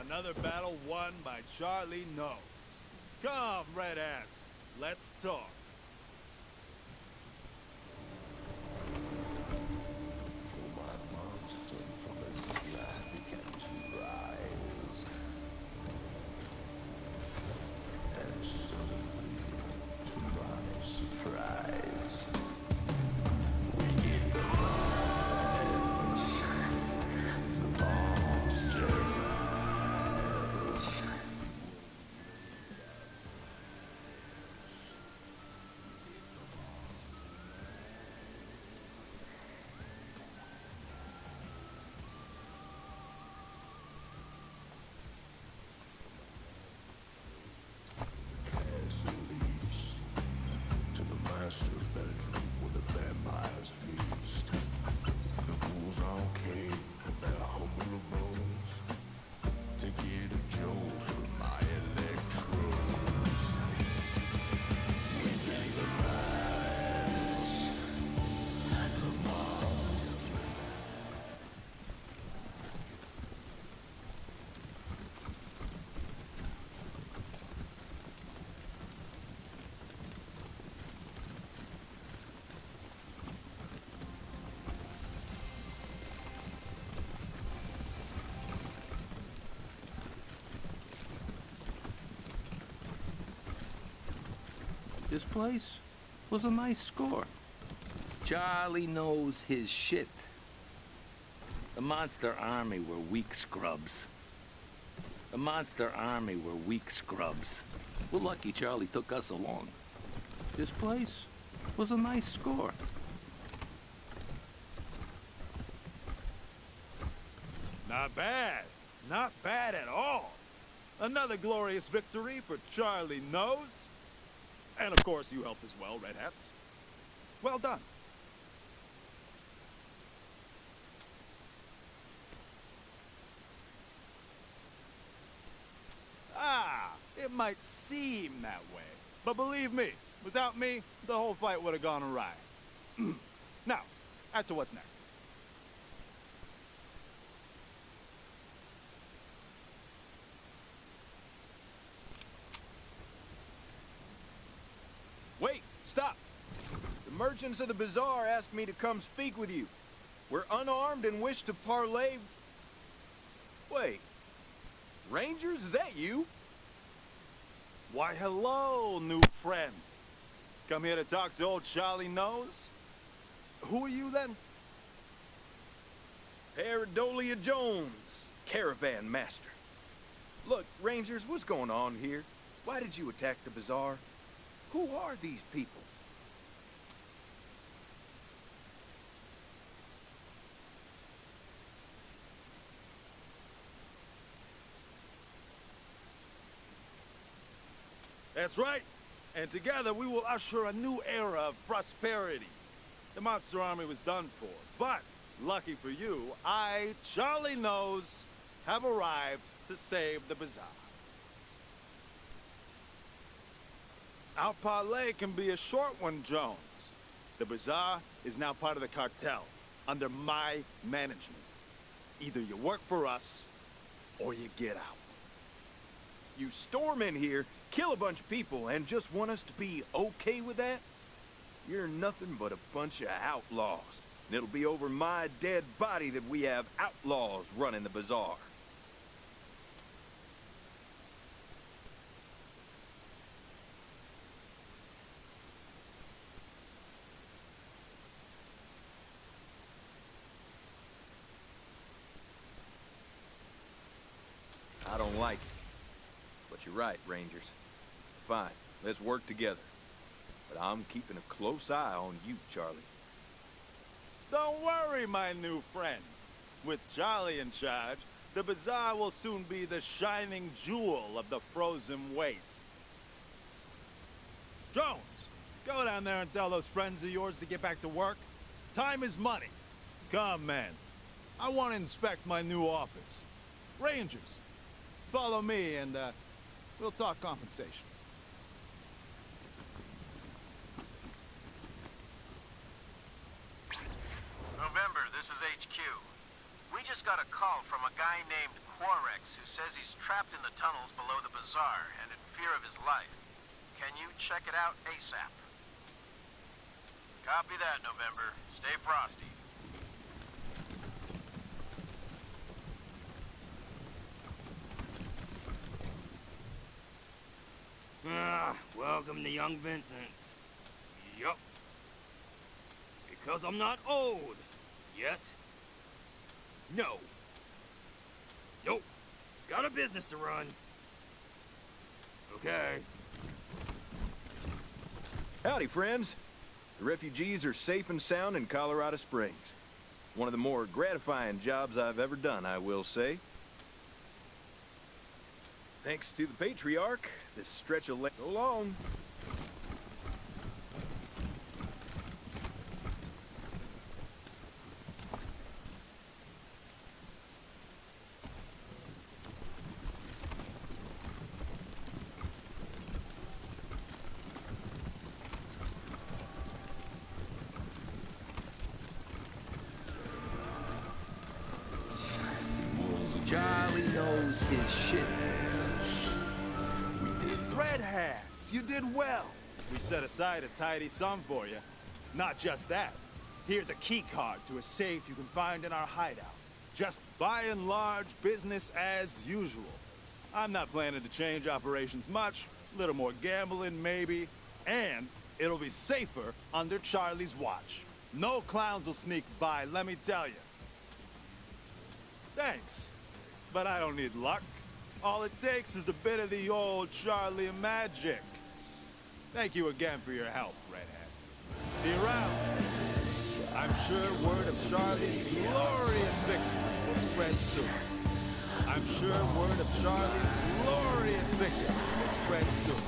Another battle won by Charlie Knows. Come, Red Hats, let's talk. This place was a nice score. Charlie knows his shit. The Monster Army were weak scrubs. The Monster Army were weak scrubs. We're lucky Charlie took us along. This place was a nice score. Not bad. Not bad at all. Another glorious victory for Charlie Knows. And of course, you helped as well, Red Hats. Well done. Ah, it might seem that way. But believe me, without me, the whole fight would have gone awry. Now, as to what's next. Wait, stop. The merchants of the bazaar asked me to come speak with you. We're unarmed and wish to parley... Wait. Rangers, is that you? Why, hello, new friend. Come here to talk to old Charlie Nose? Who are you, then? Paradolia Jones, Caravan Master. Look, Rangers, what's going on here? Why did you attack the bazaar? Who are these people? That's right. And together we will usher a new era of prosperity. The Monster Army was done for. But, lucky for you, I, Charlie Nose, have arrived to save the bazaar. Our parlay can be a short one, Jones. The bazaar is now part of the cartel, under my management. Either you work for us, or you get out. You storm in here, kill a bunch of people, and just want us to be okay with that? You're nothing but a bunch of outlaws. And it'll be over my dead body that we have outlaws running the bazaar. I don't like it. But you're right, Rangers. Fine, let's work together. But I'm keeping a close eye on you, Charlie. Don't worry, my new friend. With Charlie in charge, the bazaar will soon be the shining jewel of the frozen waste. Jones, go down there and tell those friends of yours to get back to work. Time is money. Come, man. I want to inspect my new office. Rangers, follow me and, we'll talk compensation. November, this is HQ. We just got a call from a guy named Quarex who says he's trapped in the tunnels below the bazaar and in fear of his life. Can you check it out ASAP? Copy that, November. Stay frosty. Welcome to Young Vincent's. Yup. Because I'm not old. Yet. No. Nope. Got a business to run. Okay. Howdy, friends. The refugees are safe and sound in Colorado Springs. One of the more gratifying jobs I've ever done, I will say. Thanks to the Patriarch, this stretch of land so long. Charlie knows his shit. Red Hats, you did well. We set aside a tidy sum for you. Not just that. Here's a key card to a safe you can find in our hideout. Just by and large, business as usual. I'm not planning to change operations much. A little more gambling, maybe. And it'll be safer under Charlie's watch. No clowns will sneak by, let me tell you. Thanks. But I don't need luck. All it takes is a bit of the old Charlie magic. Thank you again for your help, Redheads. See you around. I'm sure word of Charlie's glorious victory will spread soon. I'm sure word of Charlie's glorious victory will spread soon.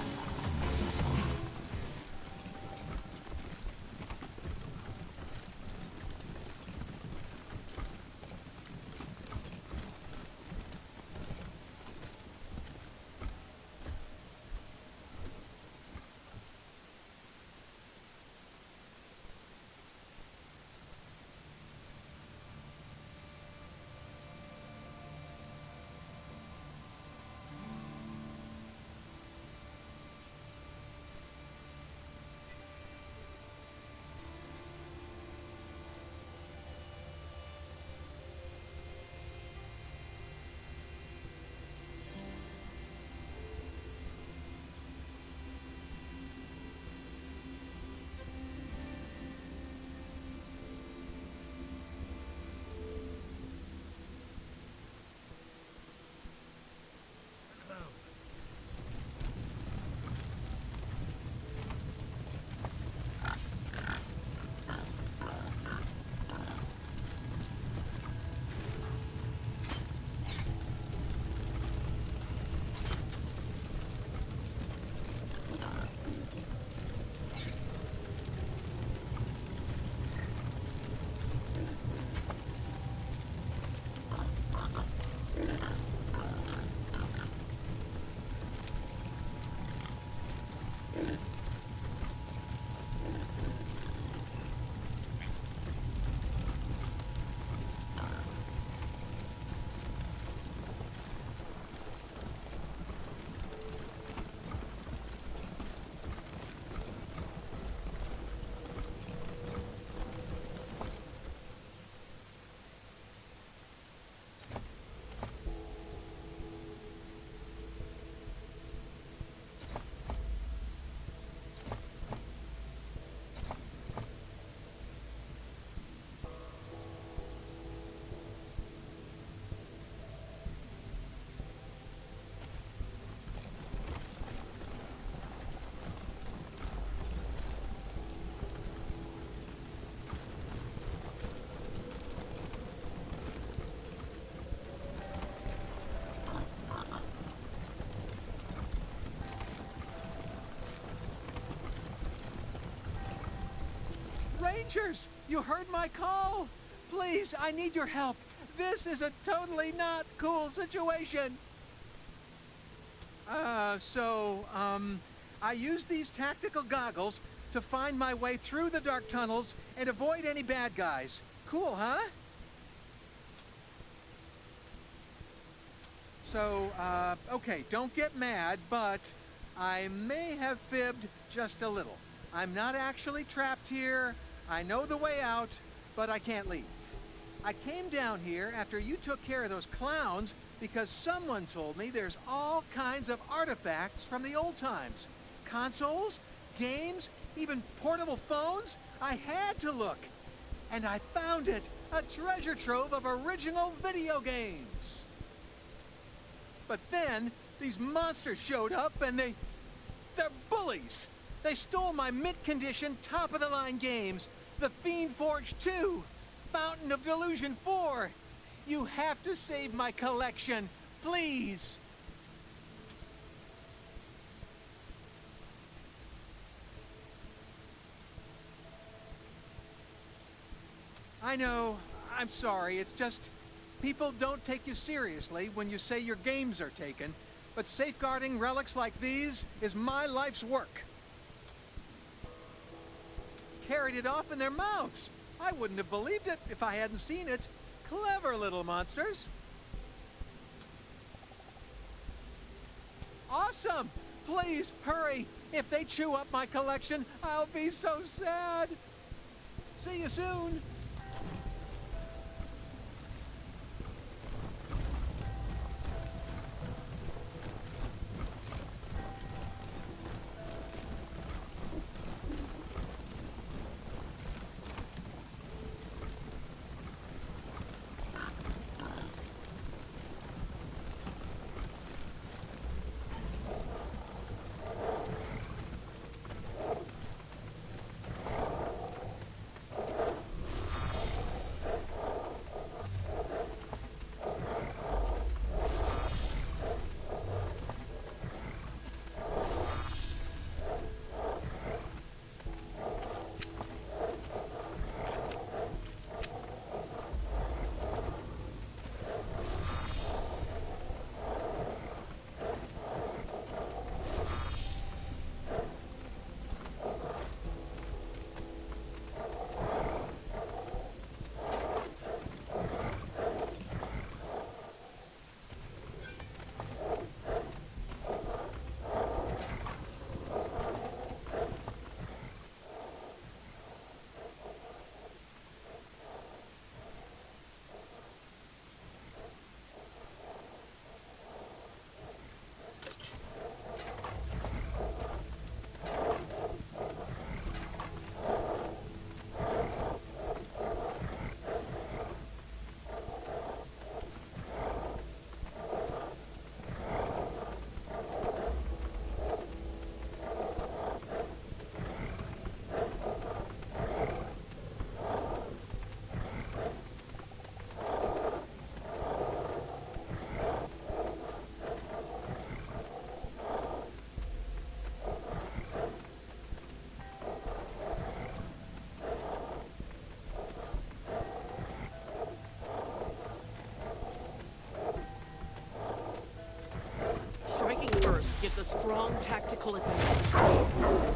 creatures! You heard my call! Please, I need your help. This is a totally not cool situation. I used these tactical goggles to find my way through the dark tunnels and avoid any bad guys. Cool, huh? So, okay, don't get mad, but I may have fibbed just a little. I'm not actually trapped here. I know the way out, but I can't leave. I came down here after you took care of those clowns because someone told me there's all kinds of artifacts from the old times. Consoles, games, even portable phones. I had to look. And I found it, a treasure trove of original video games. But then, these monsters showed up and they're bullies. They stole my mint-condition, top-of-the-line games. The Fiend Forge 2, Fountain of Delusion 4. You have to save my collection, please. I know, I'm sorry, it's just people don't take you seriously when you say your games are taken, but safeguarding relics like these is my life's work. Carried it off in their mouths. I wouldn't have believed it if I hadn't seen it. Clever little monsters. Awesome! Please, hurry! If they chew up my collection, I'll be so sad! See you soon! Striking first gives a strong tactical advantage.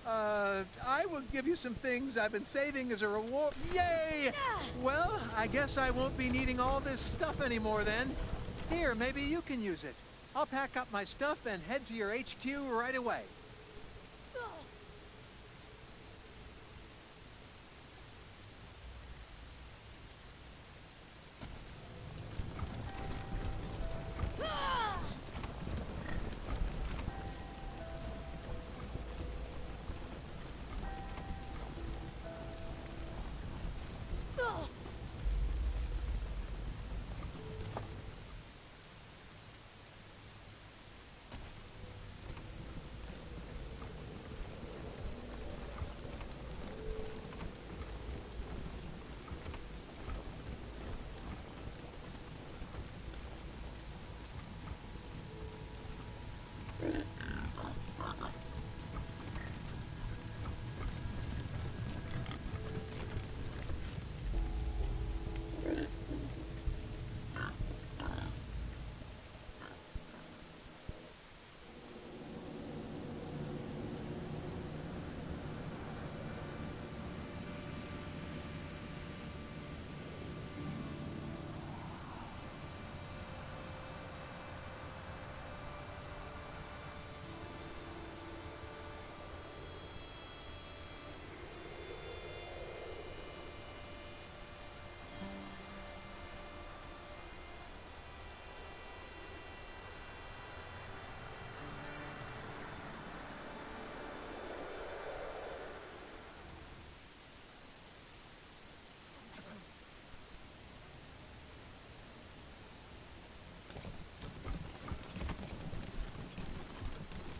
I will give you some things I've been saving as a reward. Yay! Well, I guess I won't be needing all this stuff anymore then. Here, maybe you can use it. I'll pack up my stuff and head to your HQ right away.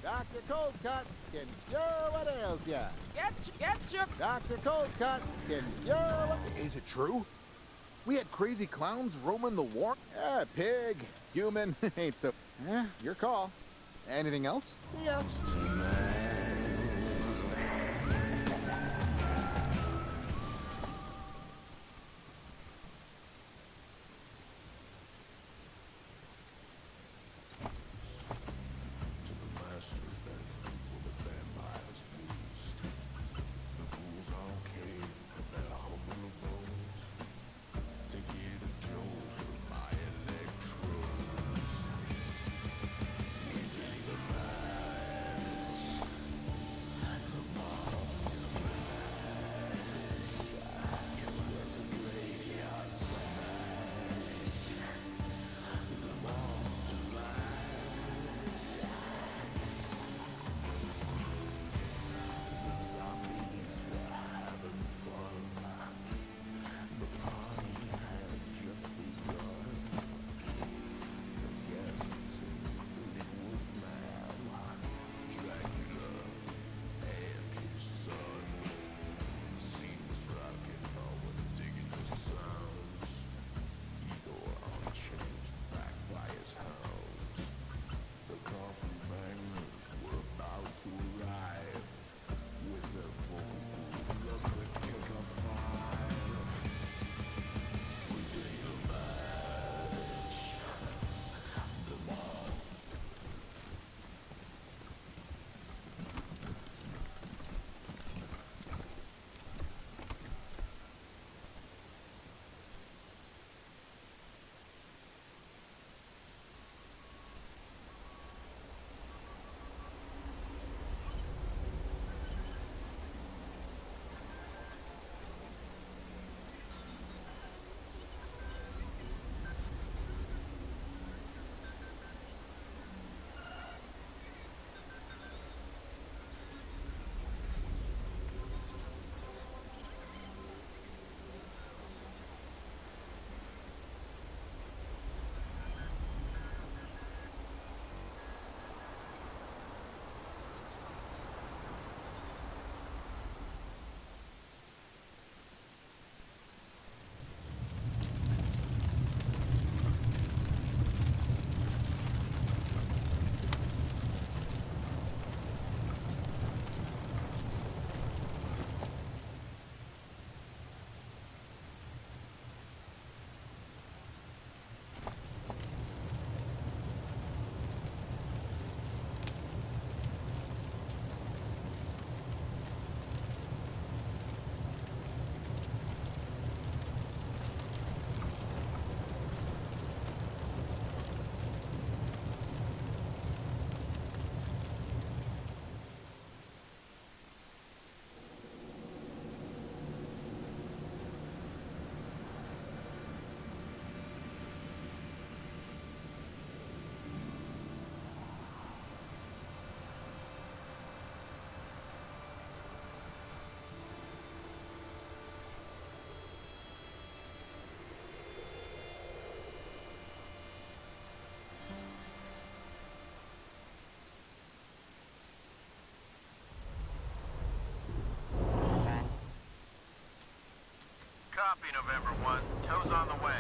Dr. Coldcuts can cure what ails ya. Get you. Dr. Coldcuts can cure what... Is it true? We had crazy clowns roaming the war? Pig, human, ain't so... your call. Anything else? Yeah. Copy, November 1. Tow's on the way.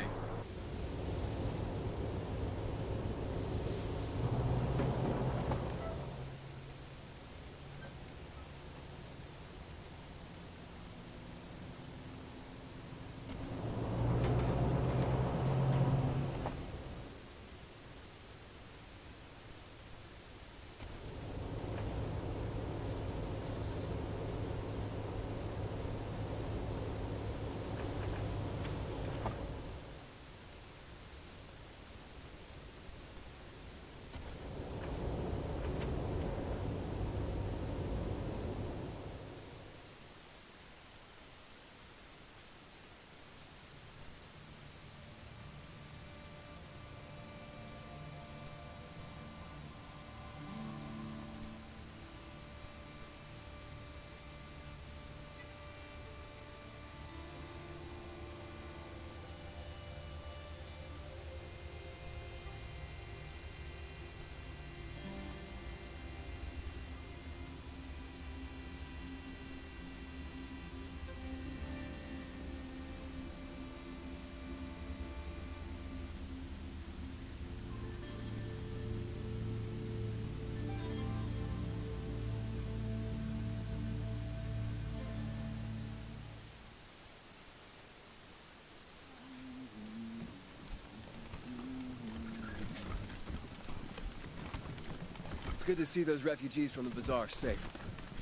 It's good to see those refugees from the bazaar safe.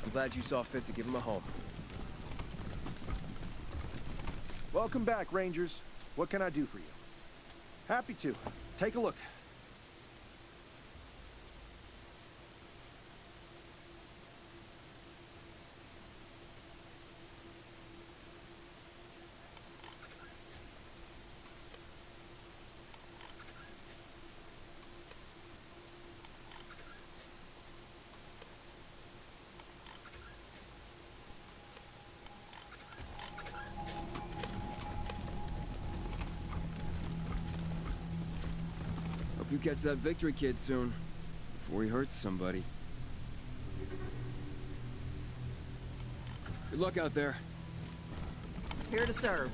I'm glad you saw fit to give them a home. Welcome back, Rangers. What can I do for you? Happy to. Take a look. Hope you catch that victory kid soon, before he hurts somebody. Good luck out there. Here to serve.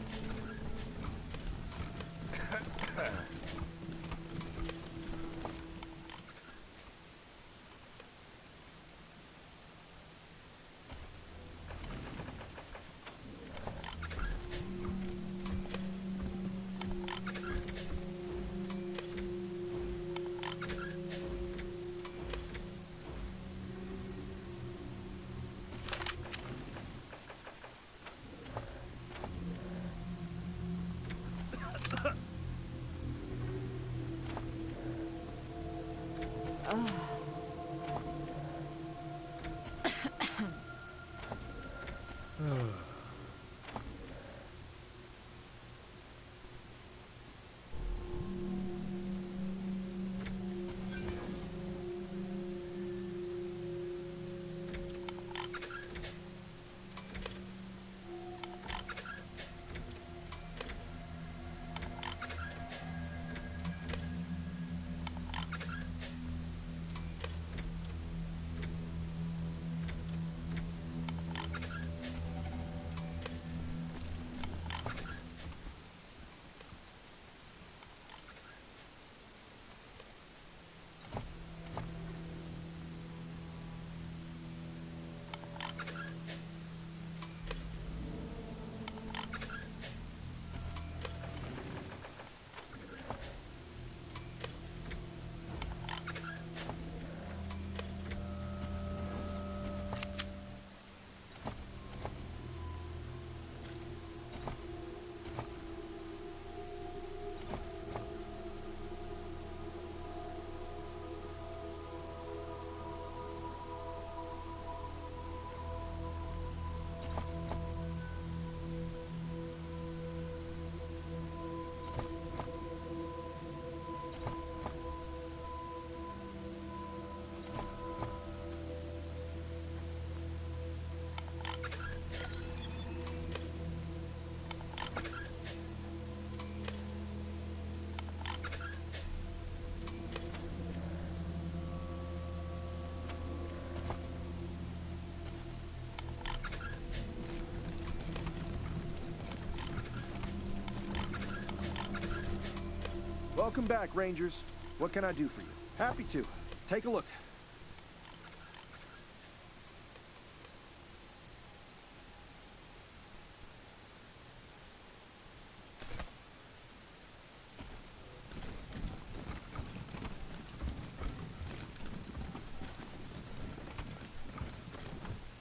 Welcome back, Rangers. What can I do for you? Happy to. Take a look.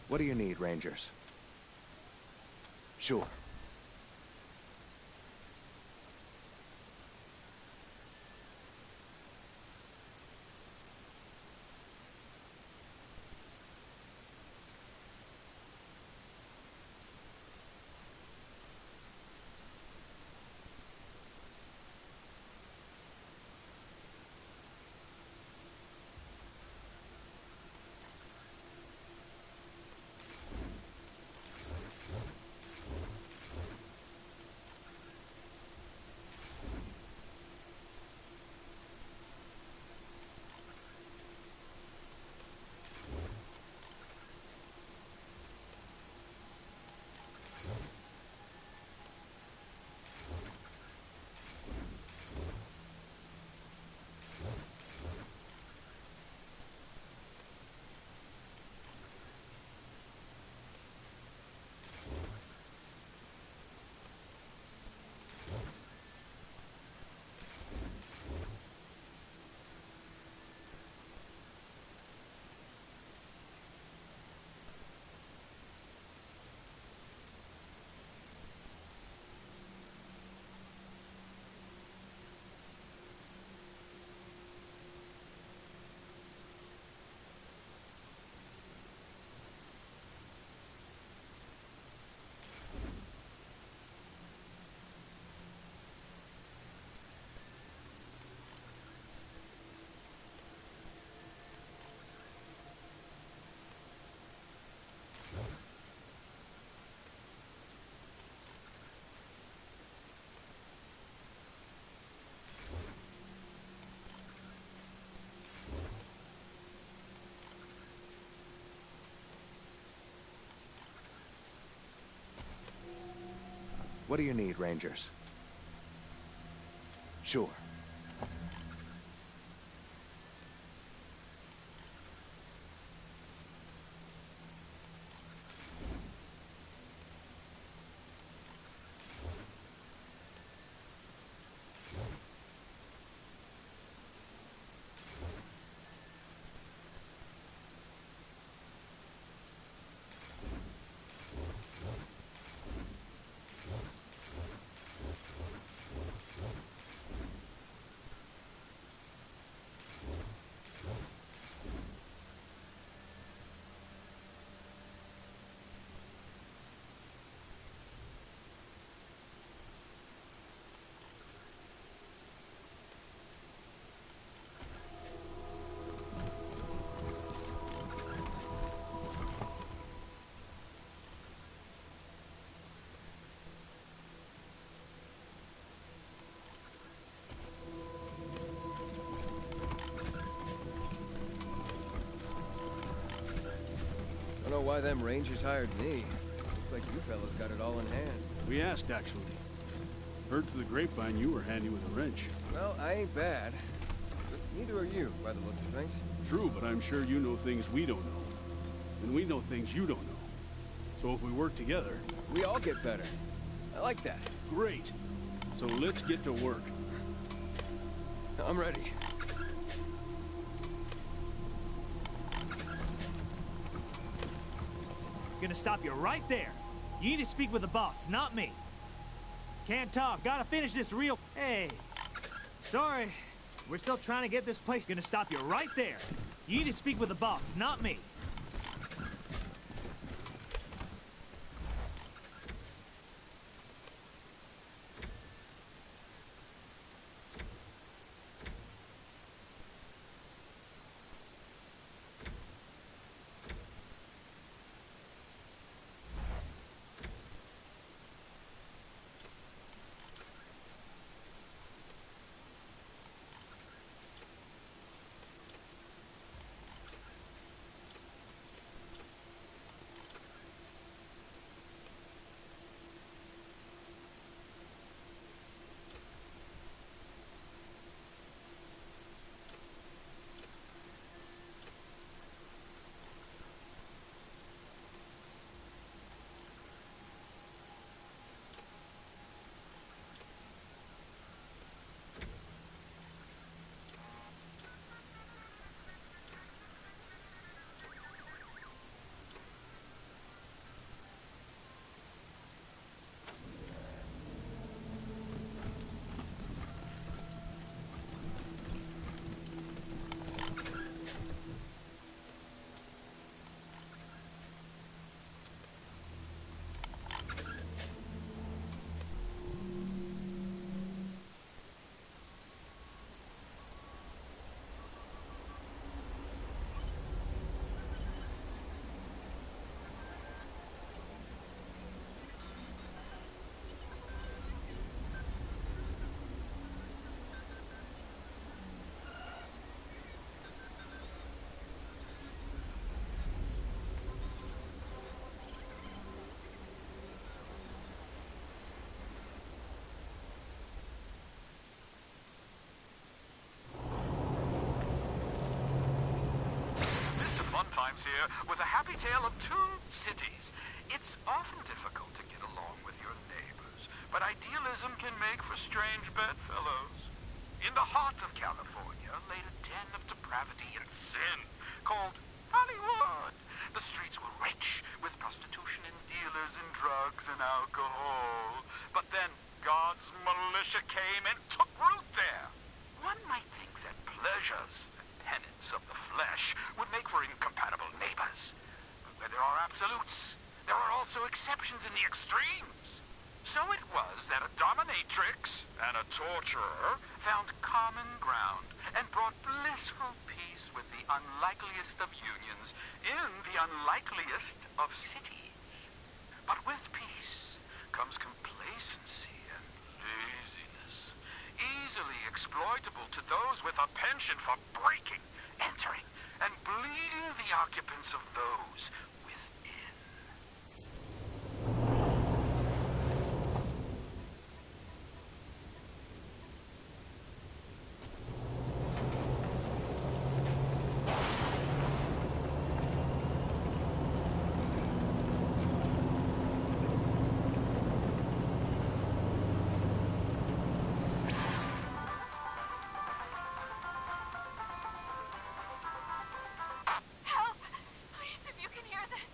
What do you need, Rangers? Sure. What do you need, Rangers? Sure. I don't know why them Rangers hired me. Looks like you fellas got it all in hand. We asked, actually. Heard through the grapevine you were handy with a wrench. Well, I ain't bad. But neither are you, by the looks of things. True, but I'm sure you know things we don't know. And we know things you don't know. So if we work together... We all get better. I like that. Great. So let's get to work. I'm ready. Gonna stop you right there. You need to speak with the boss, not me. Can't talk. Gotta finish this real... Hey. Sorry. We're still trying to get this place. Gonna stop you right there. You need to speak with the boss, not me. Williams here with a happy tale of two cities. It's often difficult to get along with your neighbors, but idealism can make for strange bedfellows. In the heart of California lay a den of depravity and sin called Hollywood. The streets were rich with prostitution and dealers in drugs and alcohol. But then God's militia came and took root there. One might think that pleasures and penance of the flesh would make for incompatible neighbors. But where there are absolutes, there are also exceptions in the extremes. So it was that a dominatrix and a torturer found common ground and brought blissful peace with the unlikeliest of unions in the unlikeliest of cities. But with peace comes complacency and laziness, easily exploitable to those with a penchant for breaking, entering, and bleeding the occupants of those within. Help! Please, if you can hear this.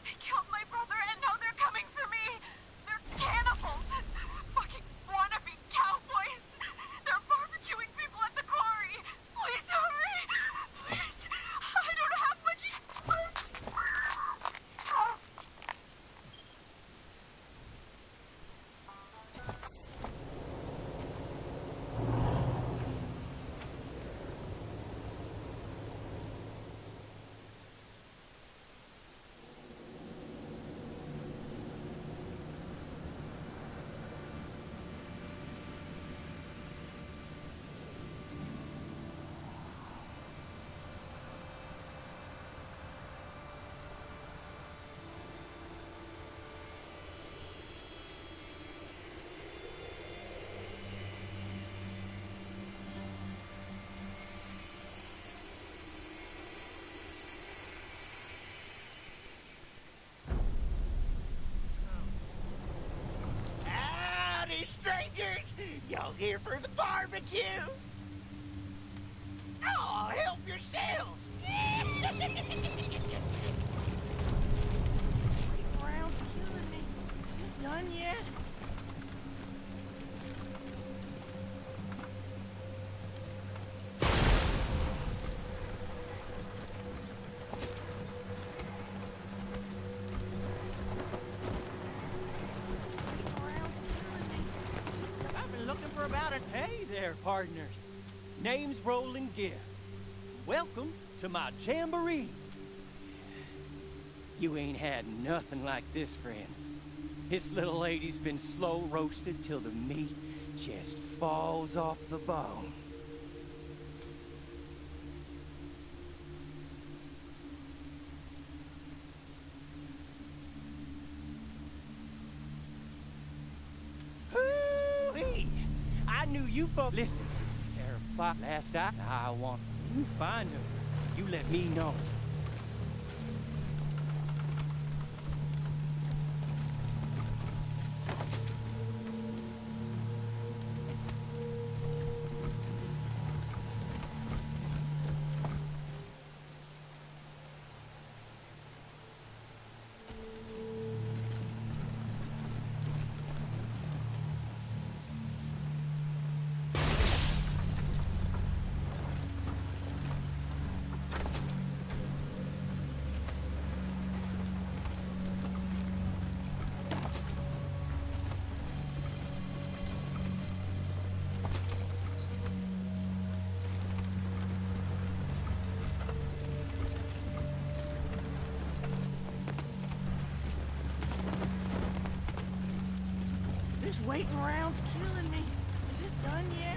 They killed my brother and now they're coming for me. They're cannibals. Fucking wannabe cowboys. They're barbecuing people at the quarry. Please hurry. Please. I don't have much. Howdy, strangers! Y'all here for the barbecue? Oh, help yourselves! Around killing me. Is it done yet? I've been looking for about it. Hey there, partners. Name's Roland Gibb. Welcome to my jamboree. You ain't had nothing like this, friends. This little lady's been slow roasted till the meat just falls off the bone. Hoo-wee! I knew you folks. Listen, last I want you find her. You let me know. This waiting around's killing me. Is it done yet?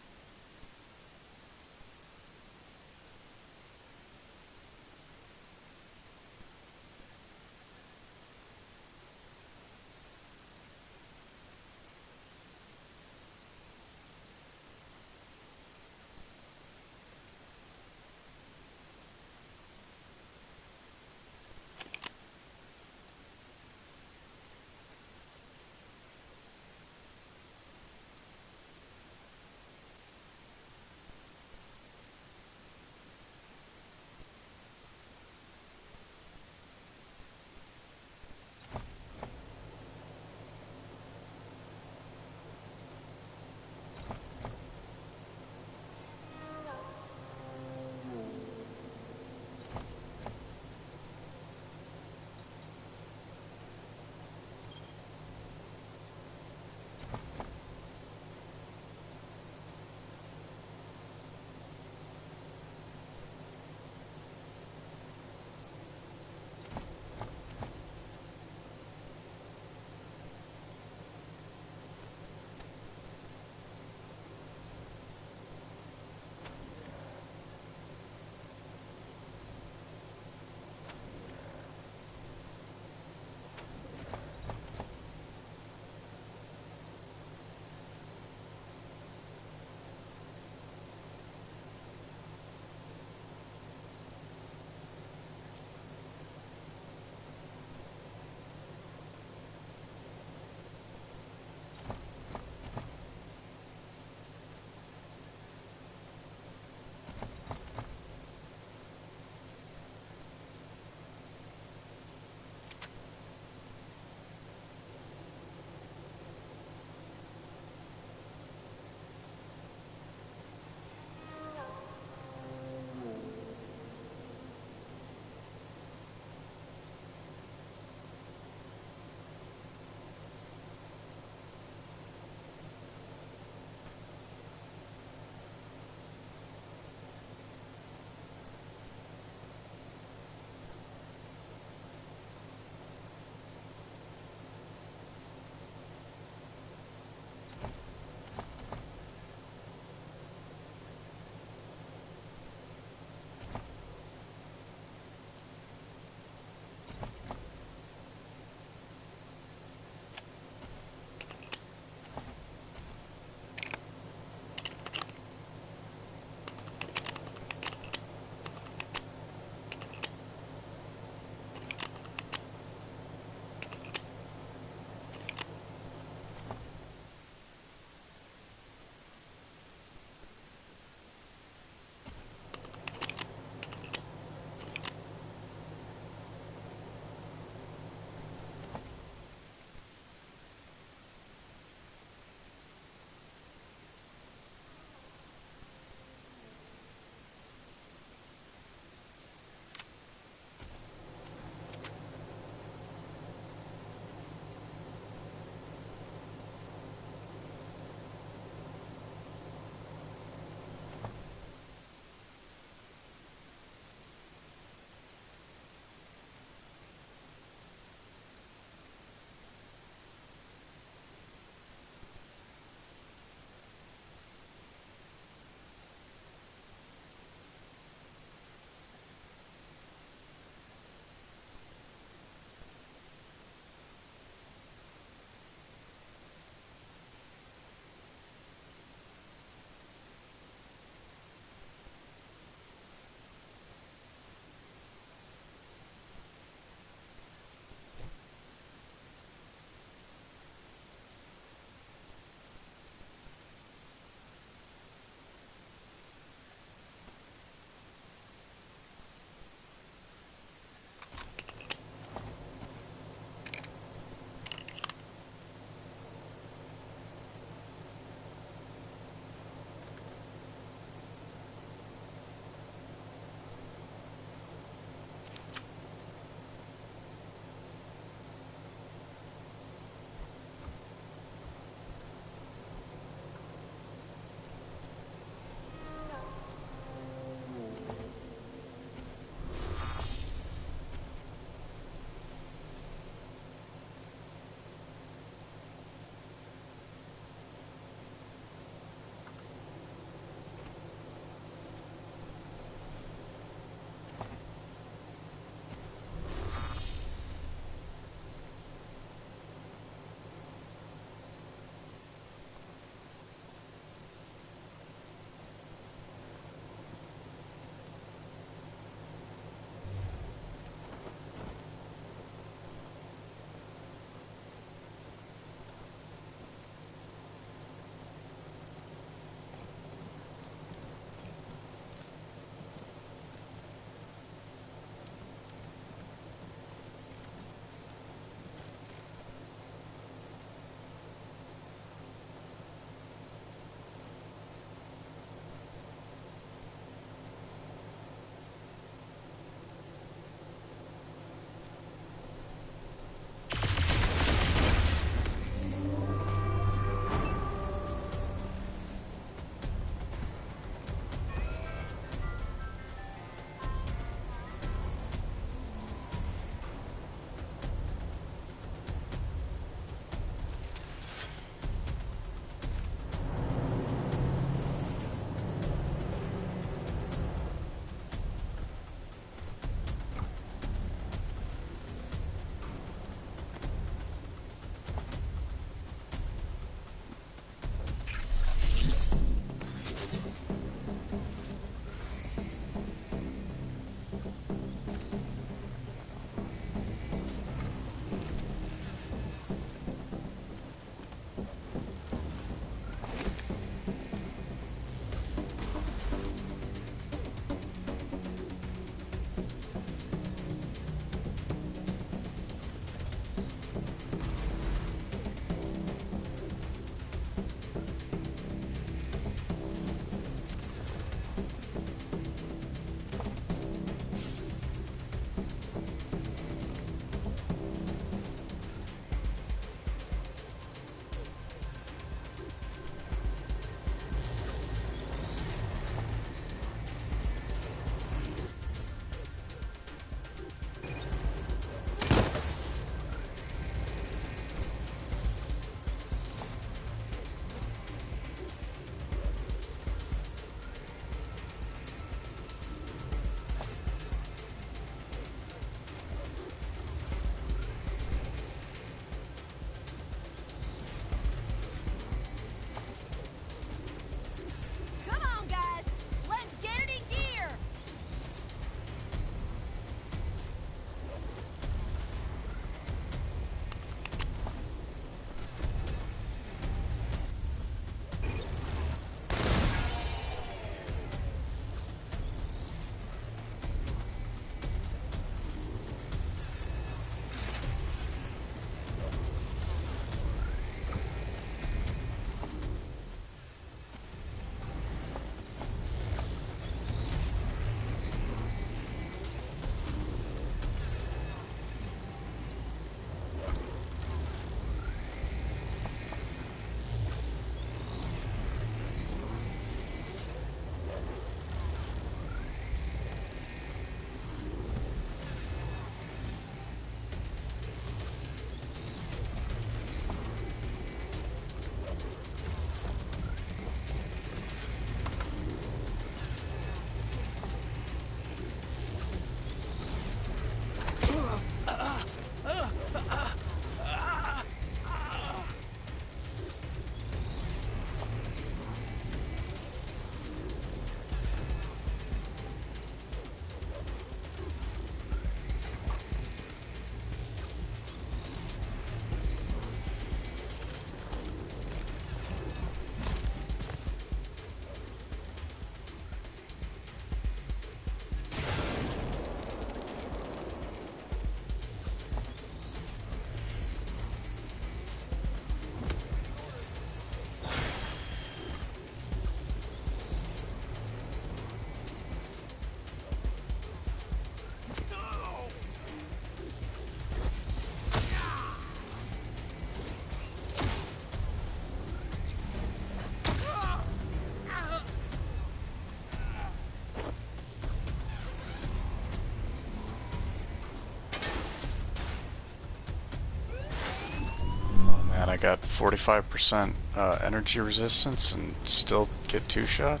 got 45% energy resistance and still get 2-shot?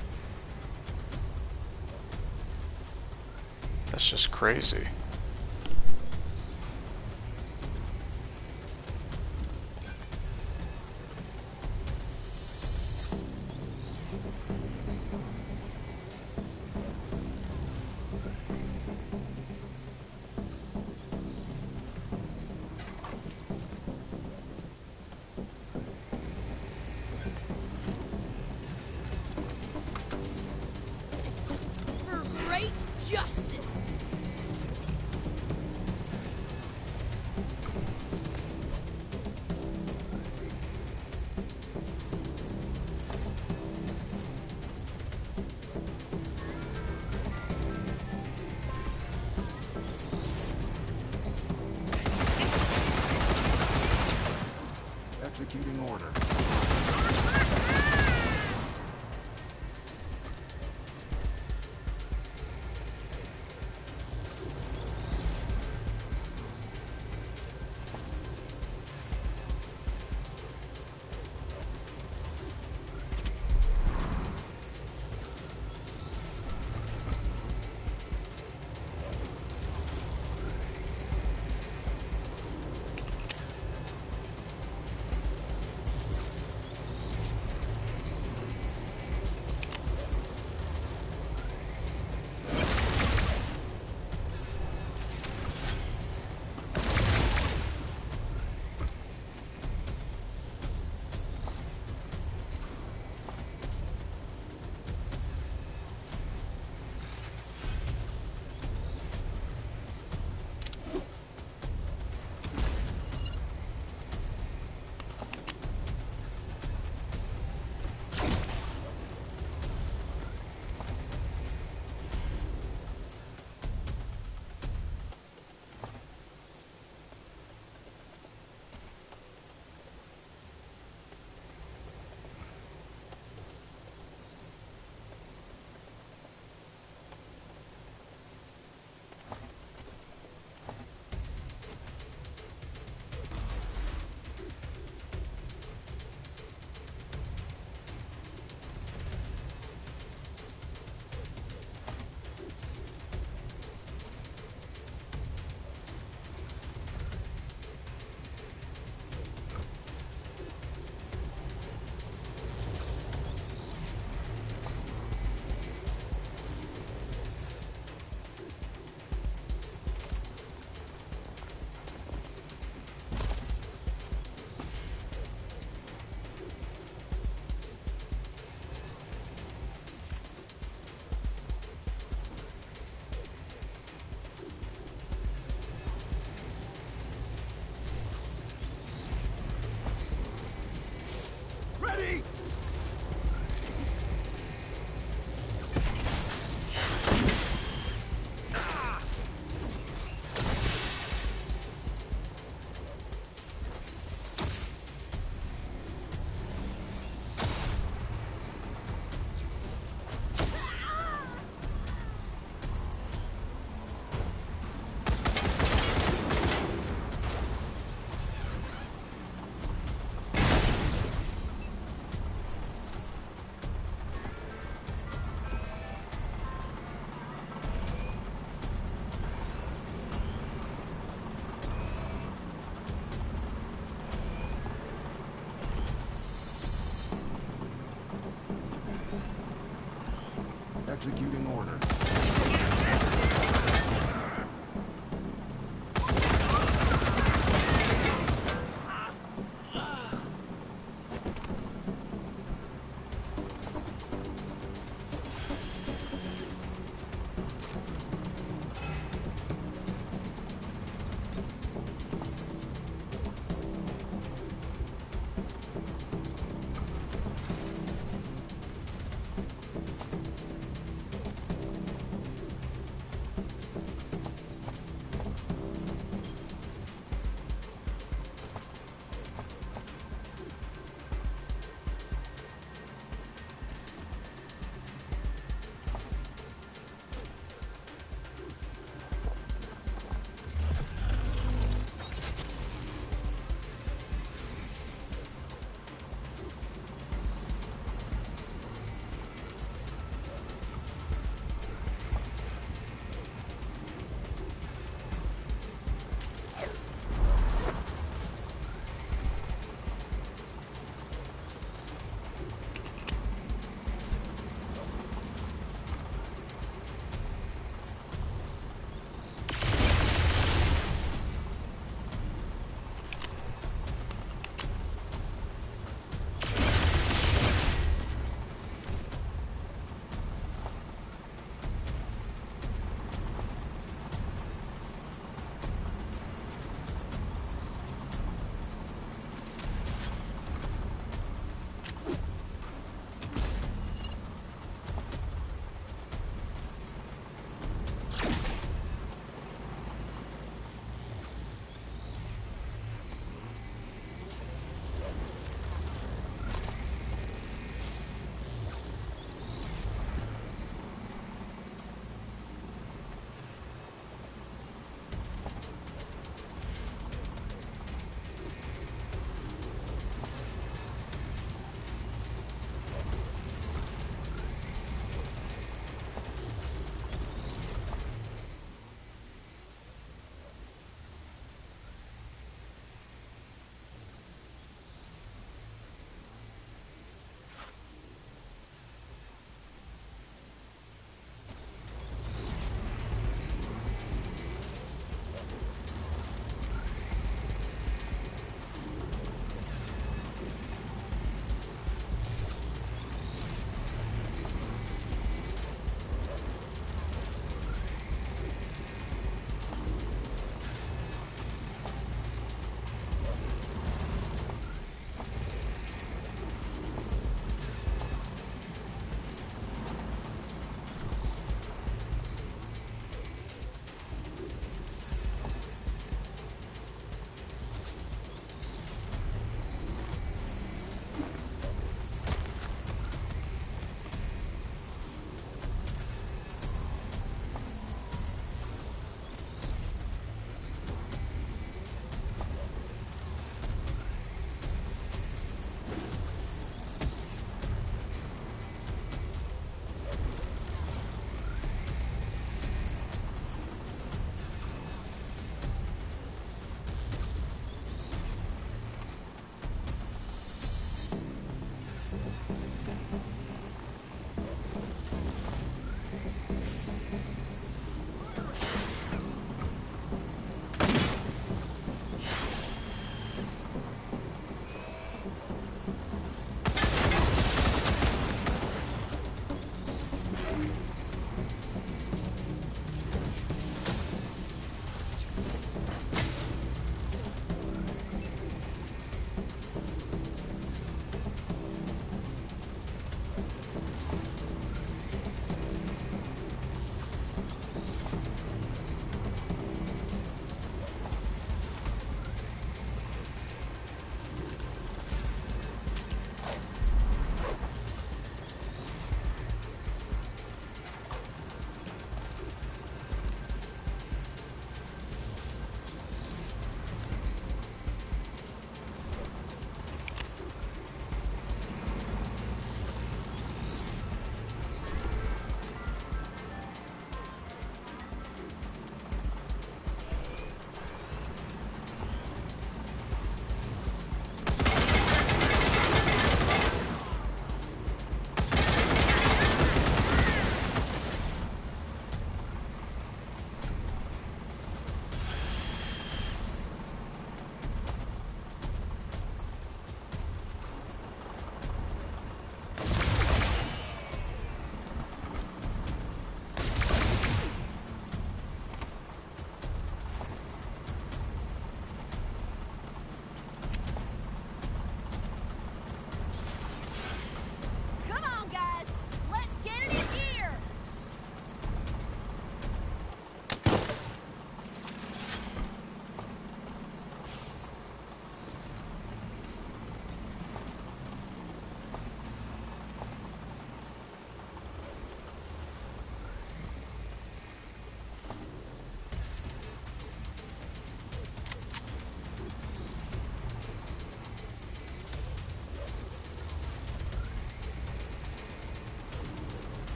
That's just crazy. For great justice. Executing order. Ready! Executing order.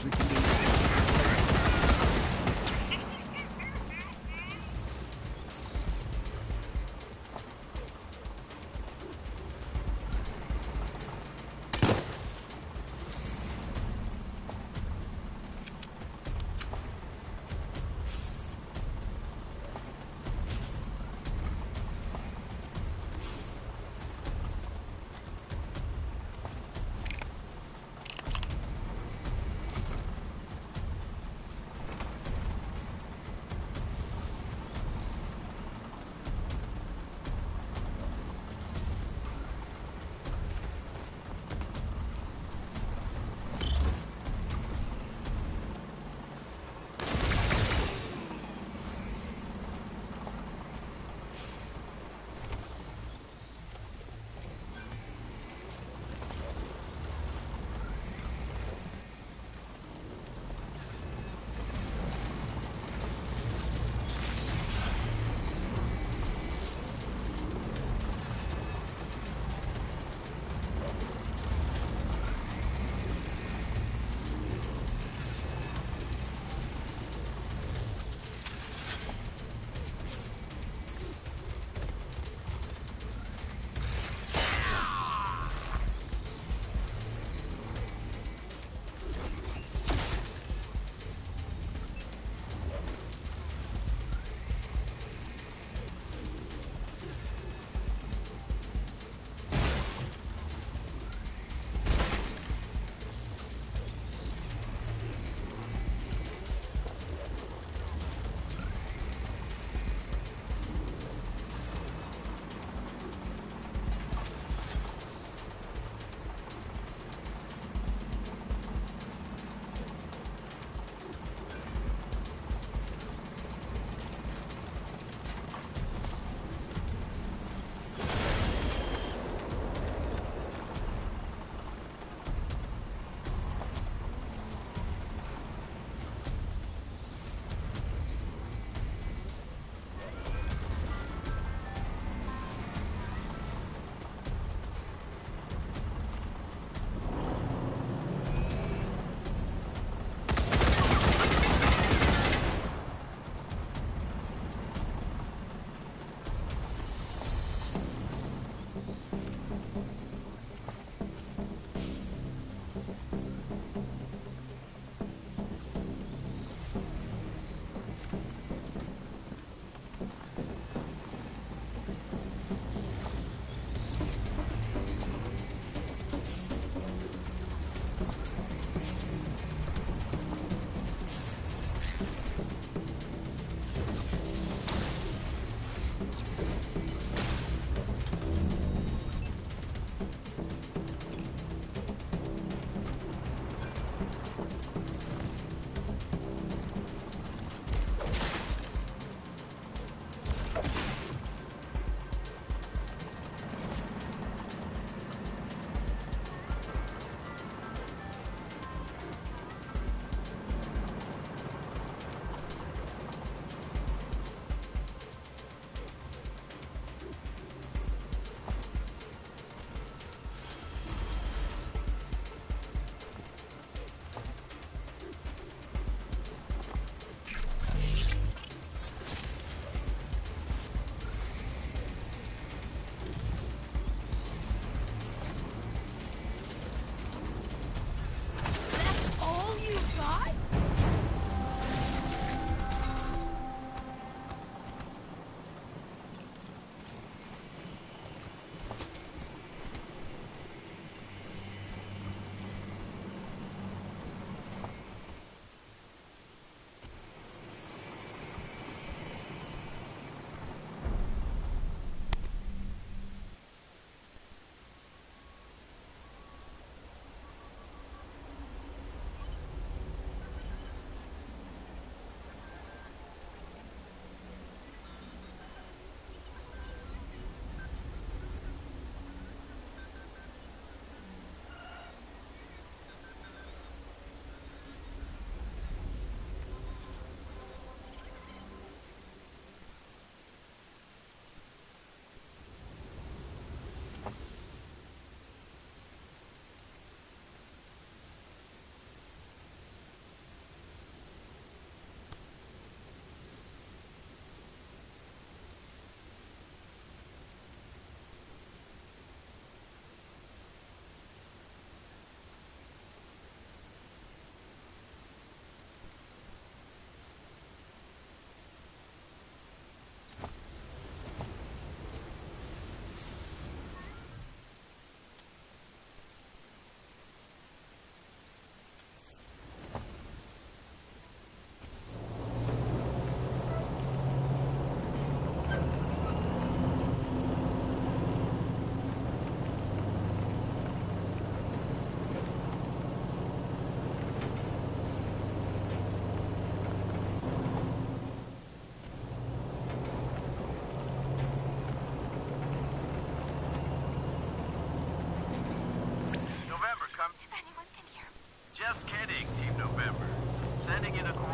Executing order.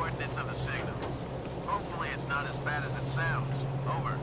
coordinates of the signal. Hopefully it's not as bad as it sounds. Over.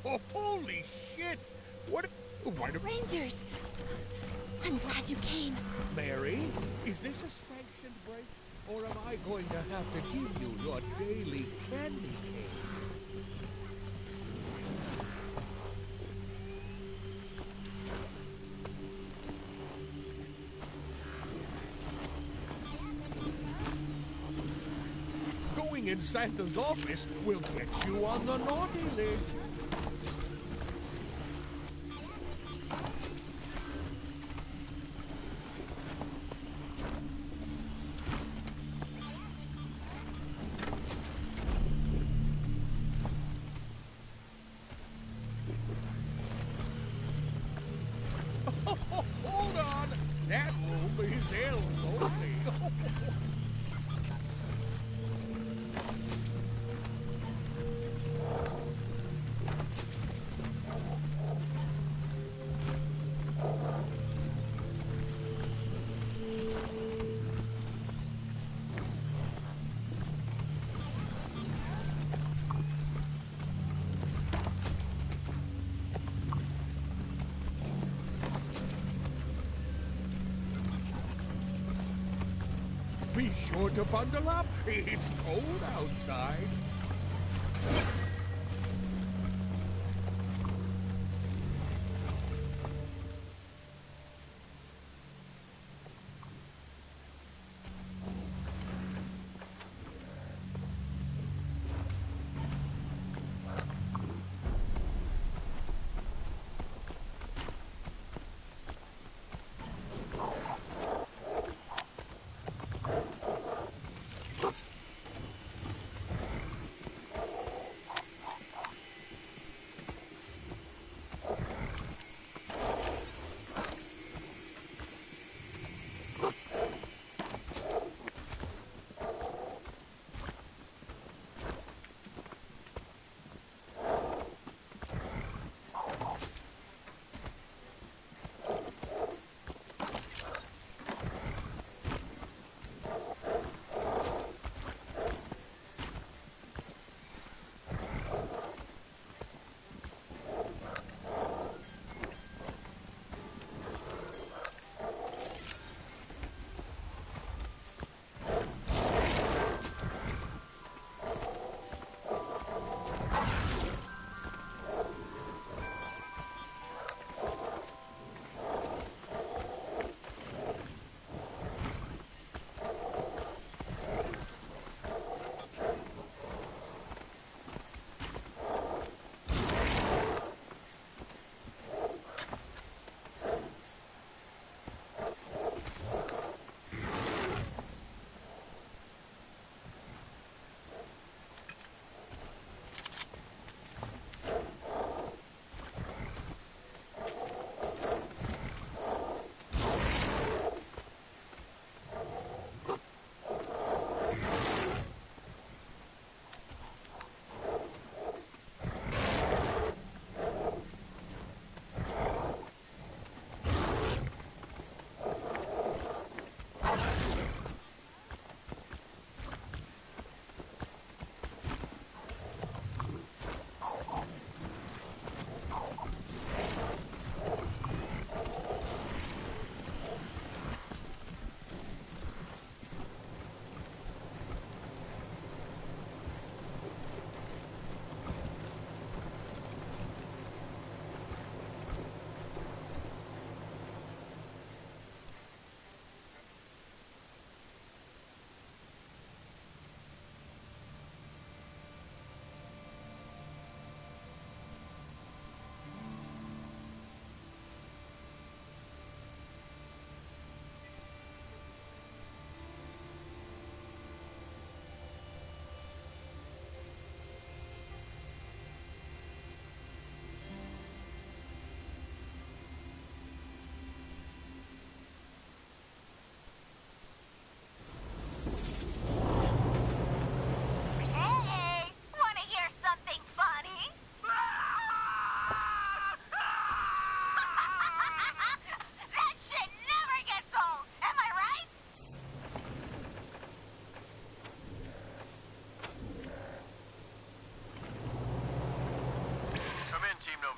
Oh, holy shit! What? Rangers! I'm glad you came. Mary, is this a sanctioned break? Or am I going to have to give you your daily candy cane? Going in Santa's office will get you on the naughty list. Hold on! That room is elves only. Be sure to bundle up. It's cold outside.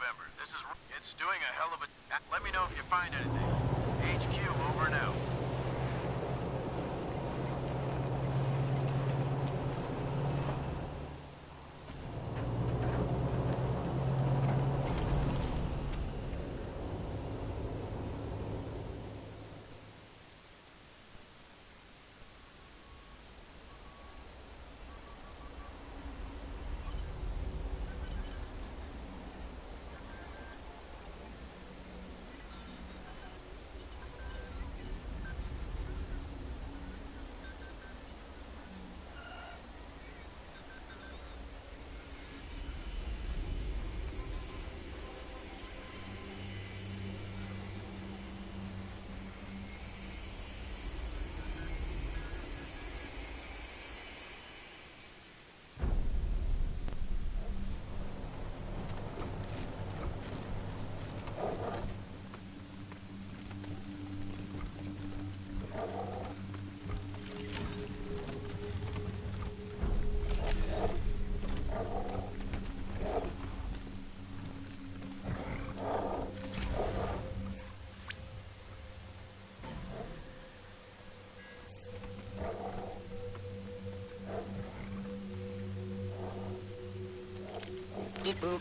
November. This is... It's doing a hell of a... Let me know if you find anything. HQ, over and out. Boop.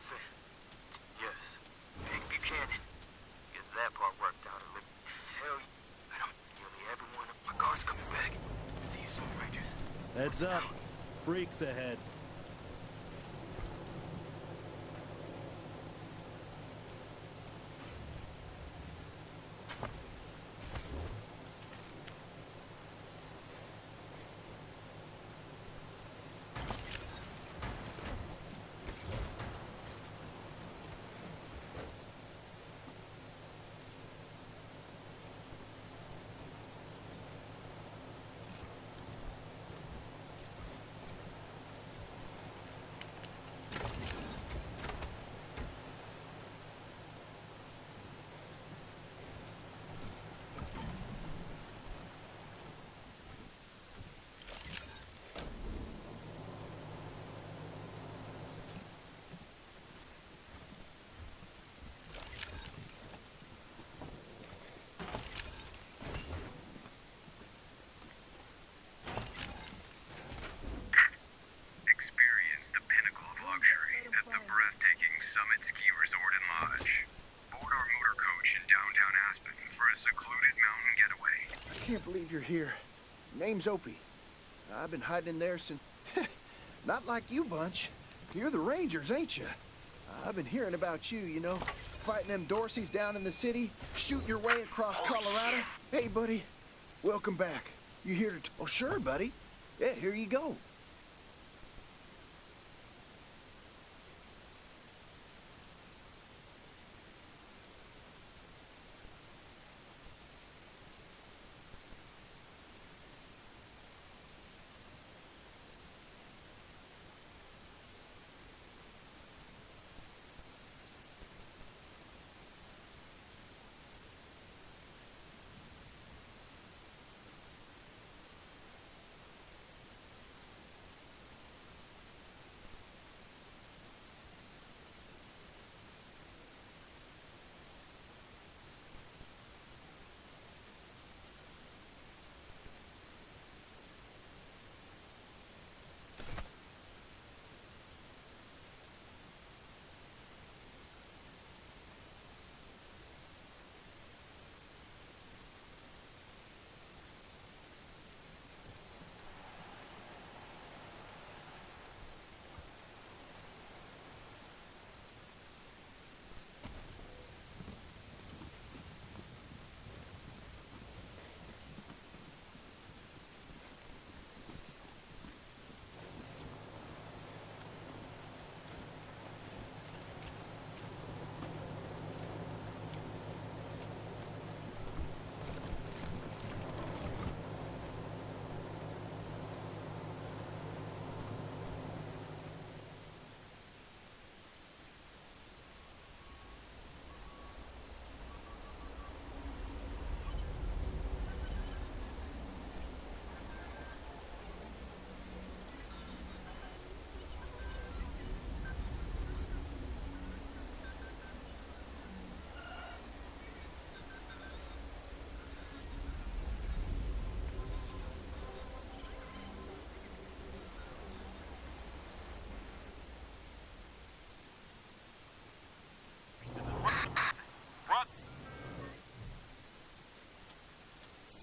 Listen. Yes. Big Buchanan. Gets that part worked out. Hell, I don't. Nearly everyone of my guards coming back. See you soon, Rangers. Heads up. Freaks ahead. I can't believe you're here. Name's Opie. I've been hiding in there since... Not like you bunch. You're the Rangers, ain't you? I've been hearing about you, you know. Fighting them Dorseys down in the city, shooting your way across Colorado. Hey, buddy. Welcome back. You here to... Oh, sure, buddy. Yeah, here you go.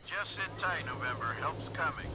Just sit tight, November. Help's coming.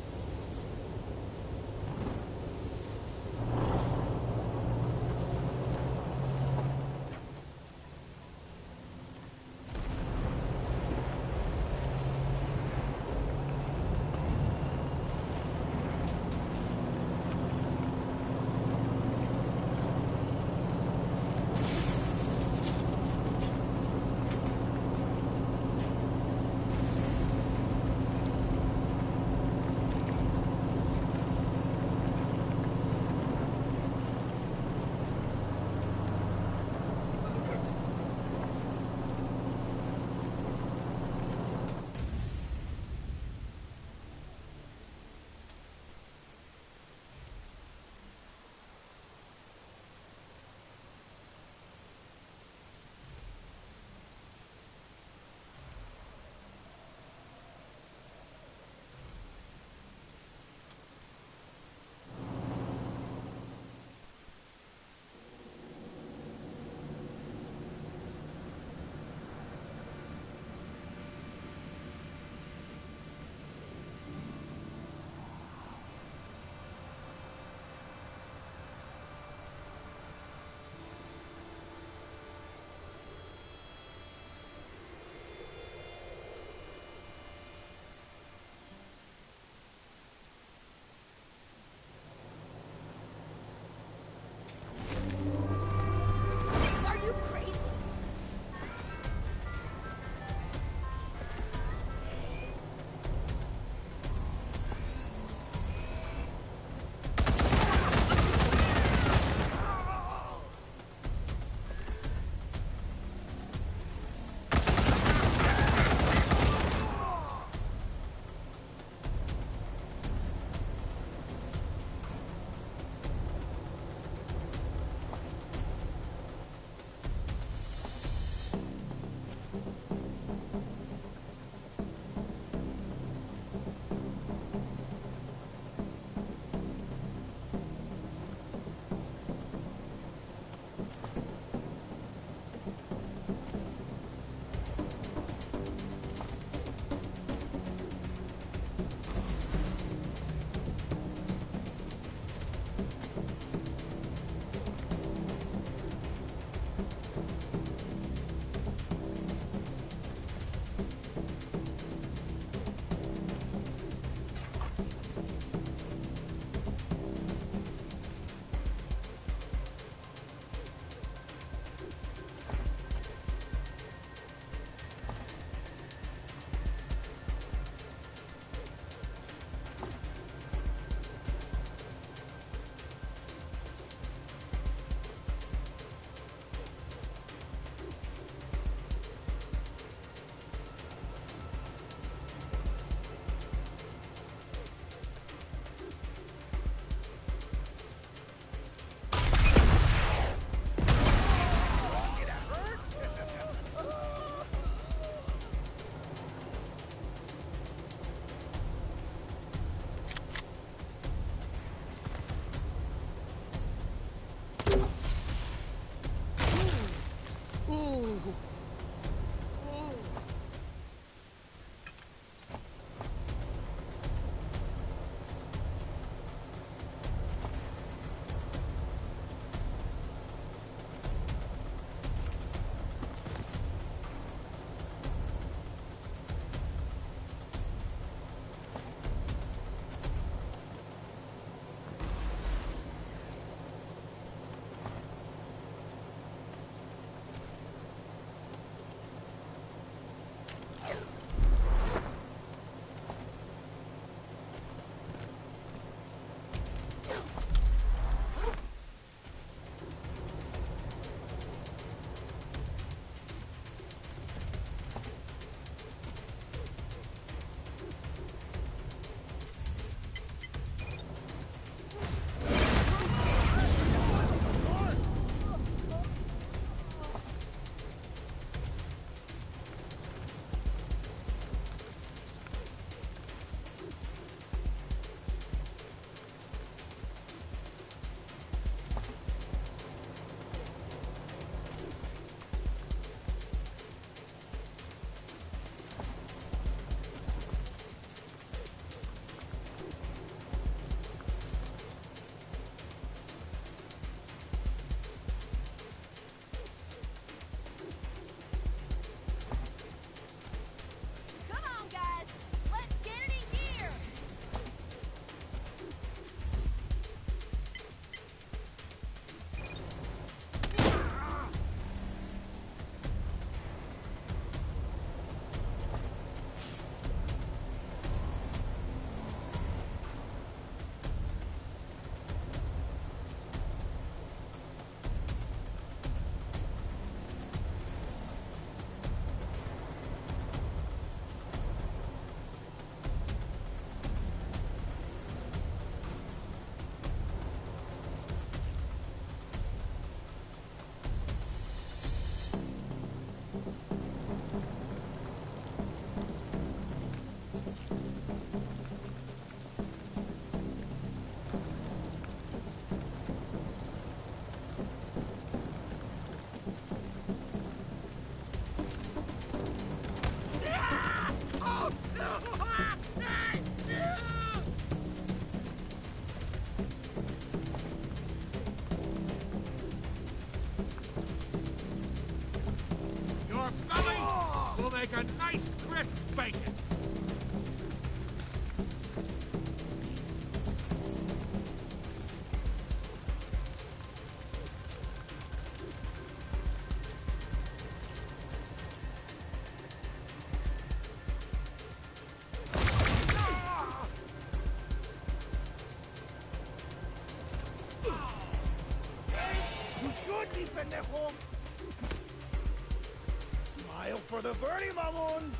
make a nice crisp bacon. You should be, pendejo! Smile for the birdie, mamon!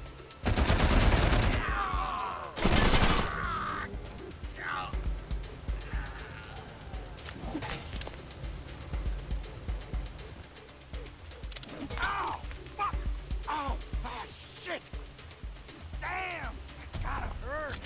Ow! Fuck! Oh, ah, shit! Damn! That's gotta hurt!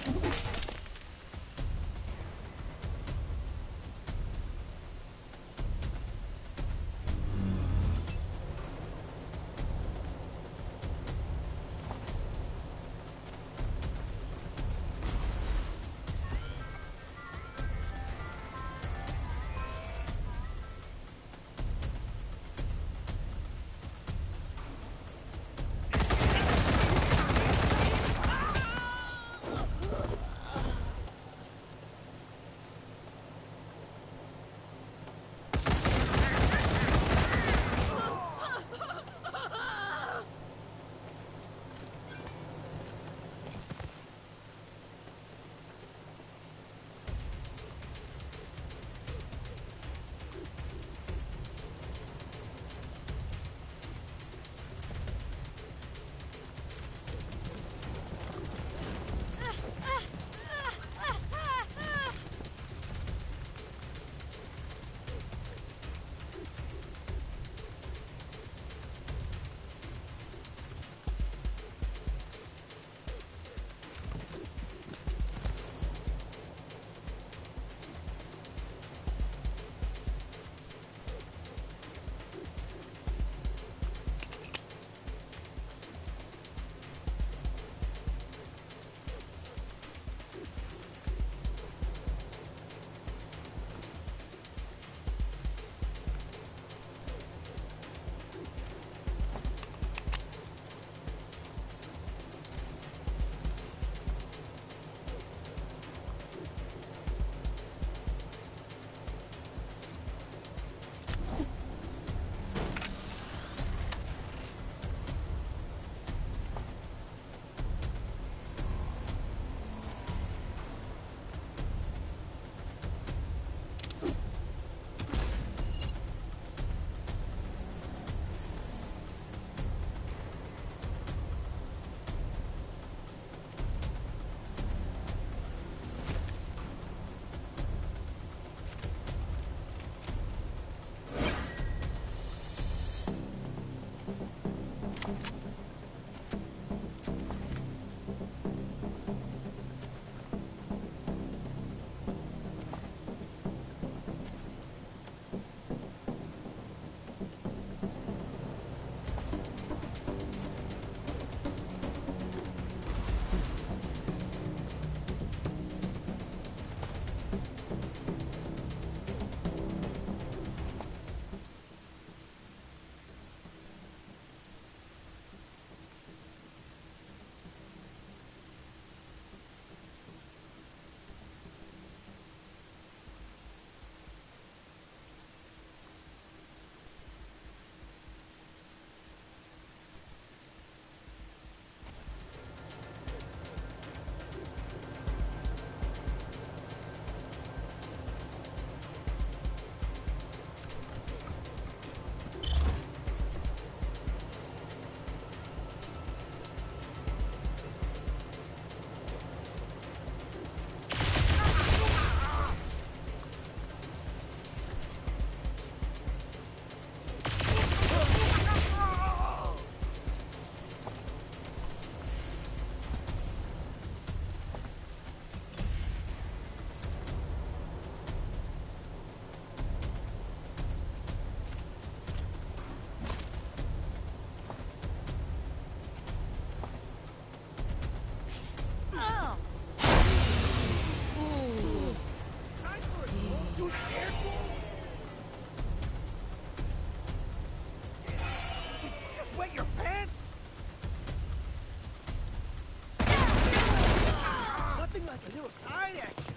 A little side action,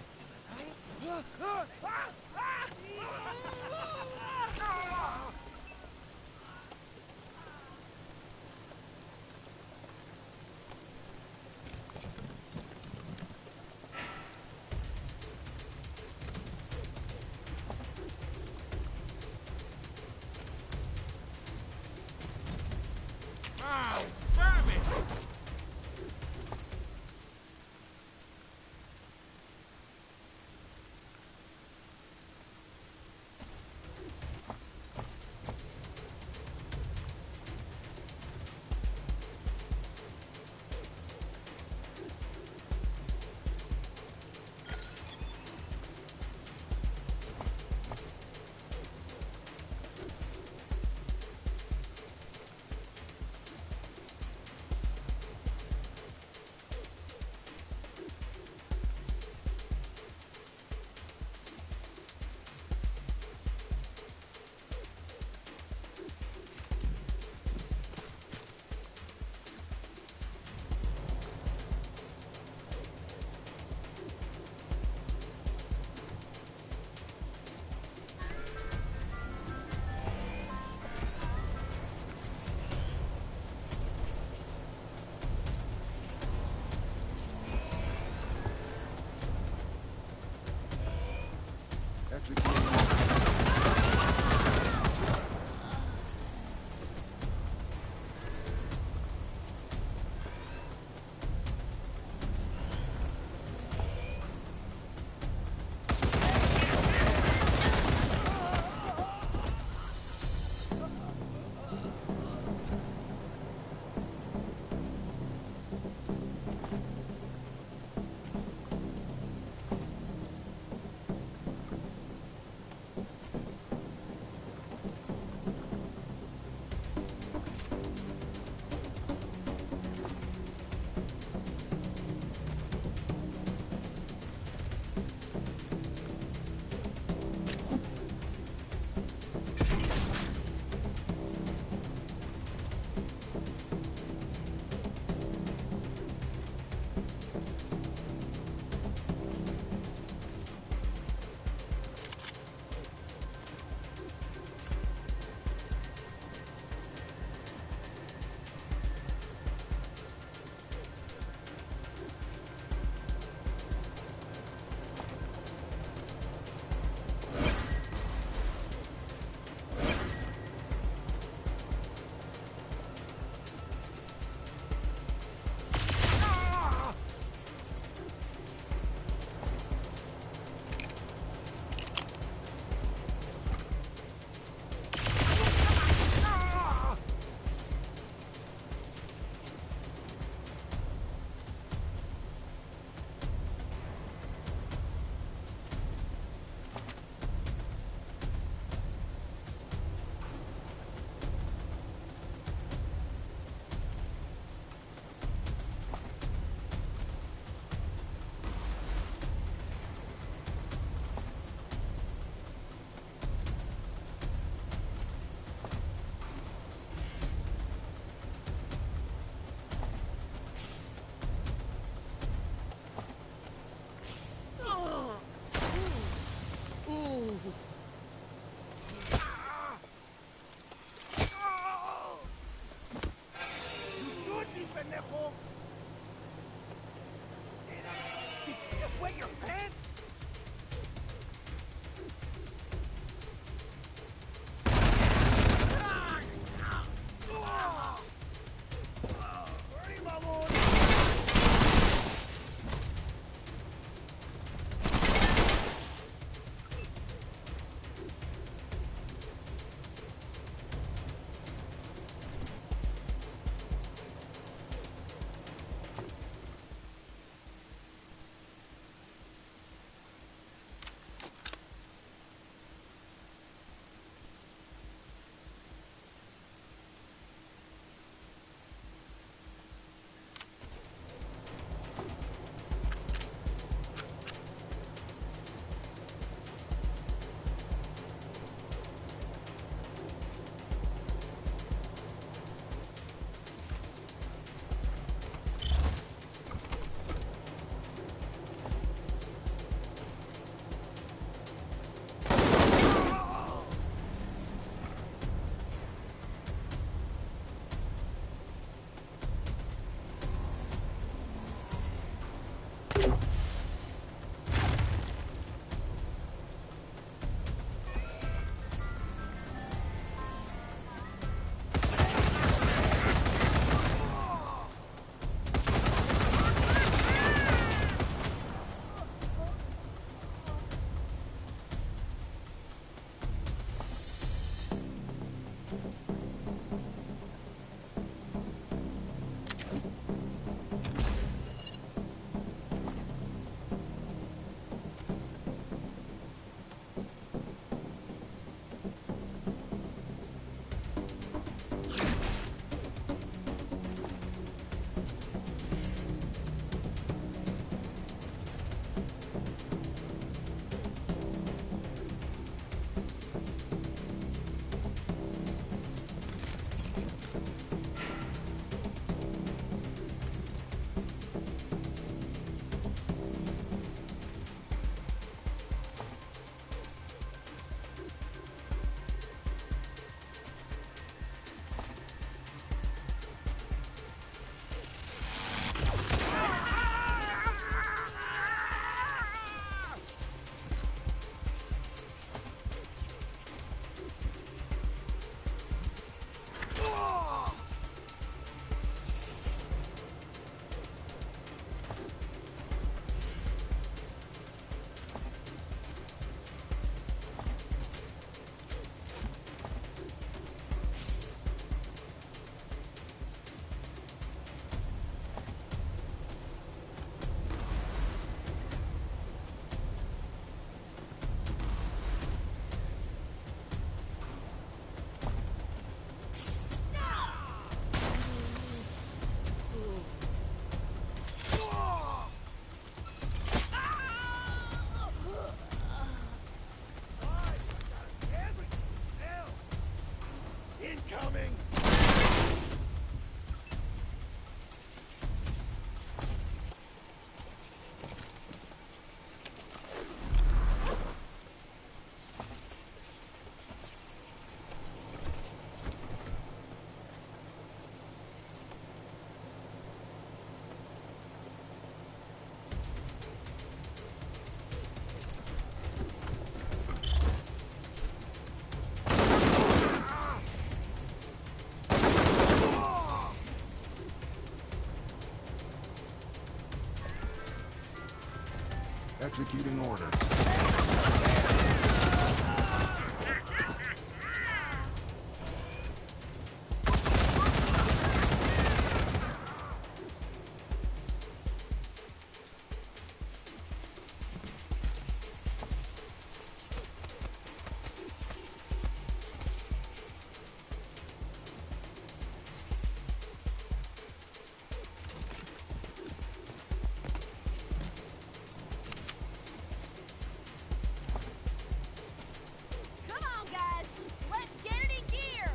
right? Oh, damn it! Executing order. Come on, guys. Let's get it in gear.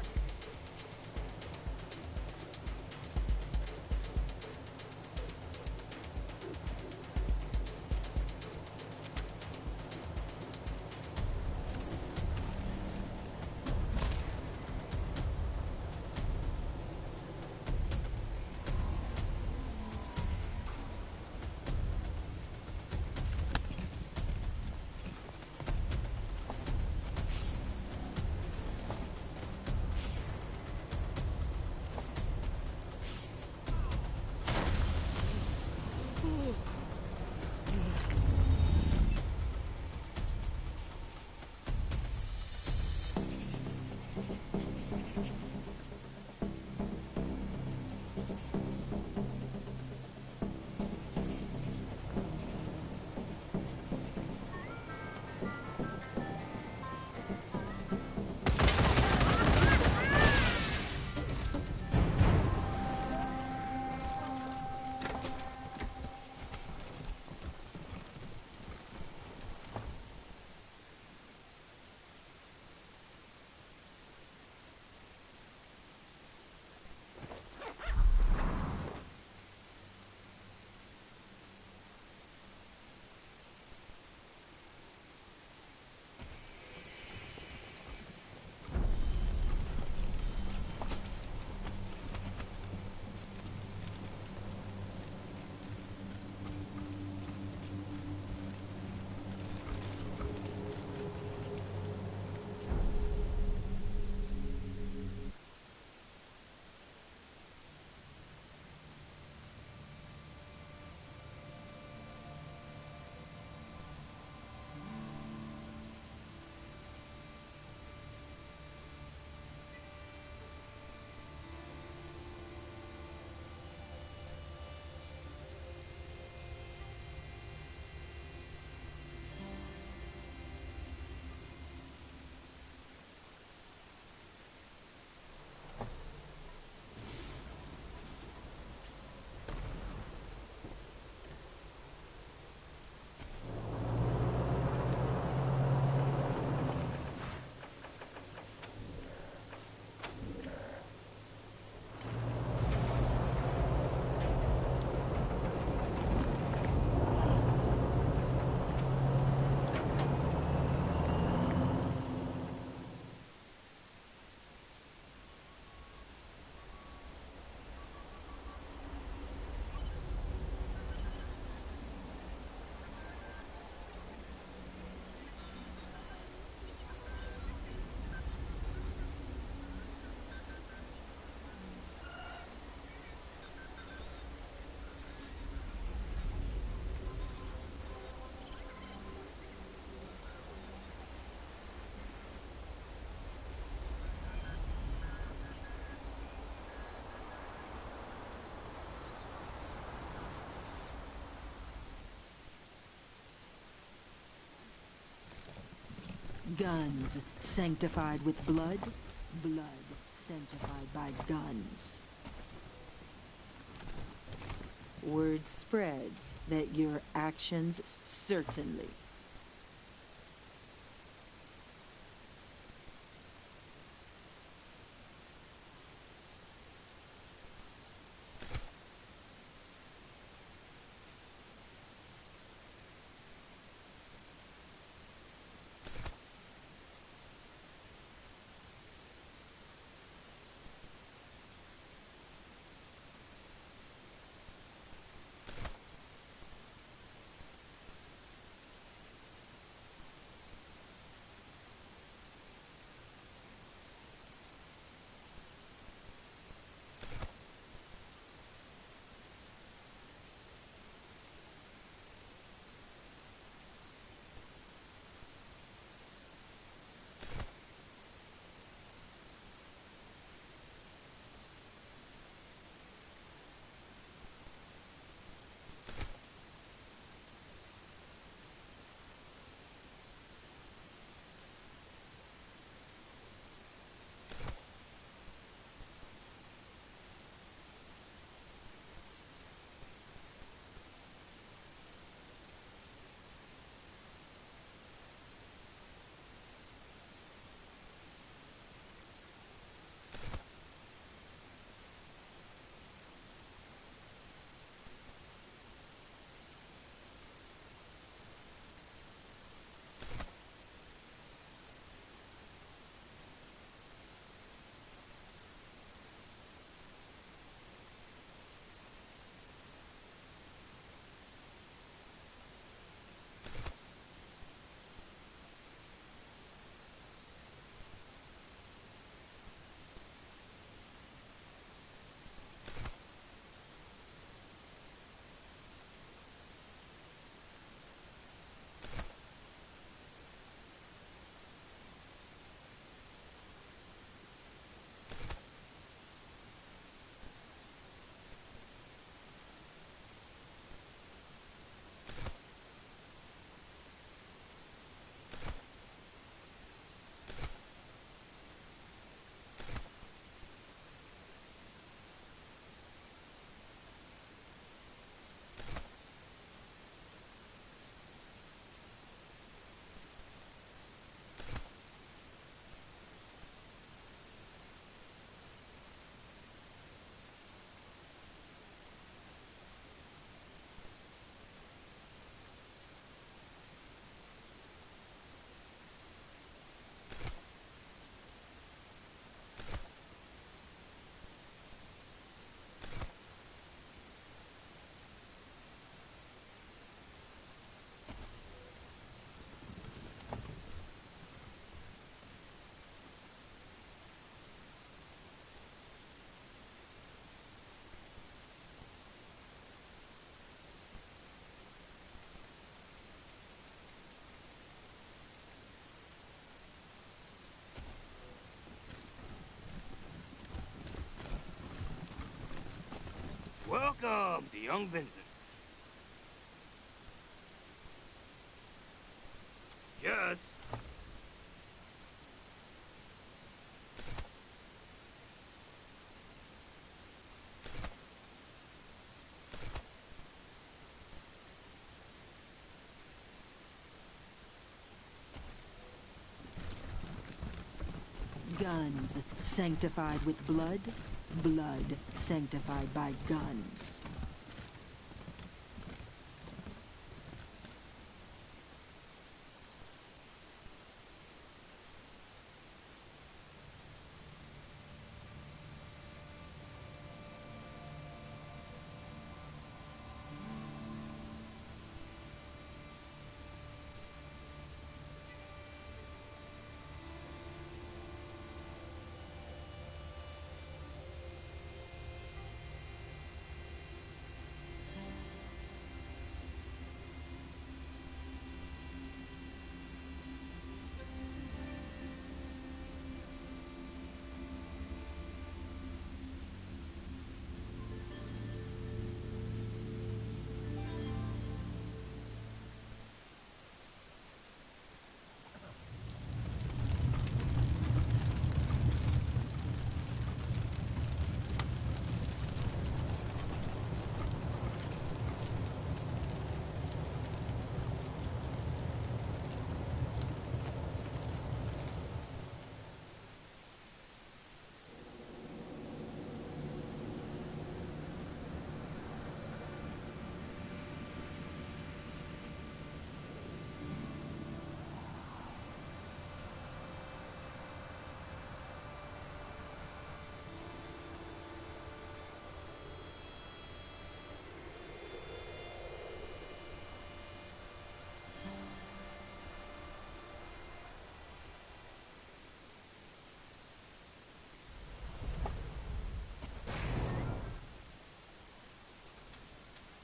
Guns sanctified with blood, blood sanctified by guns. Word spreads that your actions certainly. Welcome to Young Vincent's. Yes. Guns sanctified with blood, blood sanctified by guns.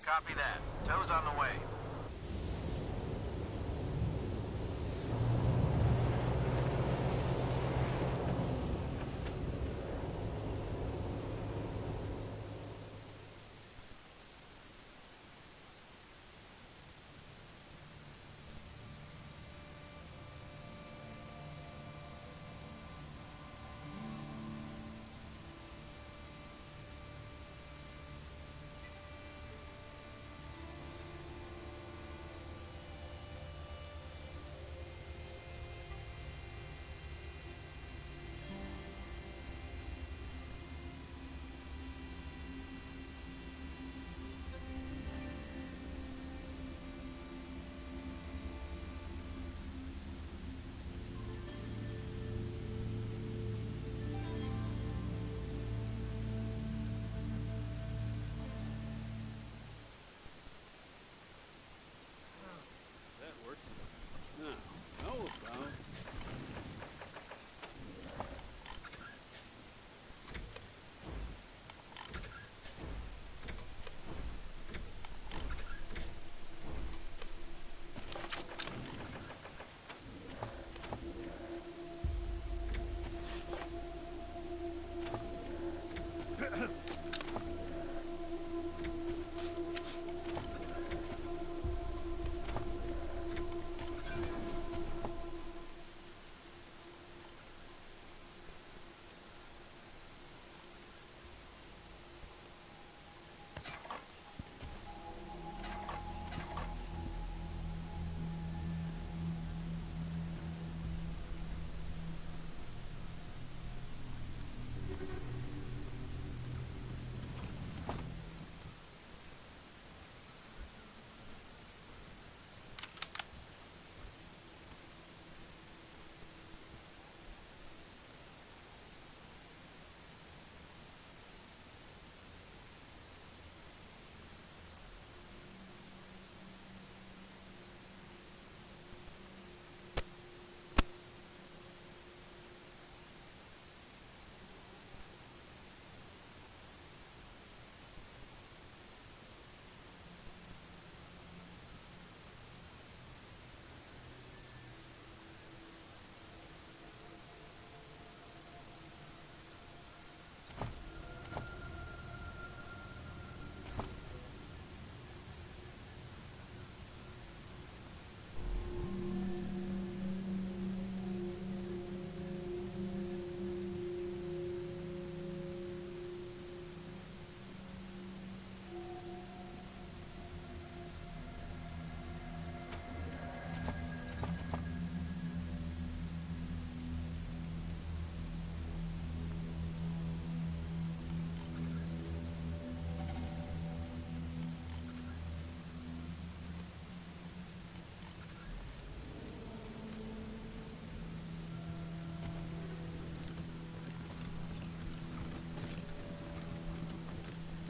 Copy that. Tow's on the way.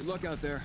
Good luck out there.